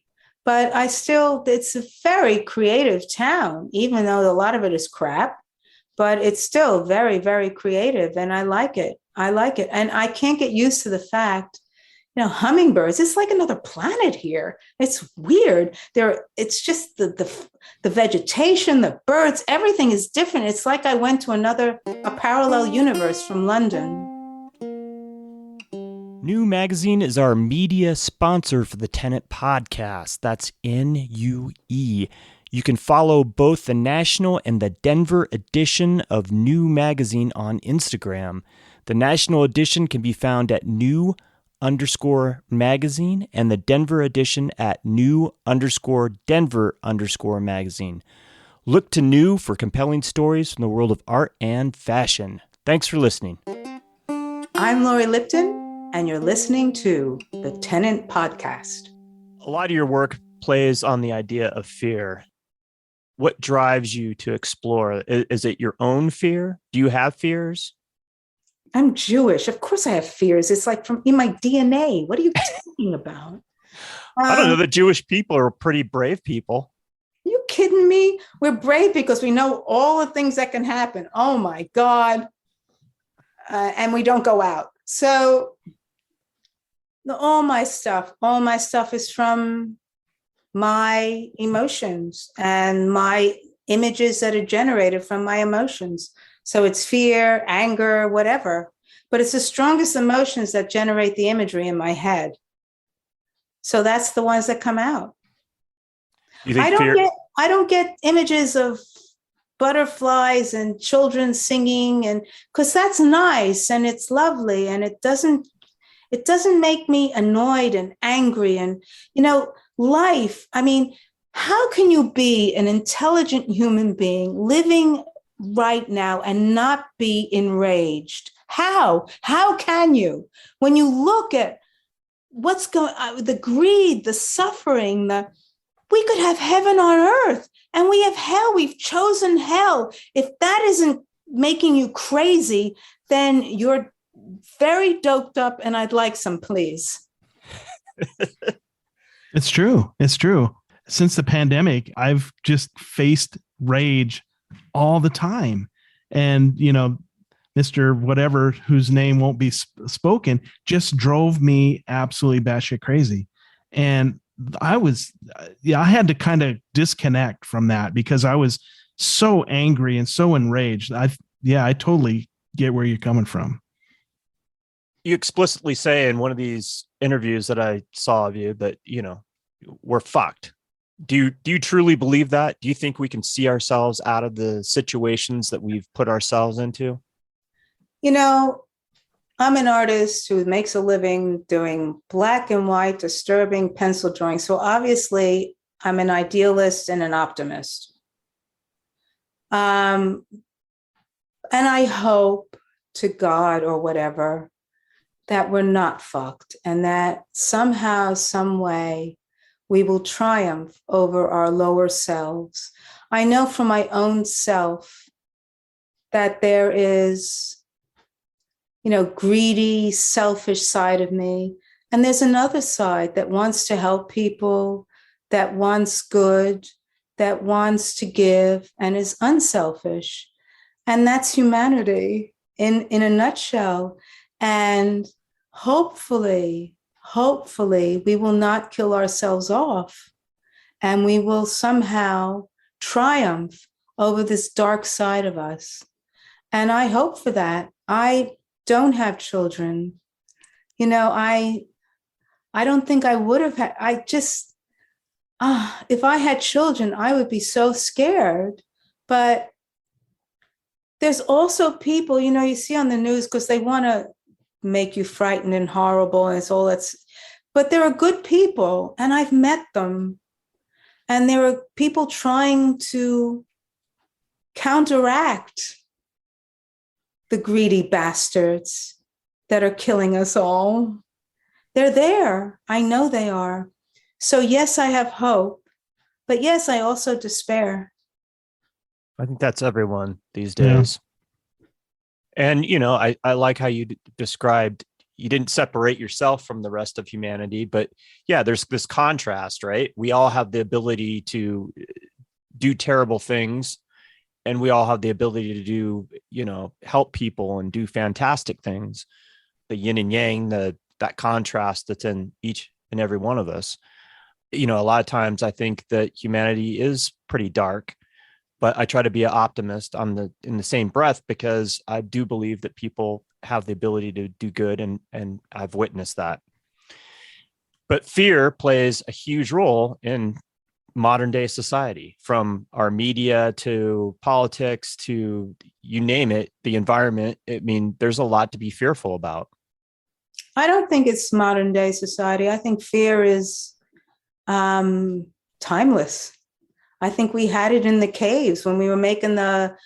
it's a very creative town, even though a lot of it is crap. But it's still very, very creative, and I like it. And I can't get used to the fact, hummingbirds, it's like another planet here. It's weird. It's just the vegetation, the birds, everything is different. It's like I went to a parallel universe from London. New Magazine is our media sponsor for the Tenet podcast. That's NUE. You can follow both the national and the Denver edition of New Magazine on Instagram. The national edition can be found at new_magazine and the Denver edition at new_Denver_magazine. Look to New for compelling stories from the world of art and fashion. Thanks for listening. I'm Laurie Lipton, and you're listening to the Tenet podcast. A lot of your work plays on the idea of fear. What drives you to explore? Is it your own fear? Do you have fears? I'm Jewish. Of course I have fears. It's like in my DNA. What are you talking about? I don't know. The Jewish people are pretty brave people. Are you kidding me? We're brave because we know all the things that can happen. Oh my God. And we don't go out. So all my stuff is from my emotions and my images that are generated from my emotions. So it's fear, anger, whatever. But it's the strongest emotions that generate the imagery in my head. So that's the ones that come out. You think fear? I don't get images of butterflies and children singing, and because that's nice and it's lovely, and it doesn't make me annoyed and angry. And life, I mean, how can you be an intelligent human being living right now and not be enraged? How can you, when you look at what's going on, the greed, the suffering, we could have heaven on earth, and we have hell. We've chosen hell. If that isn't making you crazy, then you're very doped up, and I'd like some, please. It's true. It's true. Since the pandemic, I've just faced rage all the time. And, Mr. Whatever, whose name won't be spoken, just drove me absolutely batshit crazy. And I had to kind of disconnect from that because I was so angry and so enraged. I totally get where you're coming from. You explicitly say in one of these interviews that I saw of you that, we're fucked. Do you truly believe that? Do you think we can see ourselves out of the situations that we've put ourselves into? I'm an artist who makes a living doing black and white, disturbing pencil drawing. So obviously I'm an idealist and an optimist. And I hope to God or whatever that we're not fucked, and that somehow, some way, we will triumph over our lower selves. I know for my own self that there is, greedy, selfish side of me. And there's another side that wants to help people, that wants good, that wants to give, and is unselfish. And that's humanity in a nutshell. And hopefully, we will not kill ourselves off, and we will somehow triumph over this dark side of us. And I hope for that. I don't have children. I don't think I would have had, if I had children, I would be so scared. But there's also people, you see on the news, because they want to make you frightened and horrible, and it's all but there are good people, and I've met them. And there are people trying to counteract the greedy bastards that are killing us all. They're there. I know they are. So yes, I have hope, but yes, I also despair. I think that's everyone these days. Yeah. And, I like how you described, you didn't separate yourself from the rest of humanity, but yeah, there's this contrast, right? We all have the ability to do terrible things, and we all have the ability to do, help people and do fantastic things. The yin and yang, that contrast that's in each and every one of us. A lot of times I think that humanity is pretty dark, but I try to be an optimist in the same breath, because I do believe that people have the ability to do good, and I've witnessed that. But fear plays a huge role in modern day society, from our media to politics to you name it, the environment. I mean, there's a lot to be fearful about. I don't think it's modern day society. I think fear is timeless. I think we had it in the caves when we were making the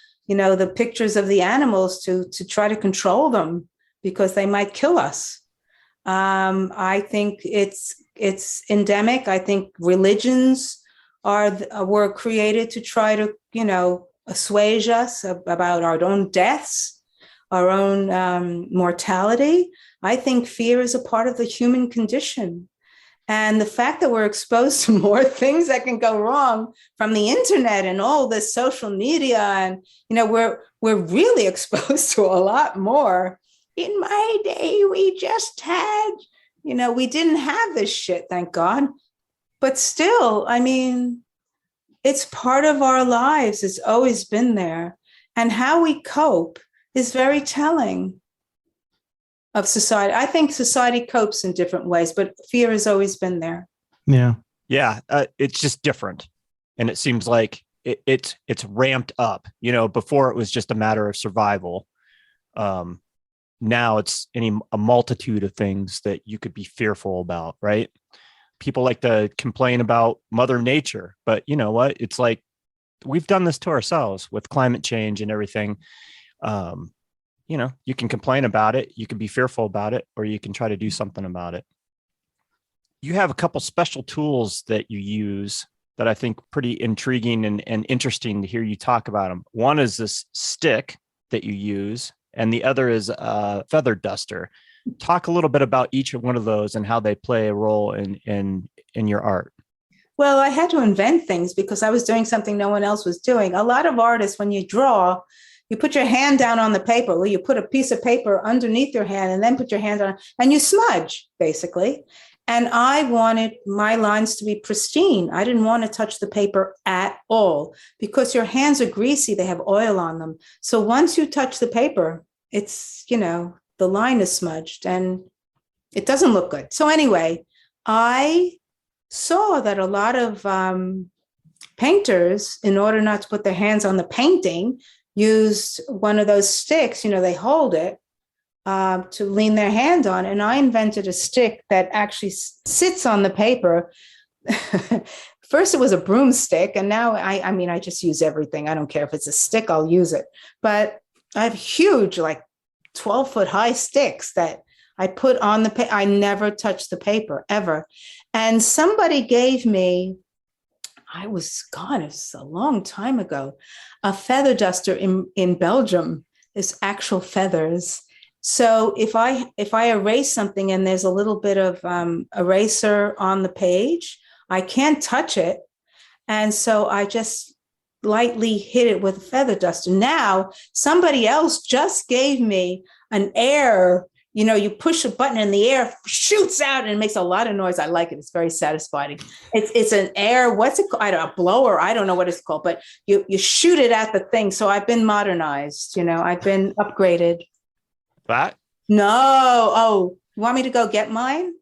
pictures of the animals to try to control them because they might kill us. I think it's endemic. I think religions were created to try to, assuage us about our own deaths, our own mortality. I think fear is a part of the human condition. And the fact that we're exposed to more things that can go wrong from the internet and all this social media, and we're really exposed to a lot more. In my day, we just had, we didn't have this shit, thank God. But still, I mean, It's part of our lives. It's always been there. And how we cope is very telling of society. I think society copes in different ways, but fear has always been there. Yeah. Yeah. It's just different. And it seems like it's ramped up. Before it was just a matter of survival. Now it's a multitude of things that you could be fearful about, right? People like to complain about Mother Nature, but you know what? It's like we've done this to ourselves with climate change and everything. You can complain about it, you can be fearful about it, or you can try to do something about it. You have a couple special tools that you use that I think pretty intriguing and interesting to hear you talk about them. One is this stick that you use, and the other is a feather duster. Talk a little bit about each one of those and how they play a role in your art. Well, I had to invent things because I was doing something no one else was doing. A lot of artists, when you draw, you put your hand down on the paper, or you put a piece of paper underneath your hand and then put your hand on, and you smudge, basically. And I wanted my lines to be pristine. I didn't want to touch the paper at all because your hands are greasy. They have oil on them. So once you touch the paper, it's, the line is smudged and it doesn't look good. So anyway, I saw that a lot of painters, in order not to put their hands on the painting, used one of those sticks, they hold it to lean their hand on. And I invented a stick that actually sits on the paper. First, it was a broomstick. And now I just use everything. I don't care if it's a stick, I'll use it. But I have huge, 12-foot high sticks that I put on the paper. I never touched the paper ever. And somebody gave me, it's a long time ago, a feather duster in Belgium. It's actual feathers. So if I erase something and there's a little bit of eraser on the page, I can't touch it. And so I just lightly hit it with a feather duster. Now, somebody else just gave me an air, you push a button and the air shoots out and it makes a lot of noise. I like it. It's very satisfying. It's an air, what's it called? A blower. I don't know what it's called, but you shoot it at the thing. So I've been modernized, I've been upgraded. That? No. Oh, you want me to go get mine?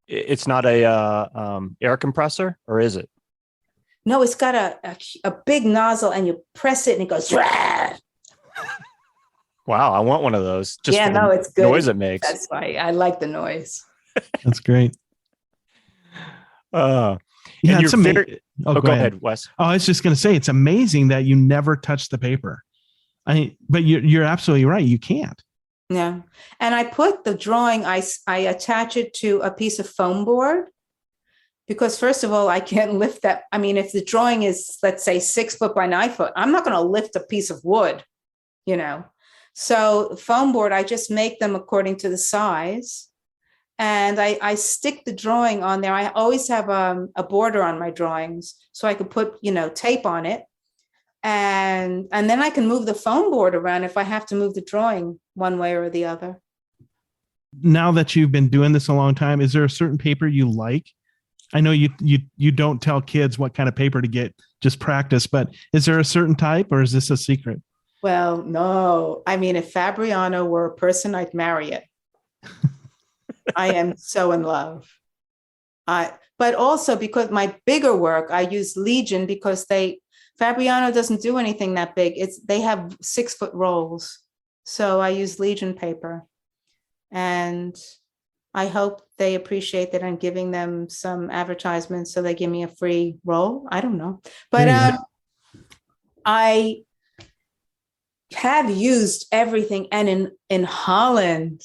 It's not a air compressor, or is it? No, it's got a big nozzle and you press it and it goes. Wow, I want one of those. Just it's good. Noise it makes. That's why I like the noise. That's great. It's amazing. Go ahead, Wes. Oh, I was just going to say, it's amazing that you never touch the paper. But you're absolutely right. You can't. Yeah. And I put the drawing, I attach it to a piece of foam board because first of all, I can't lift that. I mean, if the drawing is, let's say 6 foot by 9 foot, I'm not going to lift a piece of wood, So foam board, I just make them according to the size. And I stick the drawing on there. I always have a border on my drawings so I could put, tape on it. And then I can move the foam board around if I have to move the drawing one way or the other. Now that you've been doing this a long time, is there a certain paper you like? I know you don't tell kids what kind of paper to get, just practice, but is there a certain type or is this a secret? Well, no. I mean, if Fabriano were a person, I'd marry it. I am so in love. But also because my bigger work, I use Legion because Fabriano doesn't do anything that big. They have 6-foot rolls. So I use Legion paper. And I hope they appreciate that I'm giving them some advertisements so they give me a free roll. I don't know. But I have used everything. And in Holland,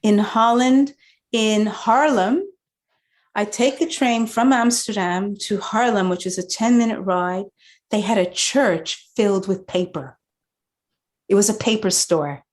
in Haarlem, I take the train from Amsterdam to Haarlem, which is a 10-minute ride. They had a church filled with paper. It was a paper store.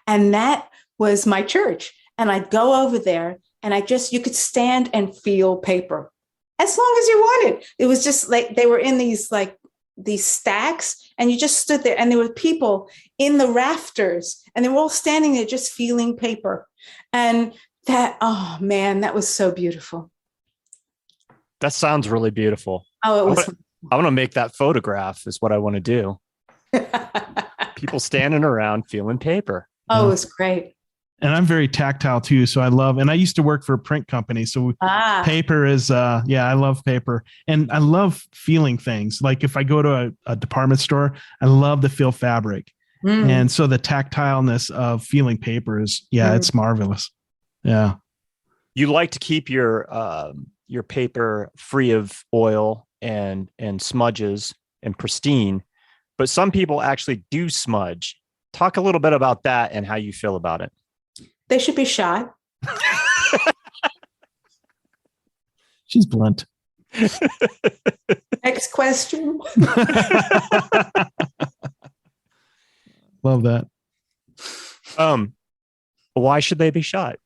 And that was my church. And I'd go over there and you could stand and feel paper as long as you wanted. It was just like they were in these stacks and you just stood there and there were people in the rafters and they were all standing there just feeling paper. And that, oh man, that was so beautiful. That sounds really beautiful. Oh, it was. I want to make that photograph is what I want to do. People standing around feeling paper. Oh, it's great. And I'm very tactile too. So and I used to work for a print company. So paper is, I love paper, and I love feeling things. Like if I go to a department store, I love to feel fabric. And so the tactileness of feeling paper is, it's marvelous. Yeah. You like to keep your paper free of oil and smudges and pristine, but some people actually do smudge. Talk a little bit about that and how you feel about it. They should be shot. She's blunt. Next question. Love that. Why should they be shot?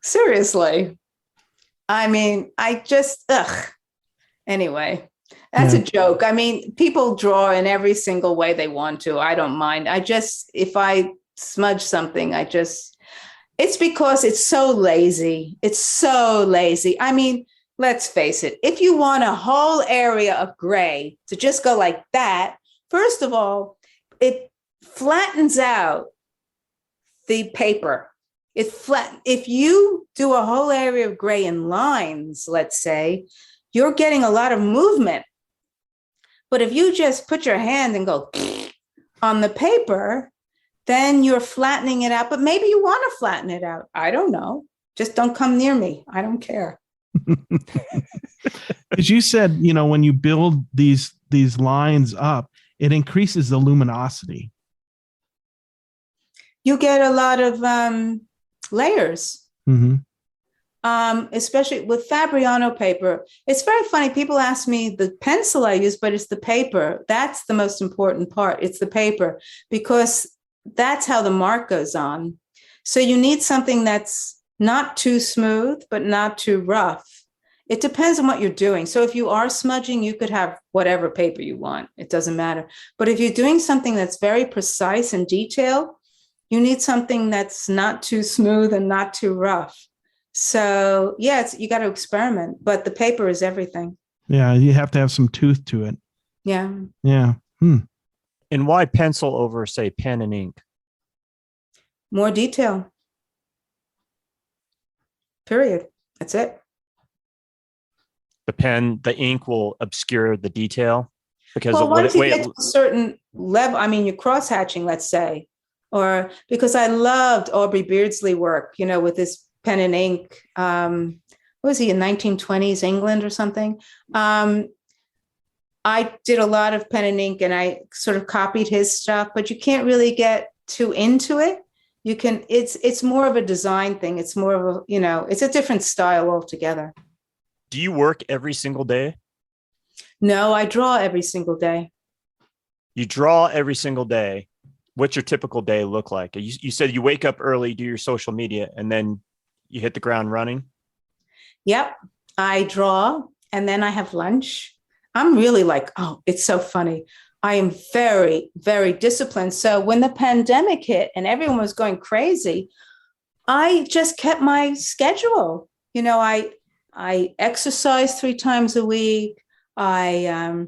Seriously. I mean, Anyway, that's a joke. I mean, people draw in every single way they want to. I don't mind. If I smudge something, it's because it's so lazy. It's so lazy. I mean, let's face it. If you want a whole area of gray to just go like that, first of all, it flattens out the paper. If you do a whole area of gray in lines, let's say, you're getting a lot of movement. But if you just put your hand and go on the paper, then you're flattening it out. But maybe you want to flatten it out. I don't know. Just don't come near me. I don't care. As you said, when you build these lines up, it increases the luminosity. You get a lot of layers, especially with Fabriano paper. It's very funny. People ask me the pencil I use, but it's the paper. That's the most important part. It's the paper, because that's how the mark goes on. So you need something that's not too smooth, but not too rough. It depends on what you're doing. So if you are smudging, you could have whatever paper you want. It doesn't matter. But if you're doing something that's very precise and detailed, you need something that's not too smooth and not too rough. So you got to experiment, but the paper is everything. Yeah. You have to have some tooth to it. Yeah. Yeah. And why pencil over, say, pen and ink? More detail. Period. That's it. The ink will obscure the detail because once you get to a certain level, I mean, you're cross-hatching, let's say, or because I loved Aubrey Beardsley work, with his pen and ink. What was he in 1920s England or something? I did a lot of pen and ink, and I sort of copied his stuff, but you can't really get too into it. It's more of a design thing. It's more of a, it's a different style altogether. Do you work every single day? No, I draw every single day. You draw every single day. What's your typical day look like? You said you wake up early, do your social media, and then you hit the ground running? Yep. I draw, and then I have lunch. I'm really it's so funny. I am very, very disciplined. So when the pandemic hit and everyone was going crazy, I just kept my schedule. I exercise 3 times a week. I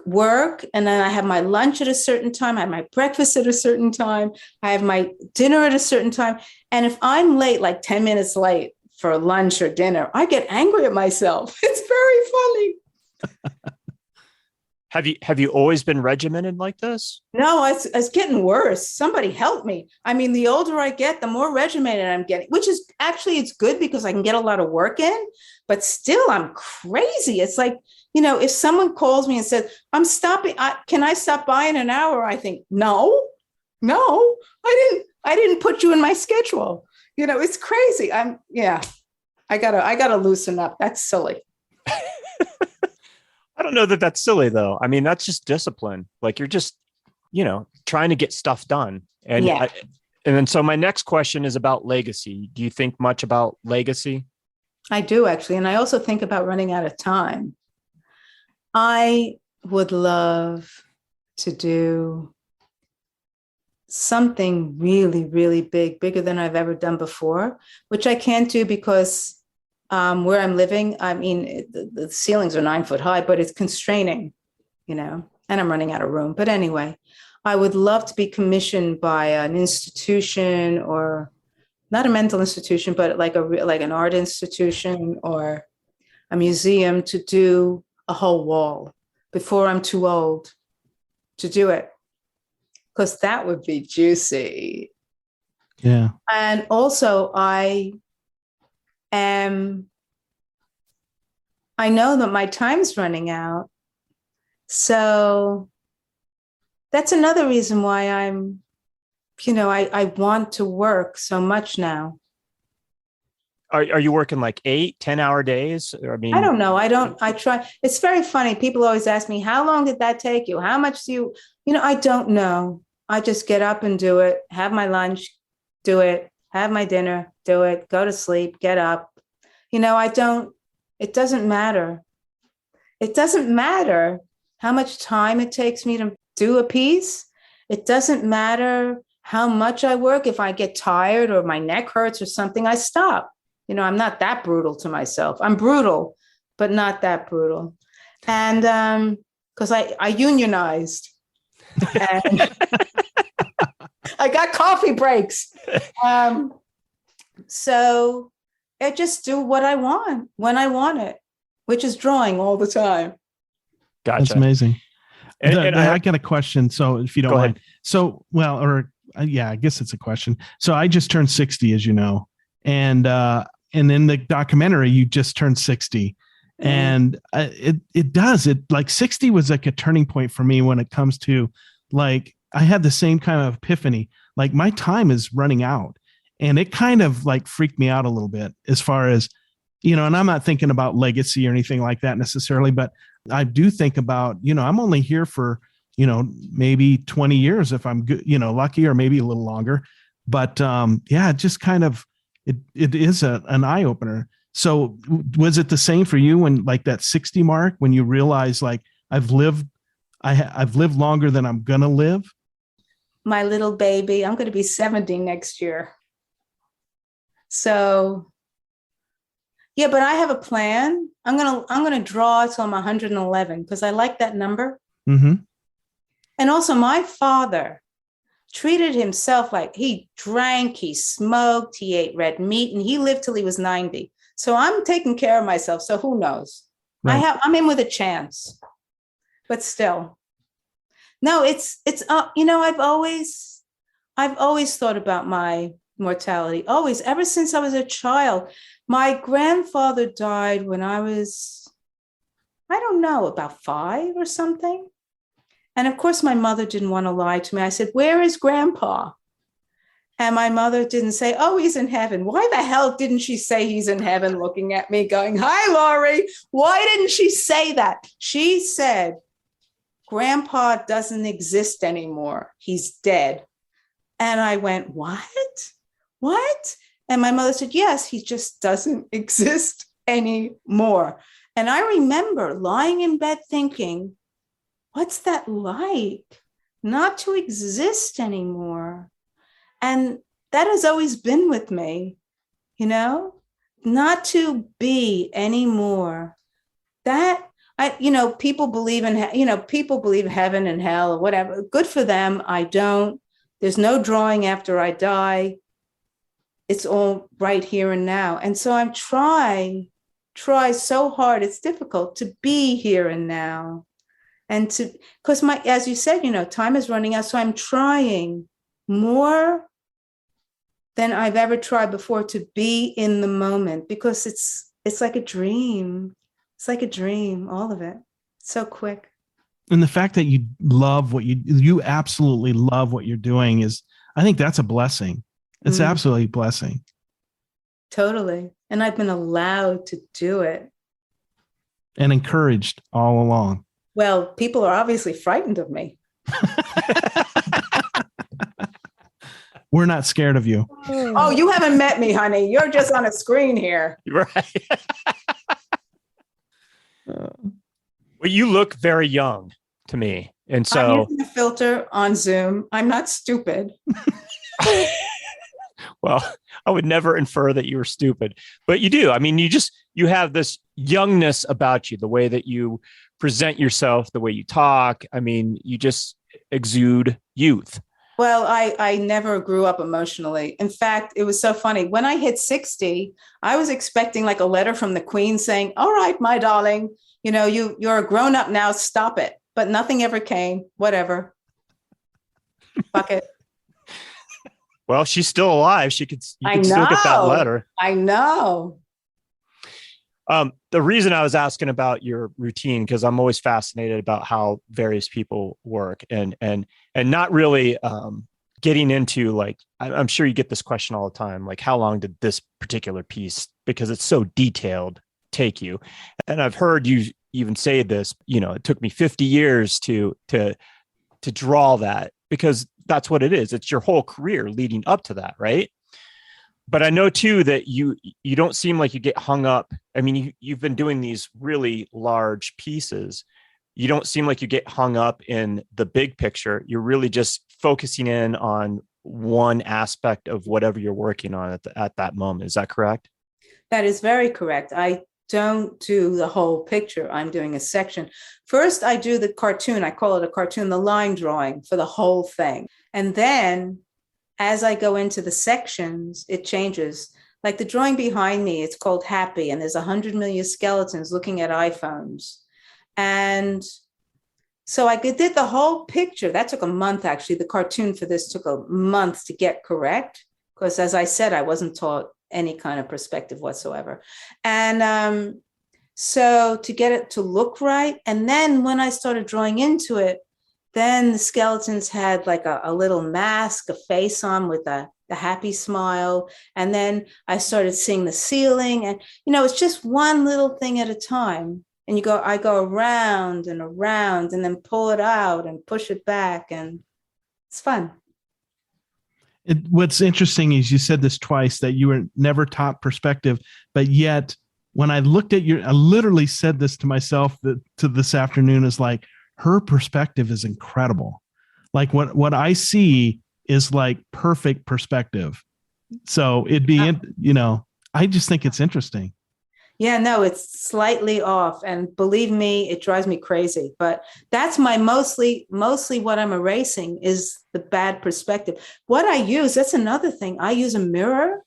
work, and then I have my lunch at a certain time. I have my breakfast at a certain time. I have my dinner at a certain time. And if I'm late, like 10 minutes late for lunch or dinner, I get angry at myself. It's very funny. Have you always been regimented like this? No, it's getting worse. Somebody help me. I mean, the older I get, the more regimented I'm getting, which is actually, it's good because I can get a lot of work in, but still I'm crazy. It's like, if someone calls me and says, I'm stopping, can I stop by in an hour? I think, no, I didn't put you in my schedule. It's crazy. I gotta loosen up. That's silly. I don't know that that's silly, though. I mean, that's just discipline. Like you're just, trying to get stuff done. And yeah. And then so my next question is about legacy. Do you think much about legacy? I do, actually. And I also think about running out of time. I would love to do something really, really big, bigger than I've ever done before, which I can't do because Where I'm living, I mean, the ceilings are 9 foot high, but it's constraining, and I'm running out of room. But anyway, I would love to be commissioned by an institution, or not a mental institution, but like an art institution or a museum, to do a whole wall before I'm too old to do it, because that would be juicy. Yeah. And also I know that my time's running out. So that's another reason why I'm, I want to work so much now. Are you working like 8-10 hour days? I mean, I don't know. I try. It's very funny. People always ask me, how long did that take you? How much do you, I don't know. I just get up and do it, have my lunch, do it, have my dinner, do it, go to sleep, get up. It doesn't matter. It doesn't matter how much time it takes me to do a piece. It doesn't matter how much I work. If I get tired or my neck hurts or something, I stop. I'm not that brutal to myself. I'm brutal, but not that brutal. And because I unionized. And I got coffee breaks. So I just do what I want when I want it, which is drawing all the time. Gotcha. That's amazing. And I got a question. So if you don't mind. So, I guess it's a question. So I just turned 60, as you know, and in the documentary, you just turned 60. And it does. It like 60 was like a turning point for me when it comes to like, I had the same kind of epiphany, like my time is running out, and it kind of like freaked me out a little bit as far as, and I'm not thinking about legacy or anything like that necessarily, but I do think about, I'm only here for, maybe 20 years if I'm good, lucky, or maybe a little longer. But it just kind of, it is an eye opener. So was it the same for you when like that 60 mark, when you realize like I've lived longer than I'm going to live? My little baby, I'm going to be 70 next year. So yeah, but I have a plan. I'm going to draw till I'm 111 because I like that number. Mm-hmm. And also my father treated himself like he drank, he smoked, he ate red meat, and he lived till he was 90. So I'm taking care of myself. So who knows? Right. I'm in with a chance, but still. No, it's I've always thought about my mortality. Always, ever since I was a child. My grandfather died when I was, I don't know, about 5 or something. And of course, my mother didn't want to lie to me. I said, "Where is Grandpa?" And my mother didn't say, "Oh, he's in heaven." Why the hell didn't she say he's in heaven, looking at me going, "Hi, Laurie." Why didn't she say that? She said, "Grandpa doesn't exist anymore. He's dead." And I went, "What? What?" And my mother said, "Yes, he just doesn't exist anymore." And I remember lying in bed thinking, what's that like? Not to exist anymore. And that has always been with me, not to be anymore. That people believe in, people believe heaven and hell or whatever. Good for them. I don't. There's no drawing after I die. It's all right here and now. And so I'm try so hard. It's difficult to be here and now. And because as you said, time is running out. So I'm trying more than I've ever tried before to be in the moment, because it's like a dream. It's like a dream, all of it. So quick. And the fact that you love what you absolutely love what you're doing I think that's a blessing. It's absolutely a blessing. Totally. And I've been allowed to do it. And encouraged all along. Well, people are obviously frightened of me. We're not scared of you. Oh, you haven't met me, honey. You're just on a screen here. Right. Well, you look very young to me. And so I'm using a filter on Zoom. I'm not stupid. Well, I would never infer that you were stupid, but you do. I mean, you have this youngness about you, the way that you present yourself, the way you talk. I mean, you just exude youth. Well, I never grew up emotionally. In fact, it was so funny. When I hit 60, I was expecting like a letter from the Queen saying, all right, my darling, you're a grown up now, stop it. But nothing ever came, whatever. Fuck it. Well, she's still alive. You could still get that letter. I know. The reason I was asking about your routine, because I'm always fascinated about how various people work and not really getting into like, I'm sure you get this question all the time, like how long did this particular piece, because it's so detailed, take you? And I've heard you even say this, it took me 50 years to draw that, because that's what it is. It's your whole career leading up to that, right? But I know too that you don't seem like you get hung up. I mean, you've been doing these really large pieces. You don't seem like you get hung up in the big picture. You're really just focusing in on one aspect of whatever you're working on at that moment. Is that correct? That is very correct. I don't do the whole picture. I'm doing a section. First, I do the cartoon. I call it a cartoon, the line drawing for the whole thing. And then as I go into the sections, it changes. Like the drawing behind me, it's called Happy, and there's 100 million skeletons looking at iPhones. And so I did the whole picture. That took a month, actually. The cartoon for this took a month to get correct, because as I said, I wasn't taught any kind of perspective whatsoever. And so to get it to look right, and then when I started drawing into it, then the skeletons had like a little mask, a face on with the happy smile. And then I started seeing the ceiling, and, it's just one little thing at a time. And I go around and around and then pull it out and push it back. And it's fun. What's interesting is you said this twice, that you were never taught perspective, but yet when I looked at I literally said this to myself to this afternoon, is like, her perspective is incredible. Like what I see is like perfect perspective. So it'd be, I just think it's interesting. Yeah, no, it's slightly off. And believe me, it drives me crazy. But that's my mostly what I'm erasing is the bad perspective. What I use, that's another thing. I use a mirror,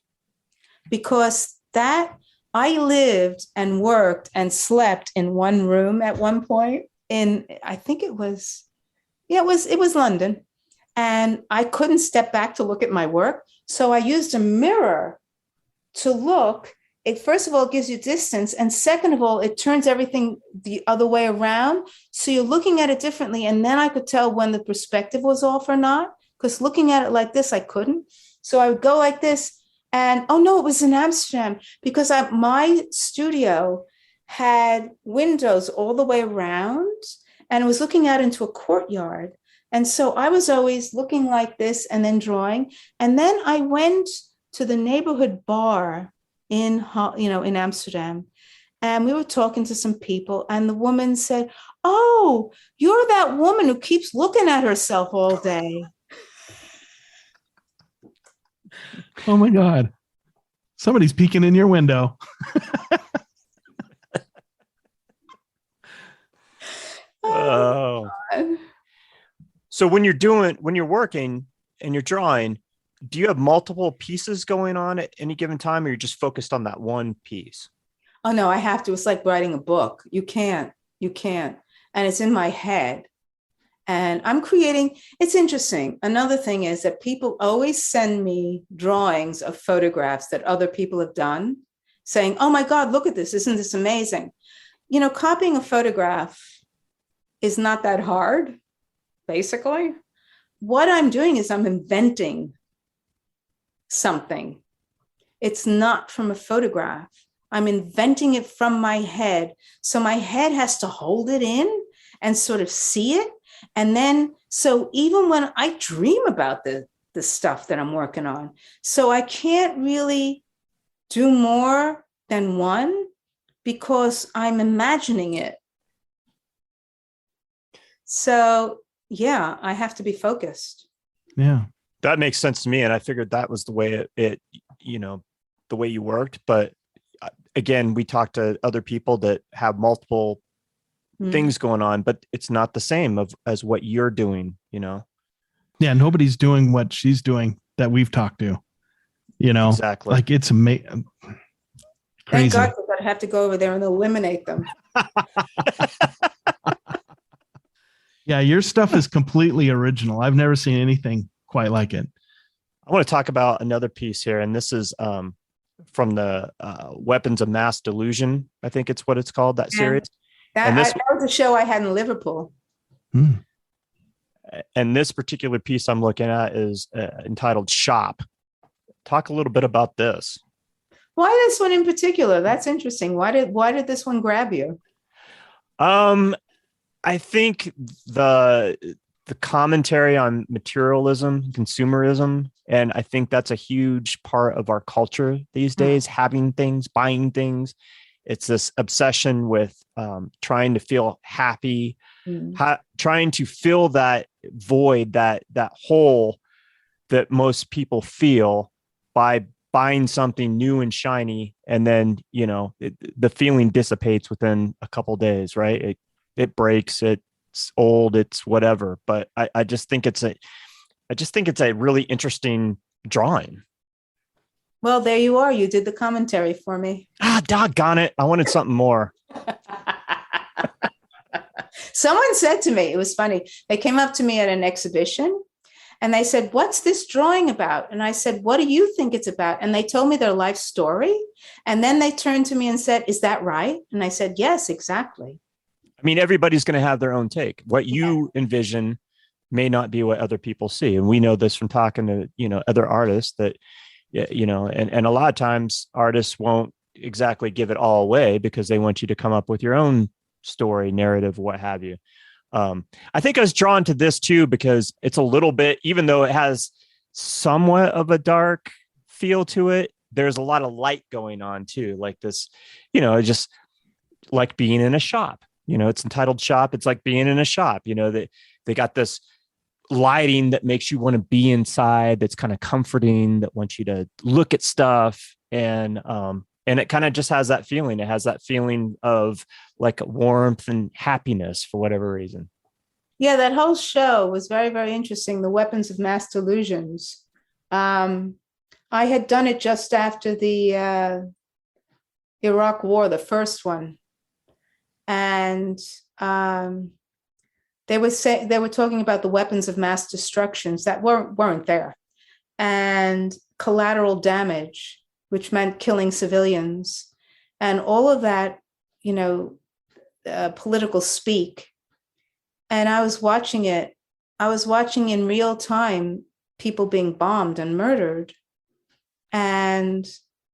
because I lived and worked and slept in one room at one point. I think it was London, and I couldn't step back to look at my work. So I used a mirror to look. It, first of all, gives you distance. And second of all, it turns everything the other way around. So you're looking at it differently. And then I could tell when the perspective was off or not, because looking at it like this, I couldn't. So I would go like this, and, oh no, it was in Amsterdam, because my studio had windows all the way around, and it was looking out into a courtyard. And so I was always looking like this and then drawing. And then I went to the neighborhood bar in Amsterdam, and we were talking to some people, and the woman said, "Oh, you're that woman who keeps looking at herself all day." Oh my God. Somebody's peeking in your window. Oh. So when you're working and you're drawing, do you have multiple pieces going on at any given time, or you're just focused on that one piece? Oh no, I have to. It's like writing a book. You can't. And it's in my head. And I'm creating. It's interesting. Another thing is that people always send me drawings of photographs that other people have done, saying, "Oh my God, look at this. Isn't this amazing?" Copying a photograph is not that hard, basically. What I'm doing is I'm inventing something. It's not from a photograph. I'm inventing it from my head. So my head has to hold it in and sort of see it. And then, so even when I dream about the stuff that I'm working on, so I can't really do more than one, because I'm imagining it. So yeah, I have to be focused. Yeah. That makes sense to me. And I figured that was the way it the way you worked, but again, we talked to other people that have multiple things going on, but it's not the same as what you're doing, Yeah. Nobody's doing what she's doing that we've talked to, Exactly. like it's amazing. Thank God, because I'd have to go over there and eliminate them. Yeah. Your stuff is completely original. I've never seen anything quite like it. I want to talk about another piece here, and this is from the Weapons of Mass Delusion. I think it's what it's called, that series. That was a show I had in Liverpool. And this particular piece I'm looking at is entitled Shop. Talk a little bit about this. Why this one in particular? That's interesting. Why did this one grab you? I think the commentary on materialism, consumerism, and I think that's a huge part of our culture these days, having things, buying things. It's this obsession with trying to feel happy, trying to fill that void, that hole that most people feel by buying something new and shiny. And then, the feeling dissipates within a couple of days, right? It breaks, it's old, it's whatever. But I just think it's a really interesting drawing. Well, there you are. You did the commentary for me. Doggone it. I wanted something more. Someone said to me, it was funny. They came up to me at an exhibition and they said, "What's this drawing about?" And I said, "What do you think it's about?" And they told me their life story. And then they turned to me and said, "Is that right?" And I said, "Yes, exactly." I mean, everybody's going to have their own take. What you envision may not be what other people see. And we know this from talking to, other artists that, and a lot of times artists won't exactly give it all away because they want you to come up with your own story, narrative, what have you. I think I was drawn to this too, because it's a little bit, even though it has somewhat of a dark feel to it, there's a lot of light going on too. Like this, just like being in a shop, it's entitled Shop. It's like being in a shop, they got this lighting that makes you want to be inside. That's kind of comforting, that wants you to look at stuff. And it kind of just has that feeling. It has that feeling of like warmth and happiness for whatever reason. Yeah, that whole show was very, very interesting. The Weapons of Mass Delusions. I had done it just after the Iraq War, the first one. And they were talking about the weapons of mass destructions that weren't there, and collateral damage, which meant killing civilians, and all of that, political speak. And I was watching it. I was watching in real time people being bombed and murdered, and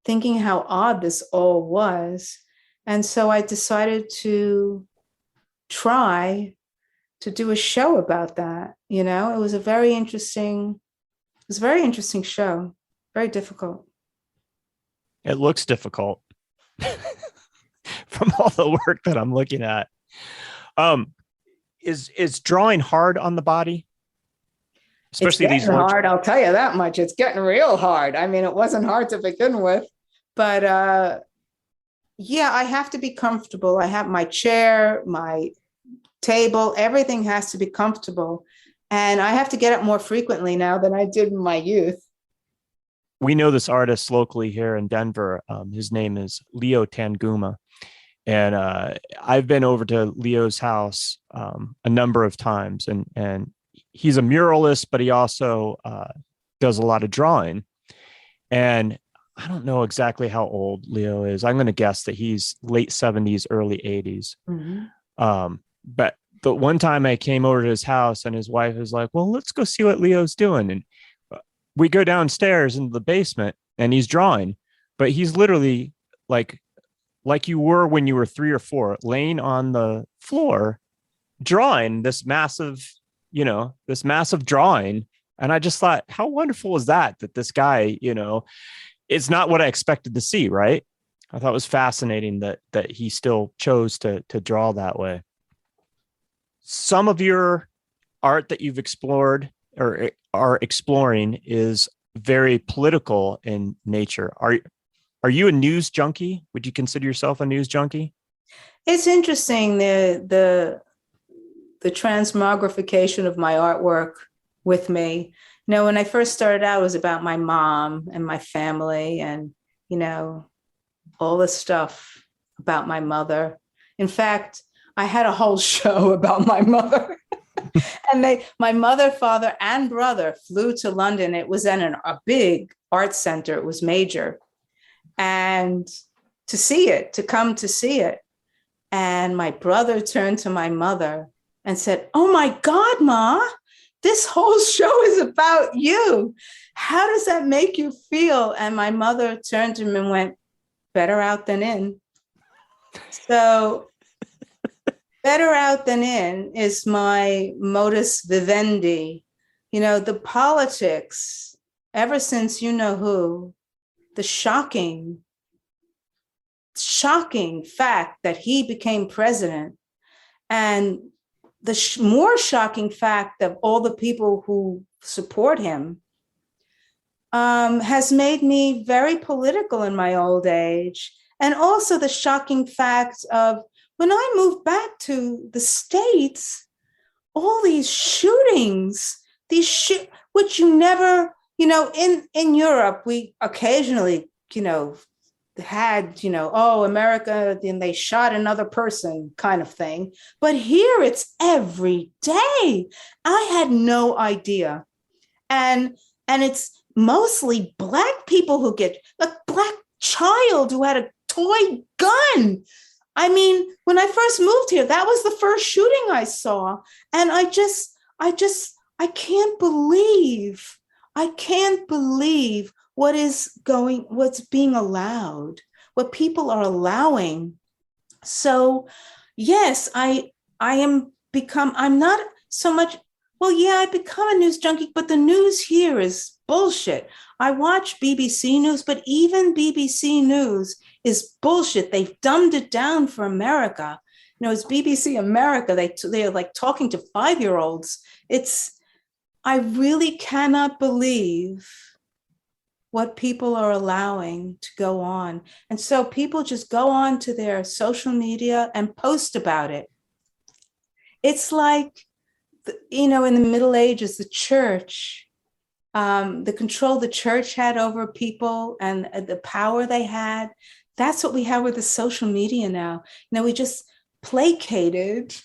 thinking how odd this all was. And so I decided to try to do a show about that. It was a very interesting show, very difficult. It looks difficult from all the work that I'm looking at. Is drawing hard on the body? Especially it's getting hard, I'll tell you that much. It's getting real hard. I mean, it wasn't hard to begin with, but yeah, I have to be comfortable. I have my chair, my table, everything has to be comfortable. And I have to get up more frequently now than I did in my youth. We know this artist locally here in Denver. His name is Leo Tanguma. And I've been over to Leo's house a number of times. And he's a muralist, but he also does a lot of drawing. And I don't know exactly how old Leo is. I'm going to guess that he's late 70s, early 80s. Mm-hmm. But the one time I came over to his house and his wife was like, "Well, let's go see what Leo's doing." And we go downstairs into the basement and he's drawing, but he's literally like you were when you were 3 or 4, laying on the floor, drawing this massive drawing. And I just thought, how wonderful is that this guy, it's not what I expected to see. Right. I thought it was fascinating that he still chose to draw that way. Some of your art that you've explored or are exploring is very political in nature. Are you a news junkie? Would you consider yourself a news junkie? It's interesting, the transmogrification of my artwork with me. When I first started out, it was about my mom and my family and, all this stuff about my mother. In fact, I had a whole show about my mother. And my mother, father, and brother flew to London. It was at a big art center. It was major. And to come to see it. And my brother turned to my mother and said, "Oh my God, Ma, this whole show is about you. How does that make you feel?" And my mother turned to him and went, "Better out than in." So better out than in is my modus vivendi. The politics, ever since you know who, the shocking fact that he became president, and the more shocking fact of all the people who support him, has made me very political in my old age. And also the shocking fact of when I moved back to the States, all these shootings, which you never, in Europe, we occasionally, had, oh, America, then they shot another person kind of thing. But here it's every day. I had no idea. And it's mostly Black people who get, a Black child who had a toy gun. I mean, when I first moved here, that was the first shooting I saw. And I can't believe what's being allowed, what people are allowing. So yes, I'm not so much, well, yeah, I've become a news junkie, but the news here is bullshit. I watch BBC News, but even BBC News is bullshit. They've dumbed it down for America. It's BBC America. They're like talking to 5-year-olds. I really cannot believe what people are allowing to go on. And so people just go on to their social media and post about it. It's like, in the Middle Ages, the church, the control the church had over people and the power they had. That's what we have with the social media now. We just placated,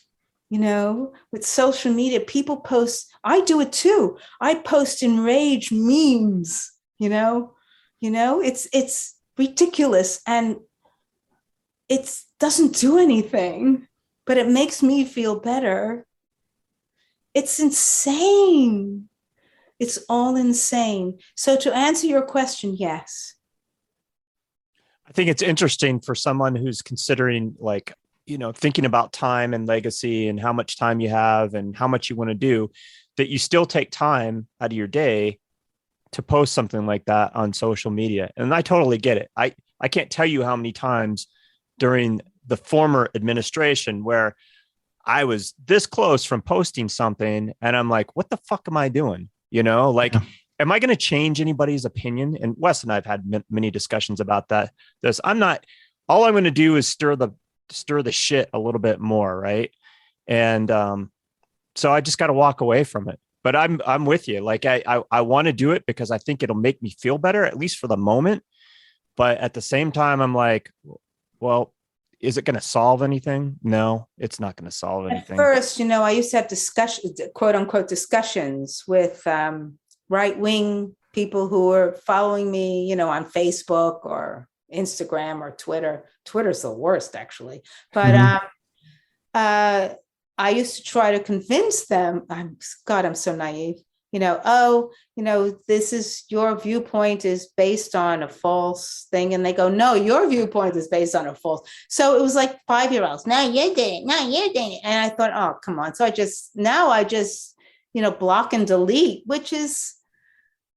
with social media. People post, I do it too. I post enraged memes, it's ridiculous and it doesn't do anything, but it makes me feel better. It's insane. It's all insane. So to answer your question, yes. I think it's interesting for someone who's considering thinking about time and legacy and how much time you have and how much you want to do, that you still take time out of your day to post something like that on social media. And I totally get it. I can't tell you how many times during the former administration where I was this close from posting something and I'm like, what the fuck am I doing? Am I going to change anybody's opinion? And Wes and I've had many discussions about that. All I'm going to do is stir the shit a little bit more. Right. And, so I just got to walk away from it, but I'm with you. Like, I want to do it because I think it'll make me feel better, at least for the moment. But at the same time, I'm like, well, is it going to solve anything? No, it's not going to solve anything. At first, I used to have quote unquote discussions with right-wing people who were following me, on Facebook or Instagram or Twitter. Twitter's the worst, actually. But I used to try to convince them, I'm so naive, this is your viewpoint is based on a false thing. And they go, no, your viewpoint is based on a false. So it was like 5-year-olds. Now you're doing it. And I thought, oh, come on. So I just block and delete, which is,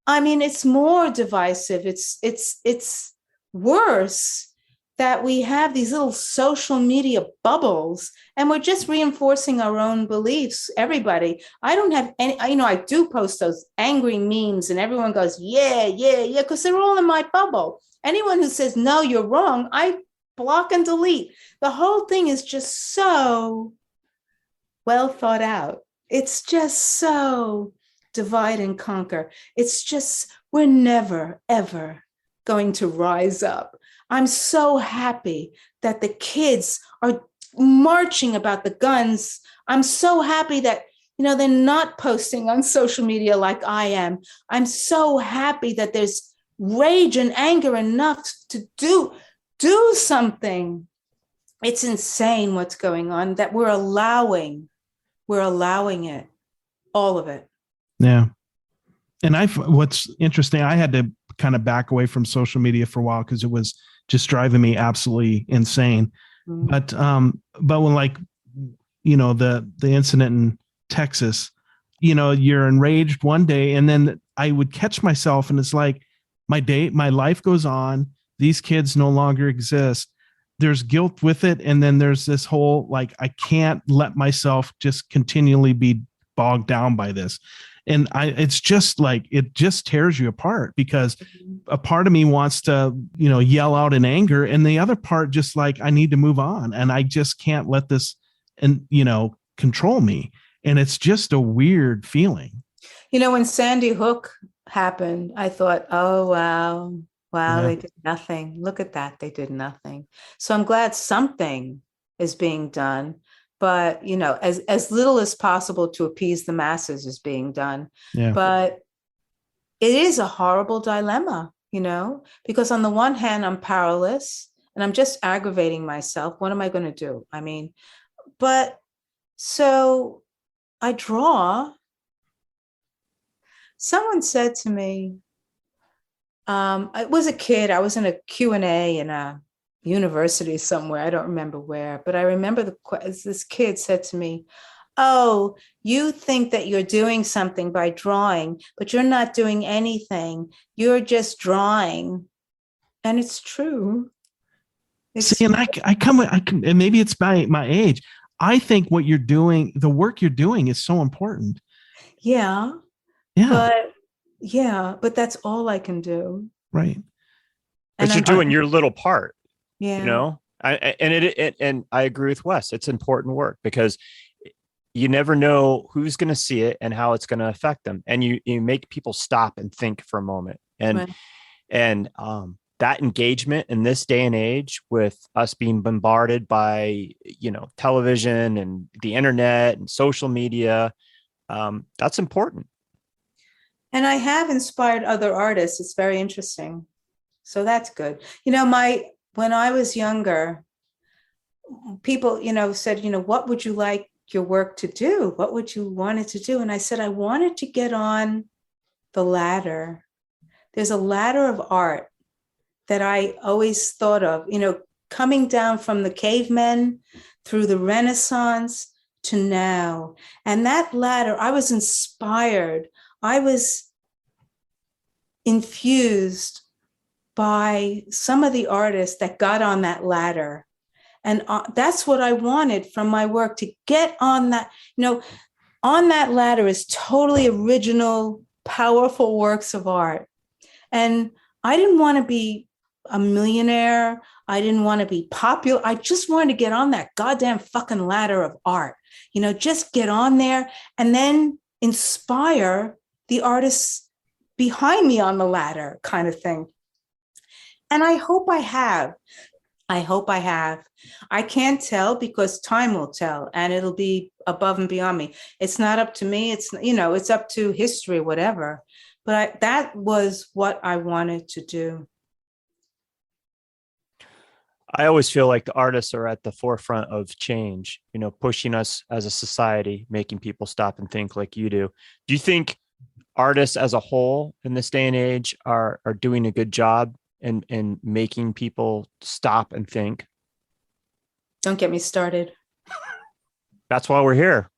it's more divisive. It's worse that we have these little social media bubbles and we're just reinforcing our own beliefs. Everybody, I don't have any, I do post those angry memes and everyone goes, yeah, because they're all in my bubble. Anyone who says, no, you're wrong, I block and delete. The whole thing is just so well thought out. It's just so divide and conquer. It's just, we're never, ever going to rise up. I'm so happy that the kids are marching about the guns. I'm so happy that, they're not posting on social media like I am. I'm so happy that there's rage and anger enough to do something. It's insane what's going on, that we're allowing it, all of it. Yeah. And what's interesting, I had to kind of back away from social media for a while because it was just driving me absolutely insane. Mm-hmm. But when the incident in Texas, you're enraged one day and then I would catch myself and it's like my life goes on. These kids no longer exist. There's guilt with it. And then there's this whole, I can't let myself just continually be bogged down by this. And it's just it just tears you apart because a part of me wants to, yell out in anger. And the other part just I need to move on and I just can't let this control me. And it's just a weird feeling. When Sandy Hook happened, I thought, oh, wow, yeah. They did nothing. Look at that. They did nothing. So I'm glad something is being done. But, as little as possible to appease the masses is being done. Yeah. But it is a horrible dilemma, because on the one hand, I'm powerless and I'm just aggravating myself. What am I going to do? But so I draw. Someone said to me, I was a kid. I was in a Q&A in a university somewhere. I don't remember where, but I remember this kid said to me, oh, you think that you're doing something by drawing, but you're not doing anything. You're just drawing. And it's true. And and maybe it's my age. I think what you're doing, the work you're doing is so important. Yeah. But that's all I can do. Right. But you're doing your little part. Yeah. And I agree with Wes. It's important work because you never know who's going to see it and how it's going to affect them. And you make people stop and think for a moment. And that engagement in this day and age with us being bombarded by, television and the internet and social media, that's important. And I have inspired other artists. It's very interesting. So that's good. When I was younger, people, said, what would you like your work to do? What would you want it to do? And I said, I wanted to get on the ladder. There's a ladder of art that I always thought of, coming down from the cavemen through the Renaissance to now. And that ladder, I was inspired. I was infused by some of the artists that got on that ladder. And that's what I wanted from my work, to get on that, on that ladder is totally original, powerful works of art. And I didn't want to be a millionaire. I didn't want to be popular. I just wanted to get on that goddamn fucking ladder of art, just get on there and then inspire the artists behind me on the ladder, kind of thing. And I hope I have. I can't tell because time will tell and it'll be above and beyond me. It's not up to me. It's, it's up to history, whatever. But that was what I wanted to do. I always feel like the artists are at the forefront of change, pushing us as a society, making people stop and think like you do. Do you think artists as a whole in this day and age are doing a good job and making people stop and think? Don't get me started. That's why we're here.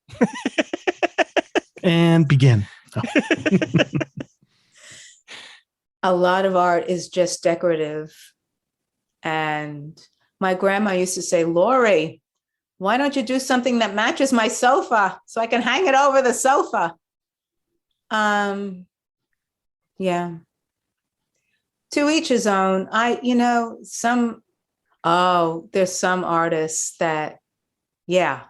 And begin. A lot of art is just decorative. And My grandma used to say, Laurie, why don't you do something that matches my sofa so I can hang it over the sofa? Yeah. To each his own. There's some artists that, yeah.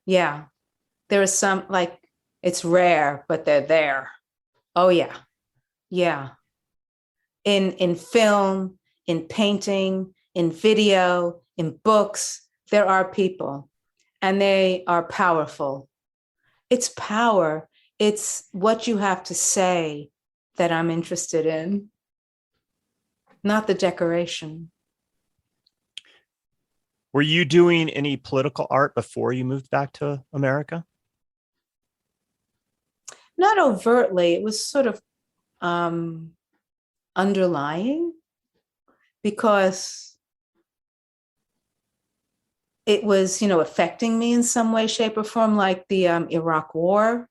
There is some, like, it's rare, but they're there. Oh yeah. Yeah. In film, in painting, in video, in books, there are people, and they are powerful. It's power. It's what you have to say that I'm interested in, not the decoration. Were you doing any political art before you moved back to America? Not overtly. It was sort of underlying, because it was, affecting me in some way, shape, or form, like the Iraq War.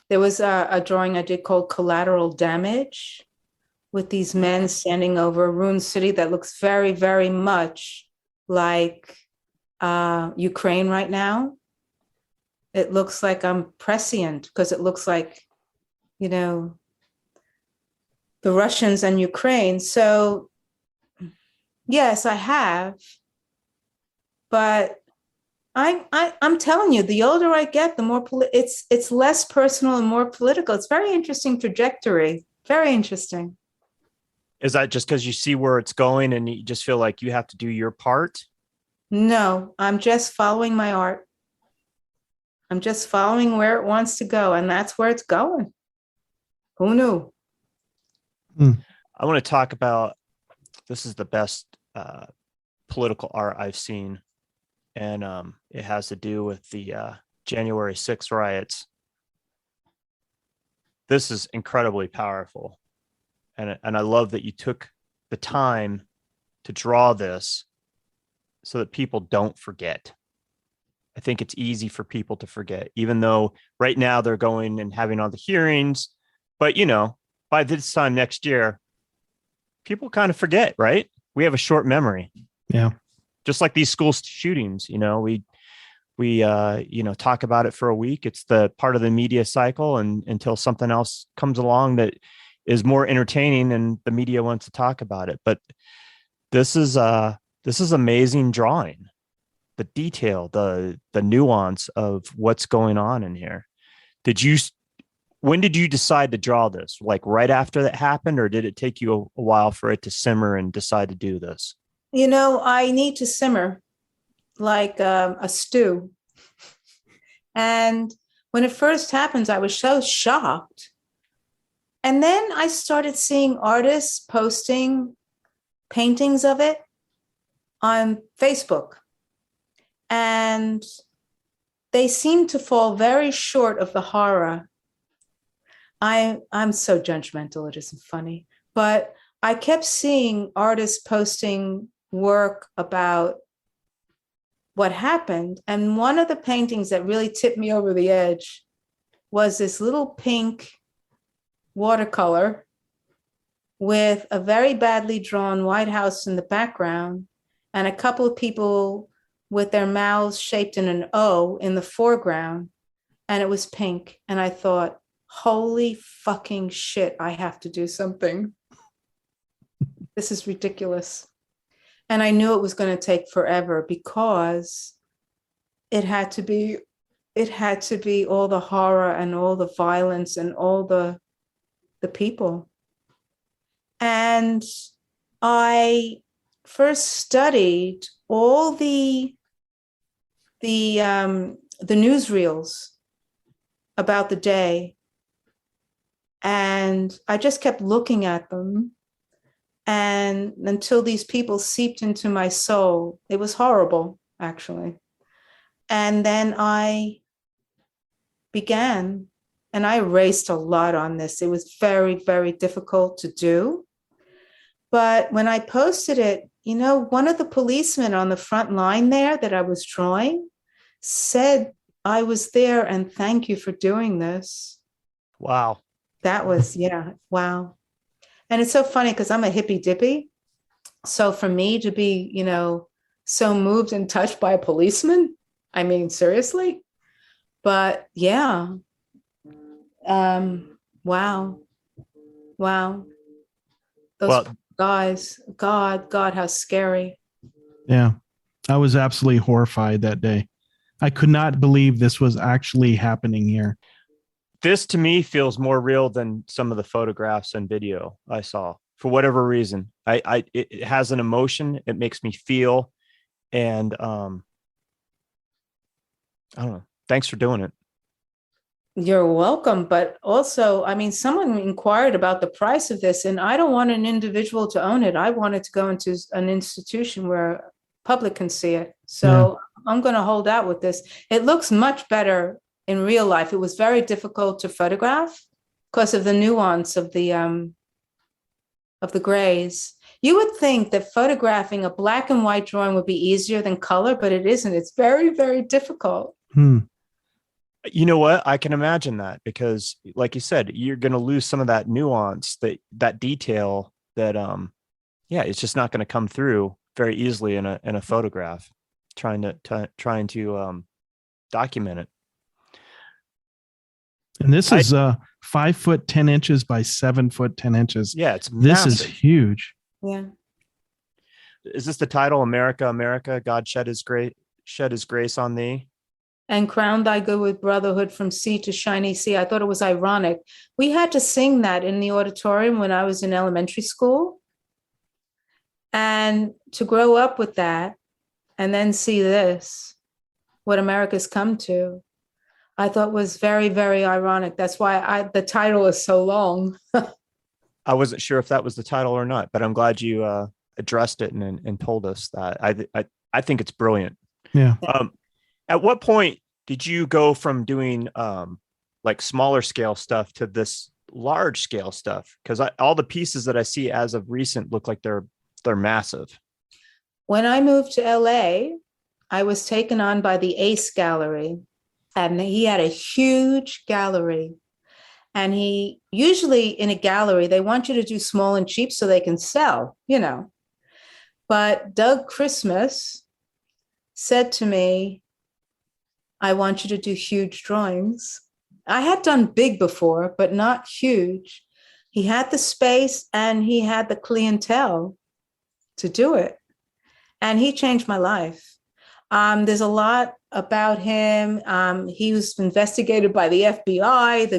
There was a drawing I did called Collateral Damage, with these men standing over a ruined city that looks very, very much like Ukraine right now. It looks like I'm prescient, because it looks like, the Russians and Ukraine. So yes, I have. But I'm telling you, the older I get, the more it's less personal and more political. It's very interesting trajectory. Very interesting. Is that just because you see where it's going and you just feel like you have to do your part? No, I'm just following my art. I'm just following where it wants to go, and that's where it's going. Who knew? I want to talk about, this is the best political art I've seen. And it has to do with the January 6th riots. This is incredibly powerful. And I love that you took the time to draw this so that people don't forget. I think it's easy for people to forget, even though right now they're going and having all the hearings. But, by this time next year, people kind of forget, right? We have a short memory. Yeah. Just like these school shootings, we talk about it for a week. It's the part of the media cycle, and until something else comes along that is more entertaining and the media wants to talk about it. But this is amazing drawing, the detail, the nuance of what's going on in here. When did you decide to draw this? Like right after that happened, or did it take you a while for it to simmer and decide to do this? I need to simmer like a stew. And when it first happens, I was so shocked. And then I started seeing artists posting paintings of it on Facebook. And they seem to fall very short of the horror. I'm so judgmental, it isn't funny. But I kept seeing artists posting work about what happened. And one of the paintings that really tipped me over the edge was this little pink watercolor with a very badly drawn White House in the background and a couple of people with their mouths shaped in an O in the foreground. And it was pink. And I thought, holy fucking shit, I have to do something. This is ridiculous. And I knew it was going to take forever, because it had to be all the horror and all the violence and all the people. And I first studied all the newsreels about the day, and I just kept looking at them. And until these people seeped into my soul, it was horrible, actually. And then I began, and I raced a lot on this. It was very, very difficult to do. But when I posted it, one of the policemen on the front line there that I was drawing said I was there and thank you for doing this. Wow. That was, yeah, wow. And it's so funny because I'm a hippy dippy. So for me to be, so moved and touched by a policeman, I mean, seriously. But yeah, wow, wow. Those Well, guys, God, how scary. Yeah. I was absolutely horrified that day. I could not believe this was actually happening here. this to me feels more real than some of the photographs and video I saw for whatever reason. It has an emotion. It makes me feel, and I don't know. Thanks for doing it. You're welcome. But also, I mean, someone inquired about the price of this, and I don't want an individual to own it. I want it to go into an institution where public can see it. So I'm going to hold out with this. It looks much better in real life. It was very difficult to photograph because of the nuance of the grays. You would think that photographing a black and white drawing would be easier than color, but it isn't. It's very, very difficult. You know what? I can imagine that because, like you said, you're going to lose some of that nuance, that detail that, it's just not going to come through very easily in a photograph. Trying to document it. And this is 5 foot 10 inches by 7 foot 10 inches. Yeah, it's this massive. is huge. Yeah. Is this the title? America, America, God shed his grace on thee. And crown thy good with brotherhood from sea to shiny sea. I thought it was ironic. We had to sing that in the auditorium when I was in elementary school. And to grow up with that and then see this, what America's come to, I thought was very, very ironic. That's why the title is so long. I wasn't sure if that was the title or not, but I'm glad you addressed it and told us that. I think it's brilliant. Yeah. At what point did you go from doing like smaller scale stuff to this large scale stuff? Because all the pieces that I see as of recent look like they're massive. When I moved to LA, I was taken on by the Ace Gallery, and he had a huge gallery. And he usually in a gallery, they want you to do small and cheap so they can sell, But Doug Christmas said to me, I want you to do huge drawings. I had done big before, but not huge. He had the space and he had the clientele to do it. And he changed my life. There's a lot about him. He was investigated by the FBI.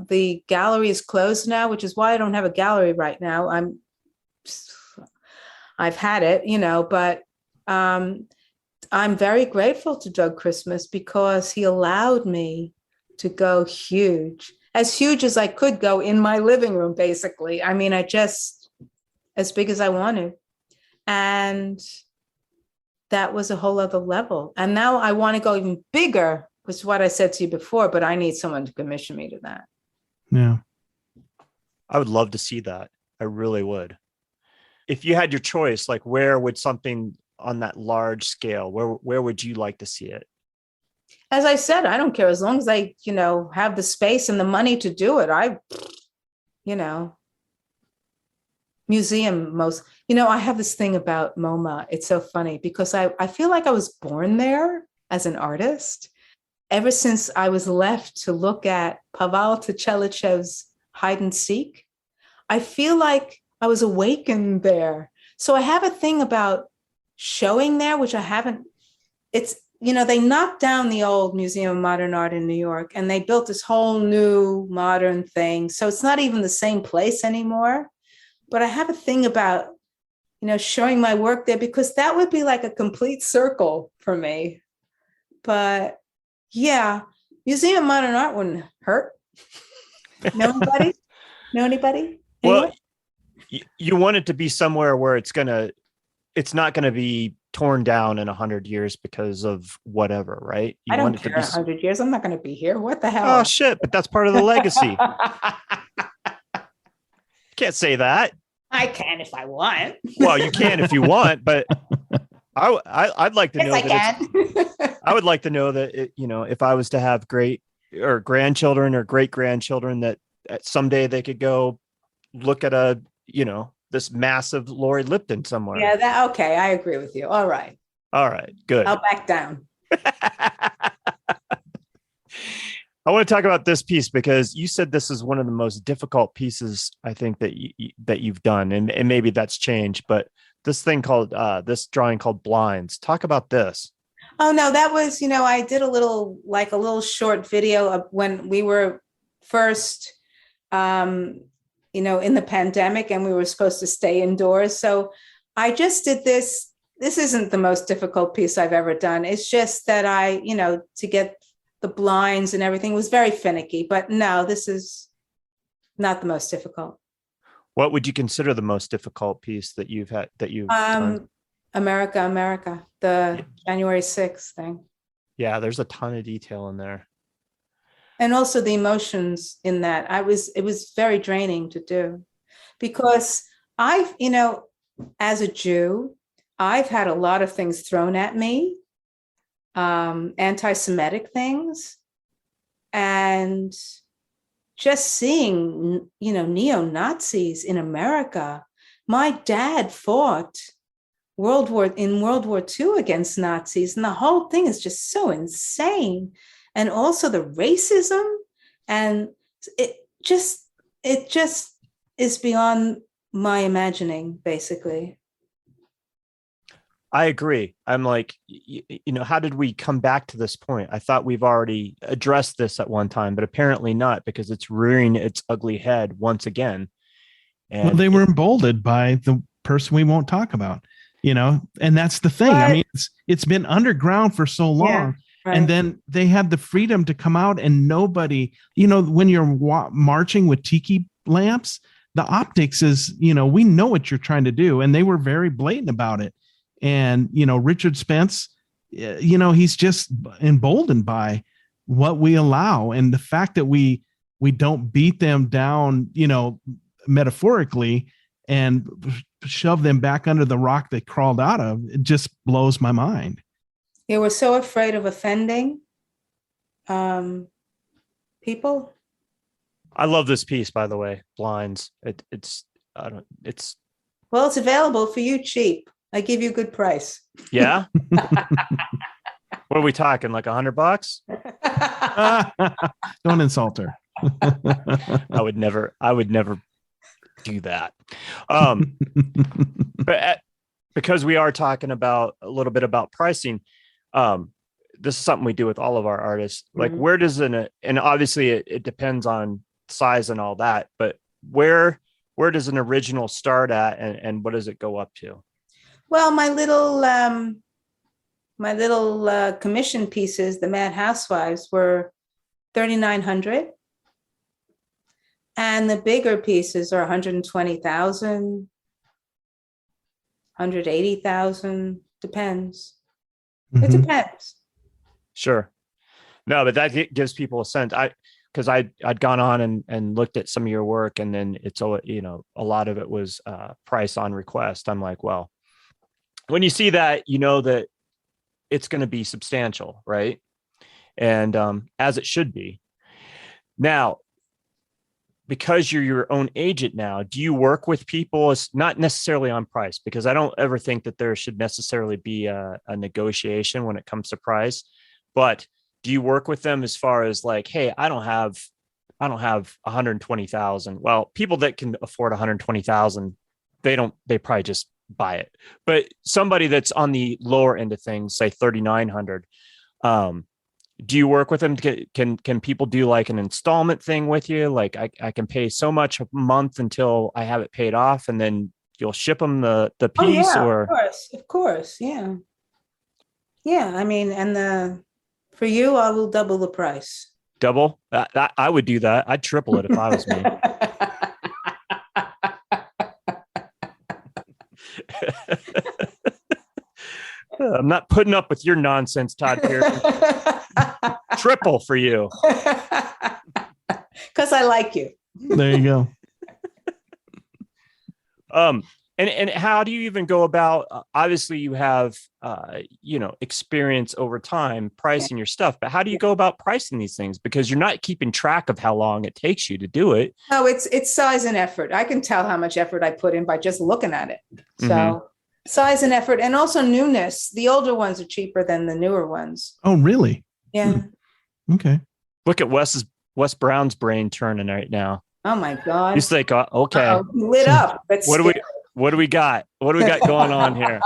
The gallery is closed now, which is why I don't have a gallery right now. I've had it, but I'm very grateful to Doug Christmas because he allowed me to go huge as I could go in my living room, basically. I mean, as big as I wanted. And that was a whole other level. And now I want to go even bigger, which is what I said to you before, but I need someone to commission me to that. Yeah. I would love to see that. I really would. If you had your choice, like where would something on that large scale, where would you like to see it? As I said, I don't care as long as I, have the space and the money to do it. Museum I have this thing about MoMA. It's so funny because I feel like I was born there as an artist ever since I was left to look at Pavel Tchelichev's Hide and Seek. I feel like I was awakened there. So I have a thing about showing there, which I haven't. It's, they knocked down the old Museum of Modern Art in New York and they built this whole new modern thing. So it's not even the same place anymore. But I have a thing about, showing my work there because that would be like a complete circle for me. But yeah, Museum of Modern Art wouldn't hurt. Know anybody? Know anybody? Well, you want it to be somewhere where it's not going to be torn down in 100 years because of whatever, right? I don't care 100 years. I'm not going to be here. What the hell? Oh, shit. But that's part of the legacy. Can't say that. I can if I want. Well, you can if you want, but I'd like to know I would like to know that if I was to have great or grandchildren or great grandchildren, that someday they could go look at this massive Laurie Lipton somewhere. Yeah, okay. I agree with you. All right. All right, good. I'll back down. I want to talk about this piece because you said this is one of the most difficult pieces I think that you've done, and maybe that's changed. But this drawing called Blinds. Talk about this. Oh no, that was, I did a little short video of when we were first, in the pandemic, and we were supposed to stay indoors. So I just did this. This isn't the most difficult piece I've ever done. It's just that to get the blinds and everything was very finicky, but no, this is not the most difficult. What would you consider the most difficult piece that you've done? America, the January 6th thing. Yeah, there's a ton of detail in there. And also the emotions in that. It was very draining to do because as a Jew, I've had a lot of things thrown at me, anti-Semitic things, and just seeing, neo-Nazis in America. My dad fought World War II against Nazis, and the whole thing is just so insane. And also the racism, and it just is beyond my imagining, basically. I agree. I'm like, how did we come back to this point? I thought we've already addressed this at one time, but apparently not, because it's rearing its ugly head once again. And they were emboldened by the person we won't talk about, and that's the thing. I mean, it's been underground for so long. Yeah, right. And then they had the freedom to come out, and nobody, when you're marching with tiki lamps, the optics is, we know what you're trying to do. And they were very blatant about it. And, Richard Spence, he's just emboldened by what we allow. And the fact that we don't beat them down, metaphorically, and shove them back under the rock they crawled out of, it just blows my mind. They were so afraid of offending people. I love this piece, by the way, Blinds. It's available for you cheap. I give you a good price. Yeah. What are we talking? Like $100? Don't insult her. I would never do that. But because we are talking about a little bit about pricing, this is something we do with all of our artists. Like, where does and obviously it depends on size and all that, but where does an original start at, and what does it go up to? Well, my little commission pieces, the Mad Housewives, were $3,900, and the bigger pieces are $120,000, $180,000. Depends. Mm-hmm. It depends. Sure. No, but that gives people a sense. Because I'd gone on and looked at some of your work, and then it's a lot of it was price on request. I'm like, well, when you see that, that it's going to be substantial, right? And as it should be. Now, because you're your own agent now, do you work with people? It's not necessarily on price, because I don't ever think that there should necessarily be a negotiation when it comes to price. But do you work with them as far as like, hey, I don't have 120,000. Well, people that can afford 120,000, they probably just buy it. But somebody that's on the lower end of things, say 3,900, do you work with them? Can people do like an installment thing with you? Like I can pay so much a month until I have it paid off, and then you'll ship them the piece? Oh, yeah, or of course. Yeah. I mean, for you, I will double the price. Double? I would do that. I'd triple it if I was me. I'm not putting up with your nonsense, Todd Pearson. Triple for you. Because I like you. There you go. And how do you even go about, obviously you have, experience over time pricing your stuff, but how do you go about pricing these things? Because you're not keeping track of how long it takes you to do it. No, it's size and effort. I can tell how much effort I put in by just looking at it. So size and effort, and also newness. The older ones are cheaper than the newer ones. Oh, really? Yeah. Okay. Look at Wes Brown's brain turning right now. Oh my God. He's like, okay. Uh-oh, he lit up. That's What do we got? What do we got going on here?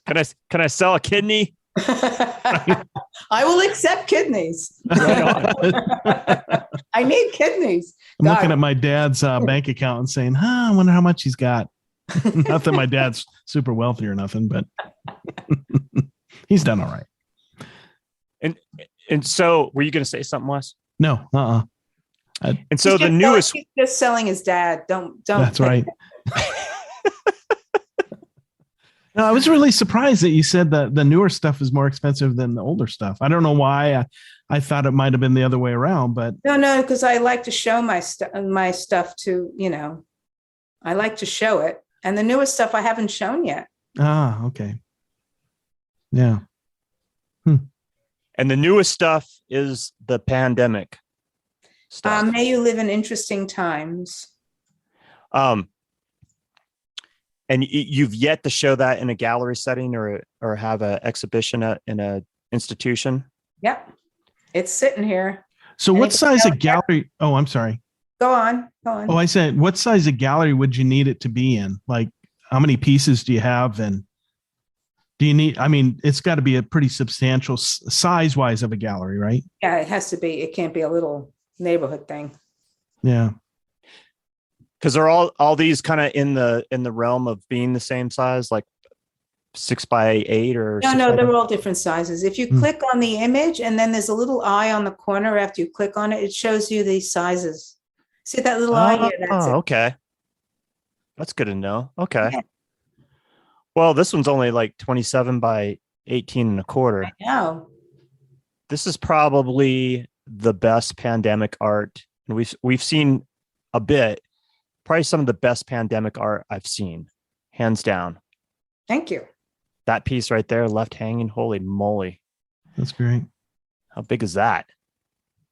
Can I sell a kidney? I will accept kidneys. I need kidneys. I'm looking at my dad's bank account and saying, I wonder how much he's got. Not that my dad's super wealthy or nothing, but he's done all right. And so were you going to say something, Wes? No. And so the newest, he's just selling his dad. Don't. That's right. No, I was really surprised that you said that the newer stuff is more expensive than the older stuff. I don't know why. I thought it might have been the other way around, but no, because I like to show my stuff to, I like to show it. And the newest stuff I haven't shown yet. Ah, okay. Yeah. And the newest stuff is the pandemic stuff. May you live in interesting times. And you've yet to show that in a gallery setting or have an exhibition in an institution? Yep. It's sitting here. So what size of gallery? Oh, I'm sorry. Go on. Oh, I said, what size of gallery would you need it to be in? Like, how many pieces do you have? And do you need, it's got to be a pretty substantial size wise of a gallery, right? Yeah, it has to be. It can't be a little neighborhood thing. Yeah. Because they're all these kind of in the realm of being the same size, like 6x8 or no, they're all different sizes. If you click on the image and then there's a little eye on the corner after you click on it, it shows you these sizes. See that little eye here? That's it. Okay. That's good to know. Okay. Yeah. Well, this one's only like 27 by 18 and a quarter. I know. This is probably the best pandemic art. And we've seen a bit. Probably some of the best pandemic art I've seen, hands down. Thank you. That piece right there, left hanging, holy moly. That's great. How big is that?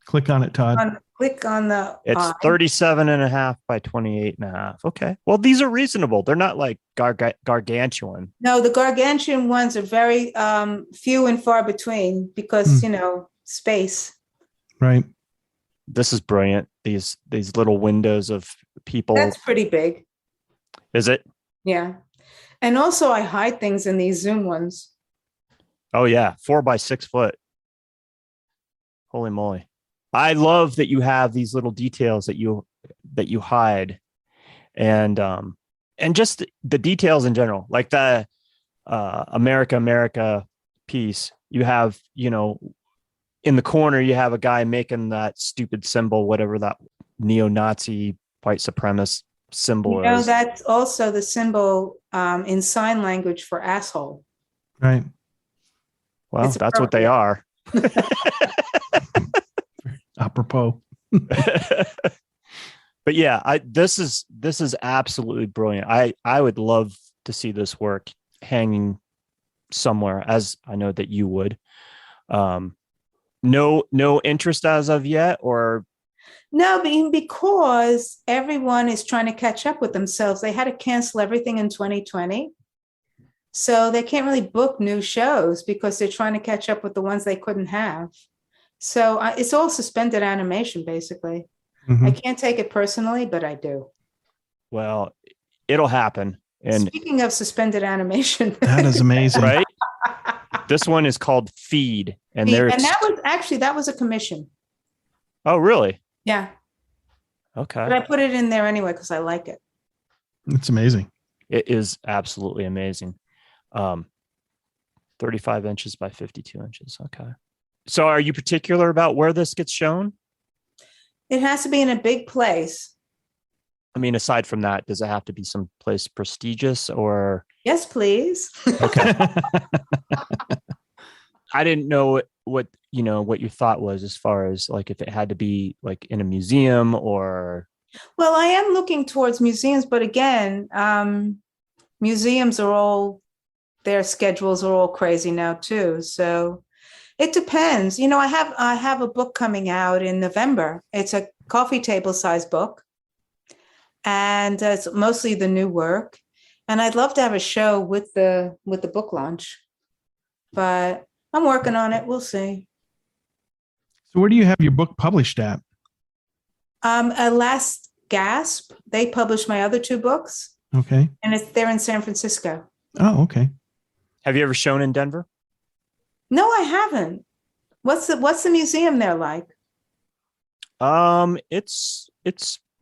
Click on it, Todd. Click on the It's 37 and a half by 28 and a half. Okay. Well, these are reasonable. They're not like gargantuan. No, the gargantuan ones are very few and far between because, space. Right. This is brilliant. These little windows of people. That's pretty big. Is it? Yeah. And also I hide things in these Zoom ones. Oh yeah. 4 by 6 foot. Holy moly. I love that you have these little details that you hide and just the details in general, like the America piece. You have, in the corner, you have a guy making that stupid symbol, whatever that neo-Nazi white supremacist symbol is. That's also the symbol in sign language for asshole. Right. Well, that's what they are. Apropos. But yeah, this is absolutely brilliant. I would love to see this work hanging somewhere, as I know that you would. No interest as of yet, or no, because everyone is trying to catch up with themselves. They had to cancel everything in 2020. So they can't really book new shows because they're trying to catch up with the ones they couldn't have. So it's all suspended animation, basically. Mm-hmm. I can't take it personally, but I do. Well, it'll happen. And speaking of suspended animation, that is amazing, right? This one is called Feed, and that was a commission. Oh, really? Yeah. Okay. But I put it in there anyway because I like it. It's amazing. It is absolutely amazing. 35 inches by 52 inches. Okay. So are you particular about where this gets shown? It has to be in a big place. I mean, aside from that, does it have to be some place prestigious or? Yes, please. Okay. I didn't know what your thought was as far as like if it had to be like in a museum or Well, I am looking towards museums, but again, museums are all, their schedules are all crazy now too. So it depends. I have a book coming out in November. It's a coffee table size book, and it's mostly the new work. And I'd love to have a show with the book launch, but I'm working on it. We'll see. So where do you have your book published at? Last Gasp, they published my other two books. Okay. And they're in San Francisco. Oh, okay. Have you ever shown in Denver? No, I haven't. What's the museum there like? It's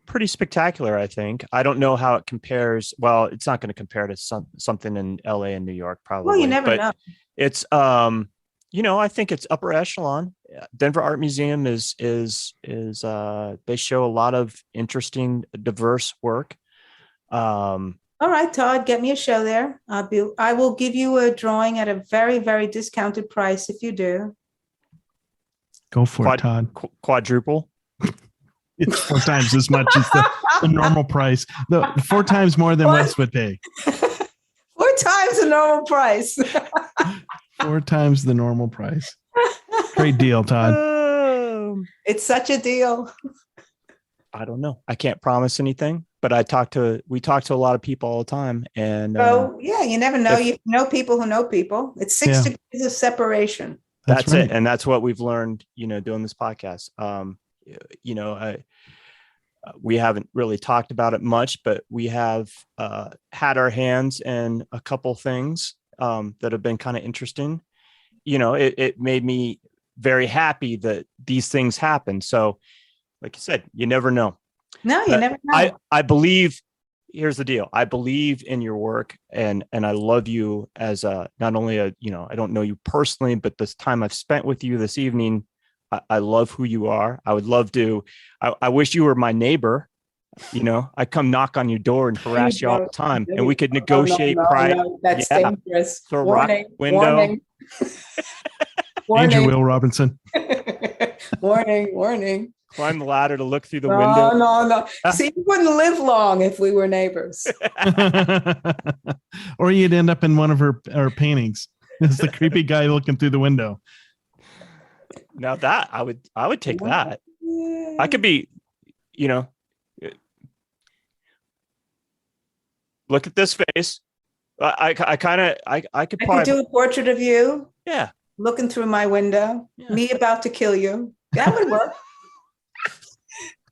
pretty spectacular, I think. I don't know how it compares. Well, it's not going to compare to something in LA and New York, probably. Well, you never know. It's I think it's upper echelon. Denver Art Museum is they show a lot of interesting, diverse work. All right, Todd, get me a show there. I will give you a drawing at a very, very discounted price if you do. Go for it, Todd. Quadruple. It's 4 times as much as the normal price. 4 times more than Wes would pay. 4 times the normal price. 4 times the normal price. Great deal, Todd. It's such a deal. I don't know. I can't promise anything, but we talk to a lot of people all the time. And yeah, you never know. You know people who know people. It's 6 degrees of separation. That's right. it. And that's what we've learned, doing this podcast. We haven't really talked about it much, but we have had our hands in a couple things that have been kind of interesting. It made me very happy that these things happen. So like you said, you never know. No, you never know. I believe, here's the deal. I believe in your work, and I love you as not only I don't know you personally, but this time I've spent with you this evening, I love who you are. I would love to, I wish you were my neighbor. I come knock on your door and harass you all the time, and we could negotiate price. No, that's dangerous. So warning, window. Warning. Danger, Will Robinson. Warning. Climb the ladder to look through the window. No. See, you wouldn't live long if we were neighbors. Or you'd end up in one of her paintings. It's the creepy guy looking through the window. Now that I would take that. I could be, look at this face. I could probably do a portrait of you. Yeah. Looking through my window, me about to kill you. That would work.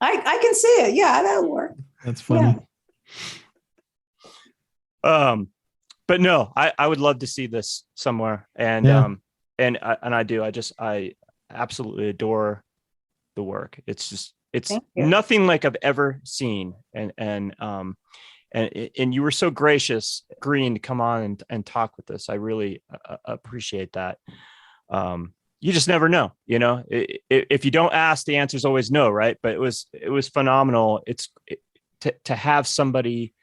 I can see it. Yeah, that would work. That's funny. Yeah. But no, I would love to see this somewhere. And I do. I absolutely adore the work. It's nothing like I've ever seen. And you were so gracious, agreeing to come on and talk with us. I really appreciate that. You just never know, if you don't ask, the answer is always no. Right. But it was phenomenal. To have somebody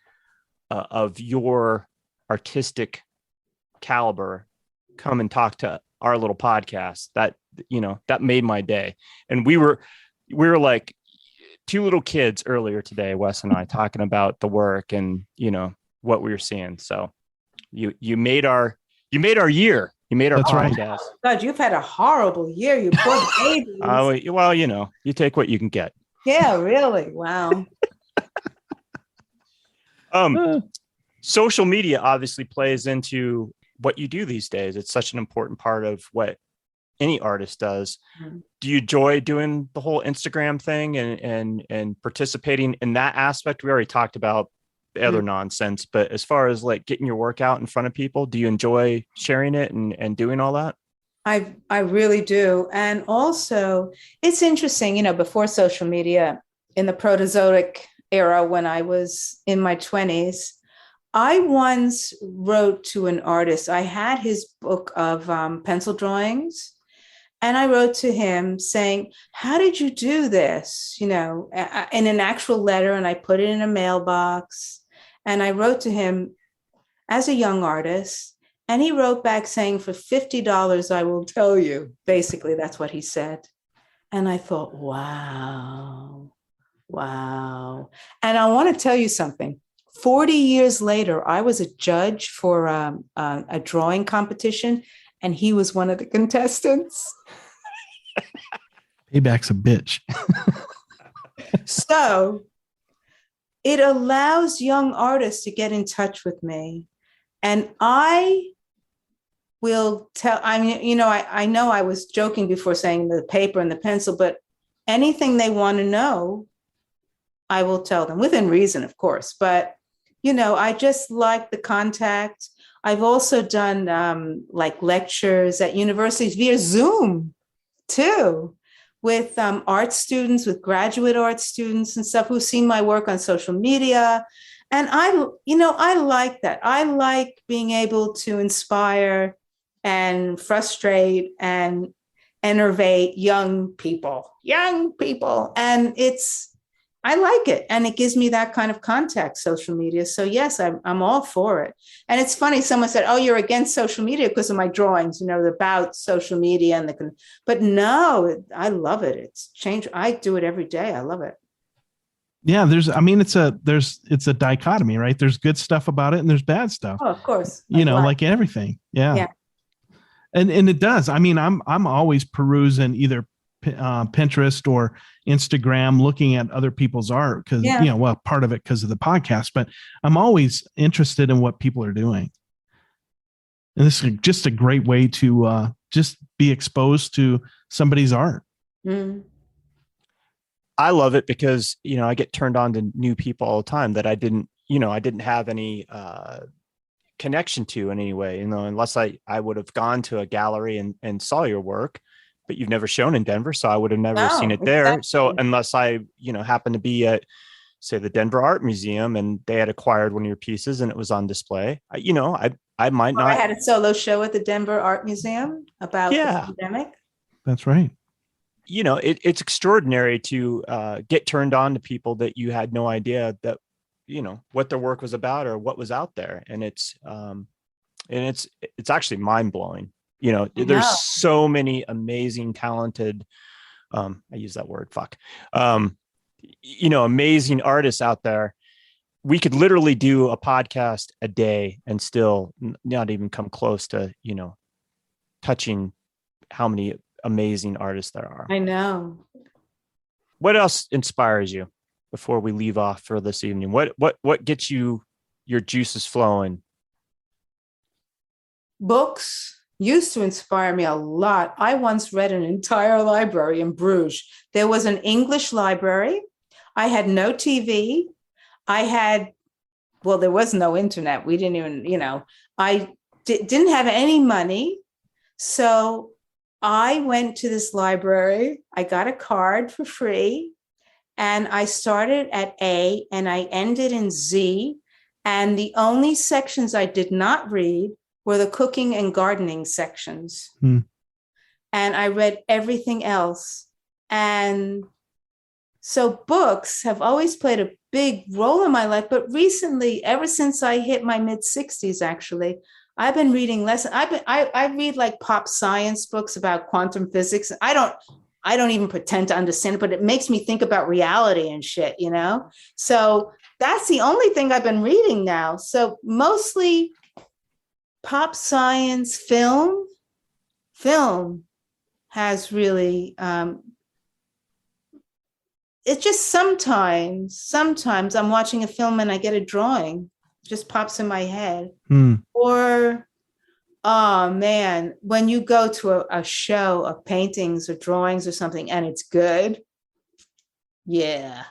of your artistic caliber come and talk to our little podcast, that made my day. And we were like 2 little kids earlier today, Wes and I, talking about the work and, what we were seeing. So you made our year. You made our podcast. Right. God, you've had a horrible year. You poor baby. Well, you take what you can get. Yeah, really. Wow. Social media obviously plays into what you do these days. It's such an important part of what any artist does. Mm-hmm. Do you enjoy doing the whole Instagram thing and participating in that aspect? We already talked about the other nonsense, but as far as like getting your work out in front of people, do you enjoy sharing it and doing all that? I really do. And also it's interesting, before social media, in the Proterozoic era, when I was in my 20s, I once wrote to an artist. I had his book of pencil drawings, and I wrote to him saying, how did you do this? In an actual letter, and I put it in a mailbox. And I wrote to him as a young artist, and he wrote back saying, for $50, I will tell you. Basically, that's what he said. And I thought, wow. Wow. And I want to tell you something. 40 years later, I was a judge for a drawing competition, and he was one of the contestants. Payback's a bitch. So it allows young artists to get in touch with me. And I will tell, I mean, you know, I know I was joking before saying the paper and the pencil, but anything they want to know, I will tell them within reason, of course. But, you know, I just like the contact. I've also done like lectures at universities via Zoom too, with art students, with graduate art students and stuff who've seen my work on social media. And I like that. I like being able to inspire and frustrate and enervate young people. And I like it. And it gives me that kind of contact, social media. So yes, I'm all for it. And it's funny, someone said, oh, you're against social media because of my drawings, you know, about social media. But no, I love it. It's changed. I do it every day. I love it. Yeah, it's a dichotomy, right? There's good stuff about it and there's bad stuff. Oh, of course. You know, like everything. Yeah. And it does. I mean, I'm always perusing either Pinterest or Instagram, looking at other people's art because, you know, well, part of it because of the podcast, but I'm always interested in what people are doing. And this is just a great way to just be exposed to somebody's art. Mm. I love it because, you know, I get turned on to new people all the time that I didn't have any connection to in any way, you know, unless I would have gone to a gallery and saw your work, but you've never shown in Denver. So I would have never seen it there. Exactly. So unless I, you know, happened to be at, say, the Denver Art Museum and they had acquired one of your pieces and it was on display, I might not. I had a solo show at the Denver Art Museum about the pandemic. That's right. You know, it's extraordinary to get turned on to people that you had no idea that, you know, what their work was about or what was out there. And it's actually mind blowing. You know, there's so many amazing, talented, I use that word, you know, amazing artists out there. We could literally do a podcast a day and still not even come close to, you know, touching how many amazing artists there are. I know. What else inspires you before we leave off for this evening? What gets you your juices flowing? Books used to inspire me a lot. I once read an entire library in Bruges. There was an English library. I had no TV. There was no internet. We didn't even, you know, I didn't have any money. So I went to this library. I got a card for free. And I started at A and I ended in Z. And the only sections I did not read were the cooking and gardening sections. And I read everything else. And so books have always played a big role in my life. But recently, ever since I hit my mid-60s, actually, I've been reading less. I read like pop science books about quantum physics. I don't even pretend to understand it, but it makes me think about reality and shit, you know? So that's the only thing I've been reading now. So mostly pop science, film has really, it's just sometimes I'm watching a film and I get a drawing, just pops in my head. Or, oh man, when you go to a show of paintings or drawings or something and it's good. Yeah.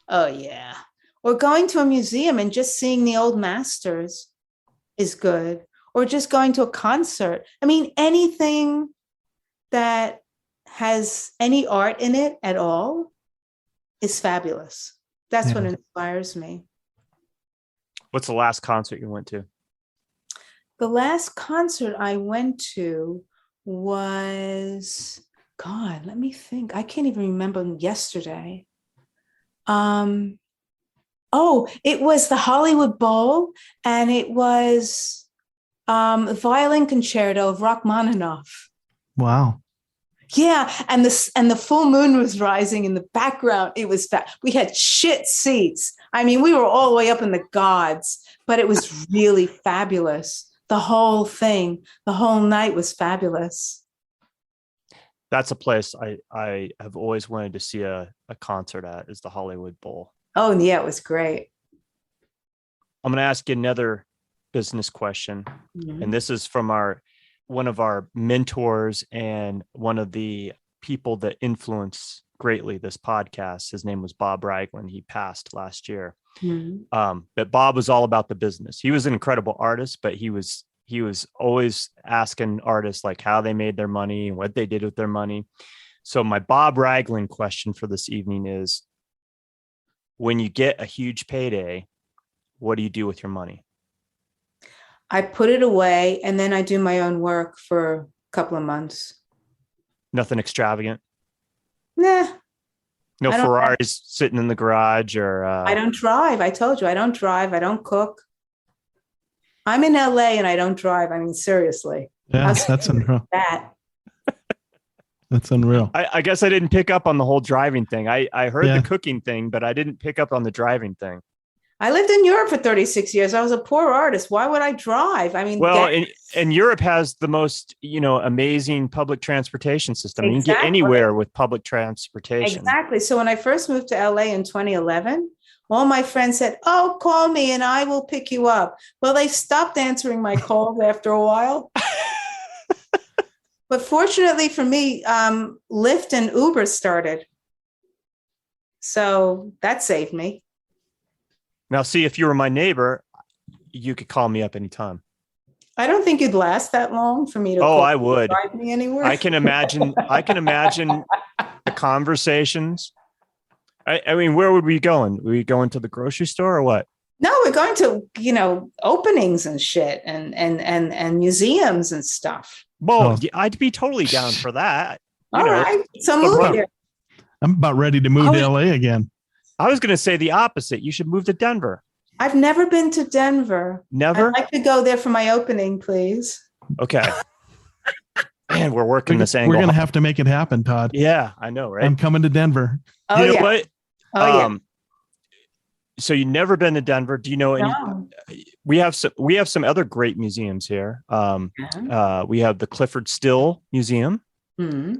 Oh yeah. Or going to a museum and just seeing the old masters is good. Or just going to a concert. I mean, anything that has any art in it at all is fabulous. That's what inspires me. What's the last concert you went to? The last concert I went to was, God, let me think. I can't even remember yesterday. It was the Hollywood Bowl, and it was the violin concerto of Rachmaninoff. Wow. Yeah, and the full moon was rising in the background. It was we had shit seats. I mean, we were all the way up in the gods, but it was really fabulous. The whole thing, the whole night was fabulous. That's a place I have always wanted to see a concert at, is the Hollywood Bowl. Oh, yeah, it was great. I'm going to ask you another business question. Mm-hmm. And this is from one of our mentors and one of the people that influence greatly this podcast. His name was Bob Ragland. He passed last year. Mm-hmm. But Bob was all about the business. He was an incredible artist, but he was always asking artists like how they made their money and what they did with their money. So my Bob Ragland question for this evening is, when you get a huge payday, what do you do with your money? I put it away, and then I do my own work for a couple of months. Nothing extravagant? Nah. No Ferraris sitting in the garage or... I don't drive. I told you, I don't drive. I don't cook. I'm in LA and I don't drive. I mean, seriously. Yeah, that's unreal. That's unreal. I guess I didn't pick up on the whole driving thing. I heard the cooking thing, but I didn't pick up on the driving thing. I lived in Europe for 36 years. I was a poor artist. Why would I drive? I mean, well, and Europe has the most, amazing public transportation system. Exactly. You can get anywhere with public transportation. Exactly. So when I first moved to LA in 2011, all my friends said, "Oh, call me and I will pick you up." Well, they stopped answering my calls after a while. But fortunately for me, Lyft and Uber started. So that saved me. Now, see, if you were my neighbor, you could call me up anytime. I don't think you'd last that long for me to. Oh, I would. Drive me anywhere. I can imagine the conversations. I mean, where would we going? Were we going to the grocery store or what? No, we're going to, openings and shit and museums and stuff. Well, I'd be totally down for that. All right. So move here. I'm about ready to move to LA again. I was going to say the opposite. You should move to Denver. I've never been to Denver. Never? I'd like to go there for my opening, please. Okay. Man, we're working this angle. We're going to have to make it happen, Todd. Yeah, I know, right? I'm coming to Denver. Oh, you know what? Oh, yeah. So you've never been to Denver? Do you know any? No. We have some other great museums here. We have the Clifford Still Museum. Mm-hmm.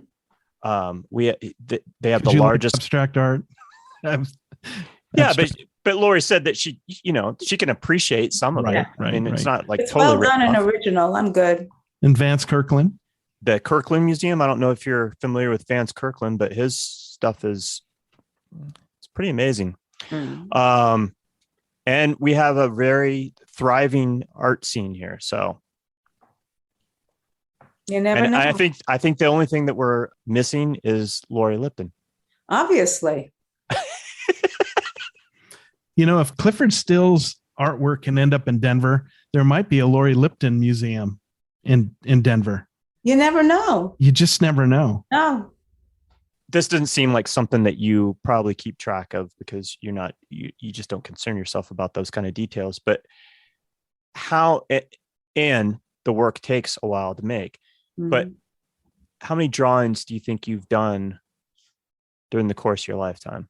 They have the largest abstract art. Yeah, but Laurie said that she can appreciate some of it. Right, I mean, it's not like it's totally well done and original. I'm good. And Vance Kirkland. The Kirkland Museum. I don't know if you're familiar with Vance Kirkland, but his stuff it's pretty amazing. Mm. And we have a very thriving art scene here. So you never know. I think the only thing that we're missing is Laurie Lipton. Obviously. If Clifford Still's artwork can end up in Denver, there might be a Laurie Lipton museum in Denver. You never know. You just never know. No. This doesn't seem like something that you probably keep track of because you just don't concern yourself about those kind of details. But and the work takes a while to make. Mm-hmm. But how many drawings do you think you've done during the course of your lifetime?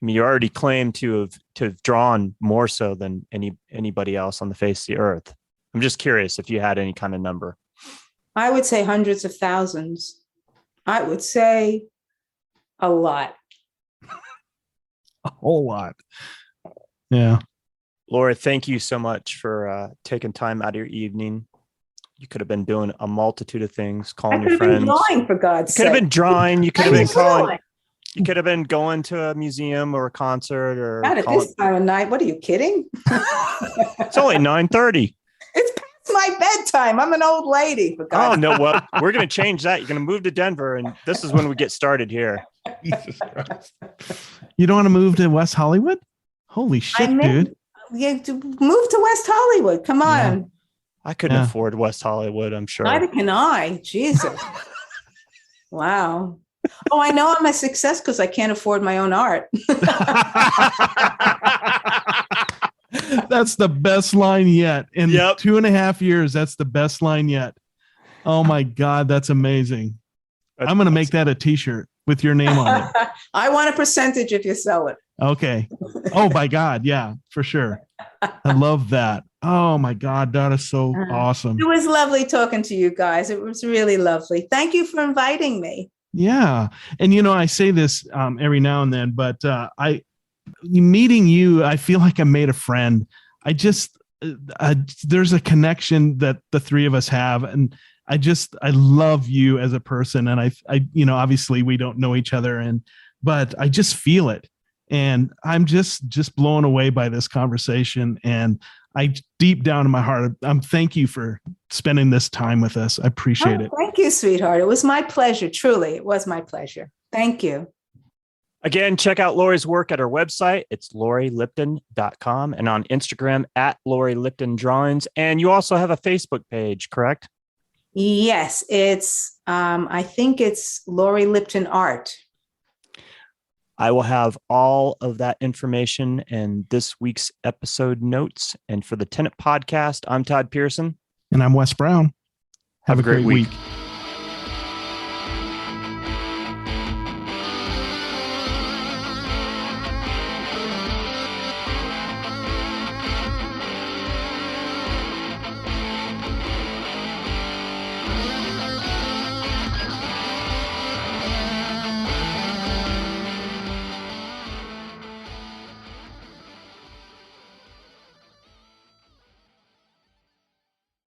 I mean, you already claim to have drawn more so than anybody else on the face of the earth. I'm just curious if you had any kind of number. I would say hundreds of thousands. I would say a lot. A whole lot. Yeah. Laura, thank you so much for taking time out of your evening. You could have been doing a multitude of things, calling your friends. Been drawing, for God's sake. You could have been drawing. You could have been calling. You could have been going to a museum or a concert or. Not at this time of night. What are you kidding? It's only 9:30. It's past my bedtime. I'm an old lady. For God's sake. No! Well, we're going to change that. You're going to move to Denver, and this is when we get started here. Jesus Christ. You don't want to move to West Hollywood? Holy shit, dude! You move to West Hollywood. Come on. Yeah. I couldn't afford West Hollywood. I'm sure. Neither can I. Jesus. Wow. Oh, I know I'm a success because I can't afford my own art. That's the best line yet. In 2.5 years, that's the best line yet. Oh my God, that's amazing. I'm going to make that a t-shirt with your name on it. I want a percentage if you sell it. Okay. Oh my God. Yeah, for sure. I love that. Oh my God. That is so awesome. It was lovely talking to you guys. It was really lovely. Thank you for inviting me. Yeah. And, I say this every now and then, but meeting you, I feel like I made a friend. There's a connection that the three of us have. And I love you as a person. And I obviously we don't know each other but I just feel it. And I'm just blown away by this conversation. And deep down in my heart, thank you for spending this time with us. I appreciate it. Thank you, sweetheart. It was my pleasure. Truly, it was my pleasure. Thank you. Again, check out Laurie's work at her website. It's laurielipton.com and on Instagram at Laurie Lipton Drawings. And you also have a Facebook page, correct? Yes, it's, I think it's Laurie Lipton Art. I will have all of that information in this week's episode notes. And for the Tenant Podcast, I'm Todd Pearson. And I'm Wes Brown. Have a great week.